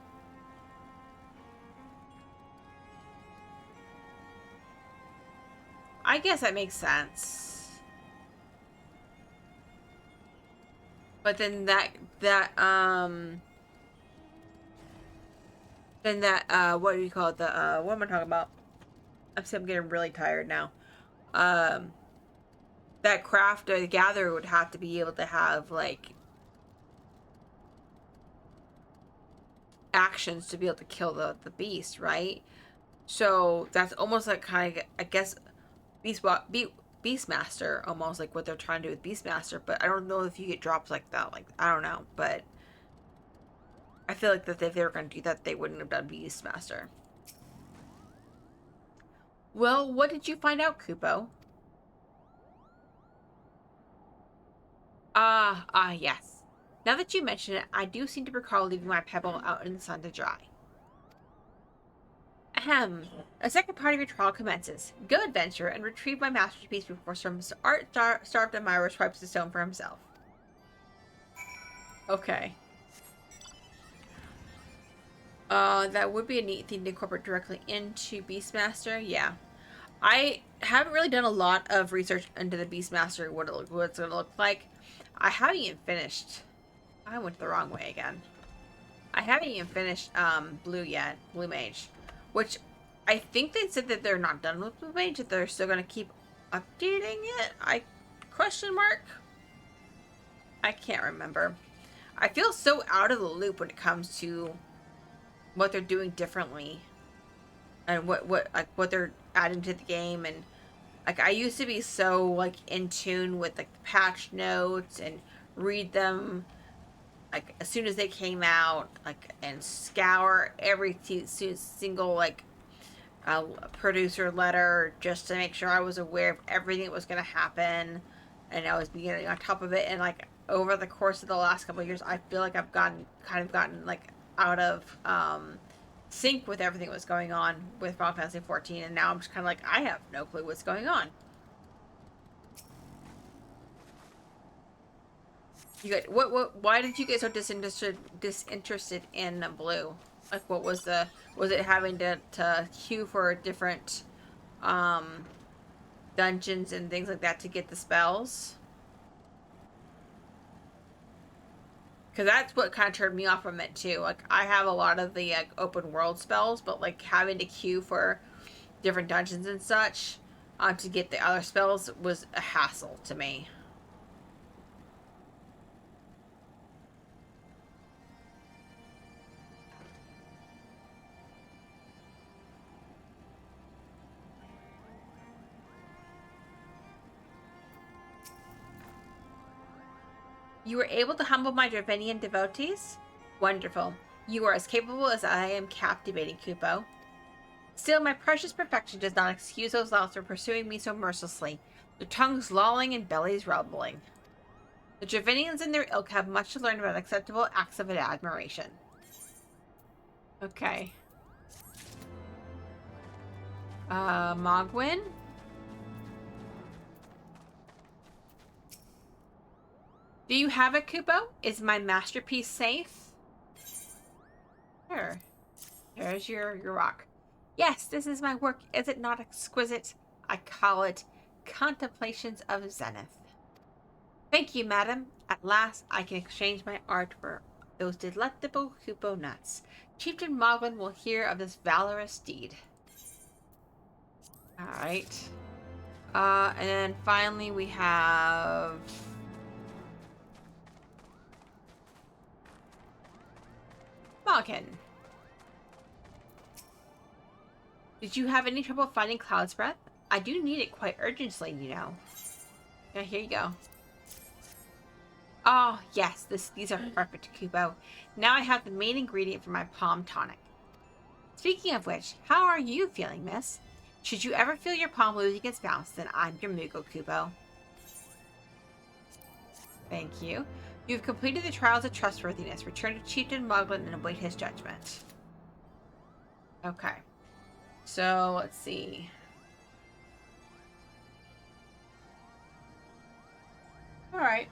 I guess that makes sense. But then what do you call it? What am I talking about? I'm getting really tired now. That craft or the gatherer would have to be able to have, like, actions to be able to kill the beast, right? So that's almost like kind of, I guess, Beastmaster, almost like what they're trying to do with Beastmaster, but I don't know if you get drops like that. Like, I don't know, but I feel like that if they were going to do that, they wouldn't have done Beastmaster. Well, what did you find out, Kupo? Yes. Now that you mention it, I do seem to recall leaving my pebble out in the sun to dry. Ahem. A second part of your trial commences. Go adventure and retrieve my masterpiece before some starved admirer swipes the stone for himself. Okay. That would be a neat thing to incorporate directly into Beastmaster. Yeah. I haven't really done a lot of research into the Beastmaster, what it's going to look like. I haven't even finished. I went the wrong way again. I haven't even finished Blue yet. Blue Mage. Which I think they said that they're not done with Blue Mage, that they're still going to keep updating it. Question mark? I can't remember. I feel so out of the loop when it comes to what they're doing differently and what they're adding to the game. And like, I used to be so like in tune with like the patch notes and read them like as soon as they came out, like, and scour every single like producer letter just to make sure I was aware of everything that was going to happen, and I was beginning on top of it. And like over the course of the last couple of years, I feel like I've gotten like out of sync with everything that was going on with Final Fantasy XIV, and now I'm just kind of like, I have no clue what's going on. You get why did you get so disinterested in Blue? Like, what was it having to queue for different dungeons and things like that to get the spells? Because that's what kind of turned me off from it too. Like, I have a lot of the open world spells, but like having to queue for different dungeons and such to get the other spells was a hassle to me. You were able to humble my Dravenian devotees? Wonderful. You are as capable as I am captivating, Kupo. Still, my precious perfection does not excuse those louts for pursuing me so mercilessly, their tongues lolling and bellies rumbling. The Dravenians and their ilk have much to learn about acceptable acts of admiration. Okay. Mogwin? Do you have it, Kupo? Is my masterpiece safe? Sure. There's your rock. Yes, this is my work. Is it not exquisite? I call it Contemplations of Zenith. Thank you, madam. At last, I can exchange my art for those delectable Kupo nuts. Chieftain Mogwin will hear of this valorous deed. Alright. And then finally we have... Malkin. Did you have any trouble finding Cloud's Breath? I do need it quite urgently, you know. Yeah, here you go. Oh, yes, these are perfect, Kupo. Now I have the main ingredient for my palm tonic. Speaking of which, how are you feeling, miss? Should you ever feel your palm losing its bounce, then I'm your Moogle, Kupo. Thank you. You've completed the trials of trustworthiness. Return to Chieftain Mogwin and await his judgment. Okay. So let's see. All right.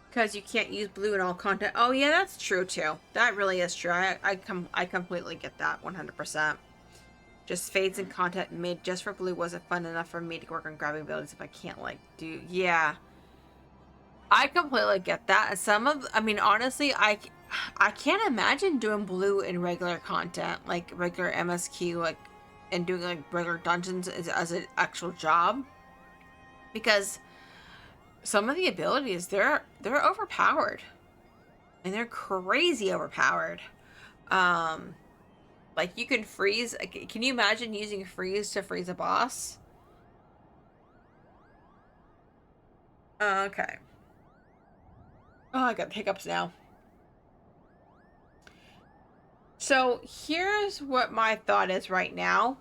Because you can't use blue in all content. Oh yeah, that's true too. That really is true. I completely get that 100%. Just fades in content made just for blue wasn't fun enough for me to work on grabbing abilities if I can't like do. Yeah, I completely get that. I mean, honestly, I can't imagine doing blue in regular content, like regular MSQ, like, and doing like regular dungeons as an actual job, because some of the abilities they're overpowered, and they're crazy overpowered. Um, like you can freeze. Can you imagine using freeze to freeze a boss? Okay. Oh, I got hiccups now. So here's what my thought is right now.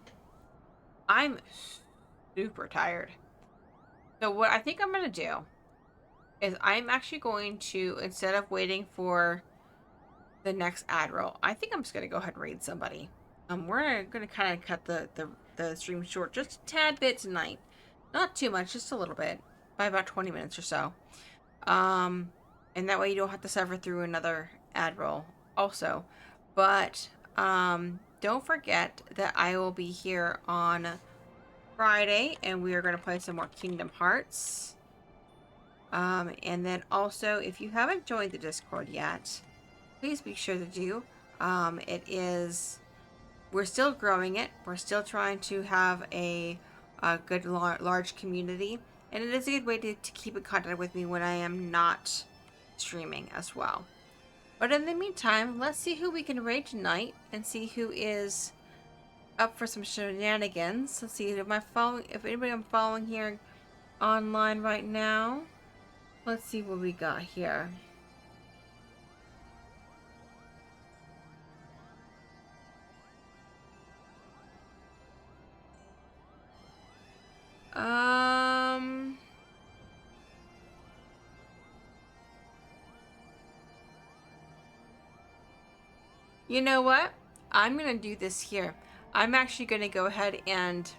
I'm super tired. So what I think I'm going to do is I'm actually going to, instead of waiting for the next ad roll, I think I'm just going to go ahead and raid somebody. We're going to kind of cut the stream short just a tad bit tonight. Not too much, just a little bit. By about 20 minutes or so. And that way you don't have to suffer through another ad roll also. But don't forget that I will be here on Friday, and we are going to play some more Kingdom Hearts. And then also, if you haven't joined the Discord yet, please be sure to do. We're still growing it. We're still trying to have a good large community, and it is a good way to keep in contact with me when I am not streaming as well. But in the meantime, let's see who we can raid tonight and see who is up for some shenanigans. Let's see if anybody I'm following here online right now. Let's see what we got here. You know what? I'm gonna do this here. I'm actually gonna go ahead and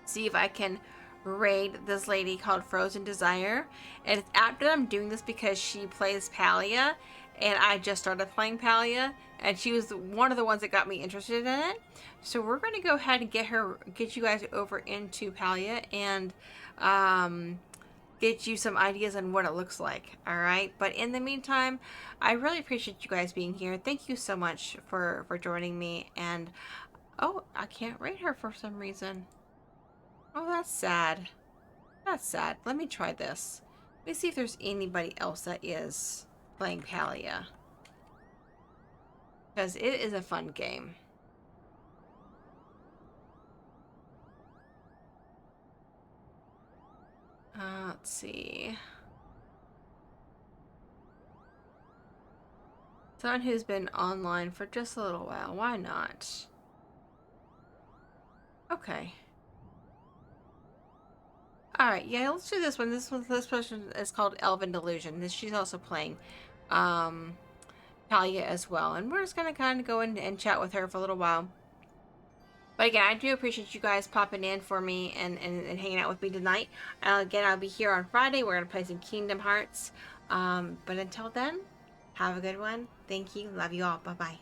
see if I can raid this lady called Frozen Desire. And it's after I'm doing this because she plays Palia, and I just started playing Palia, and she was one of the ones that got me interested in it. So we're gonna go ahead and get you guys over into Palia and get you some ideas on what it looks like. All right, but in the meantime, I really appreciate you guys being here. Thank you so much for joining me. And oh, I can't rate her for some reason. Oh, that's sad. That's sad. Let me try this. Let me see if there's anybody else that is playing Palia, because it is a fun game. Let's see. Someone who's been online for just a little while. Why not? Okay. Alright, yeah, let's do this one. This person is called Elven Delusion. She's also playing Talia as well. And we're just gonna kind of go in and chat with her for a little while. But again, I do appreciate you guys popping in for me and hanging out with me tonight. Again, I'll be here on Friday. We're gonna play some Kingdom Hearts. But until then, have a good one. Thank you. Love you all. Bye-bye.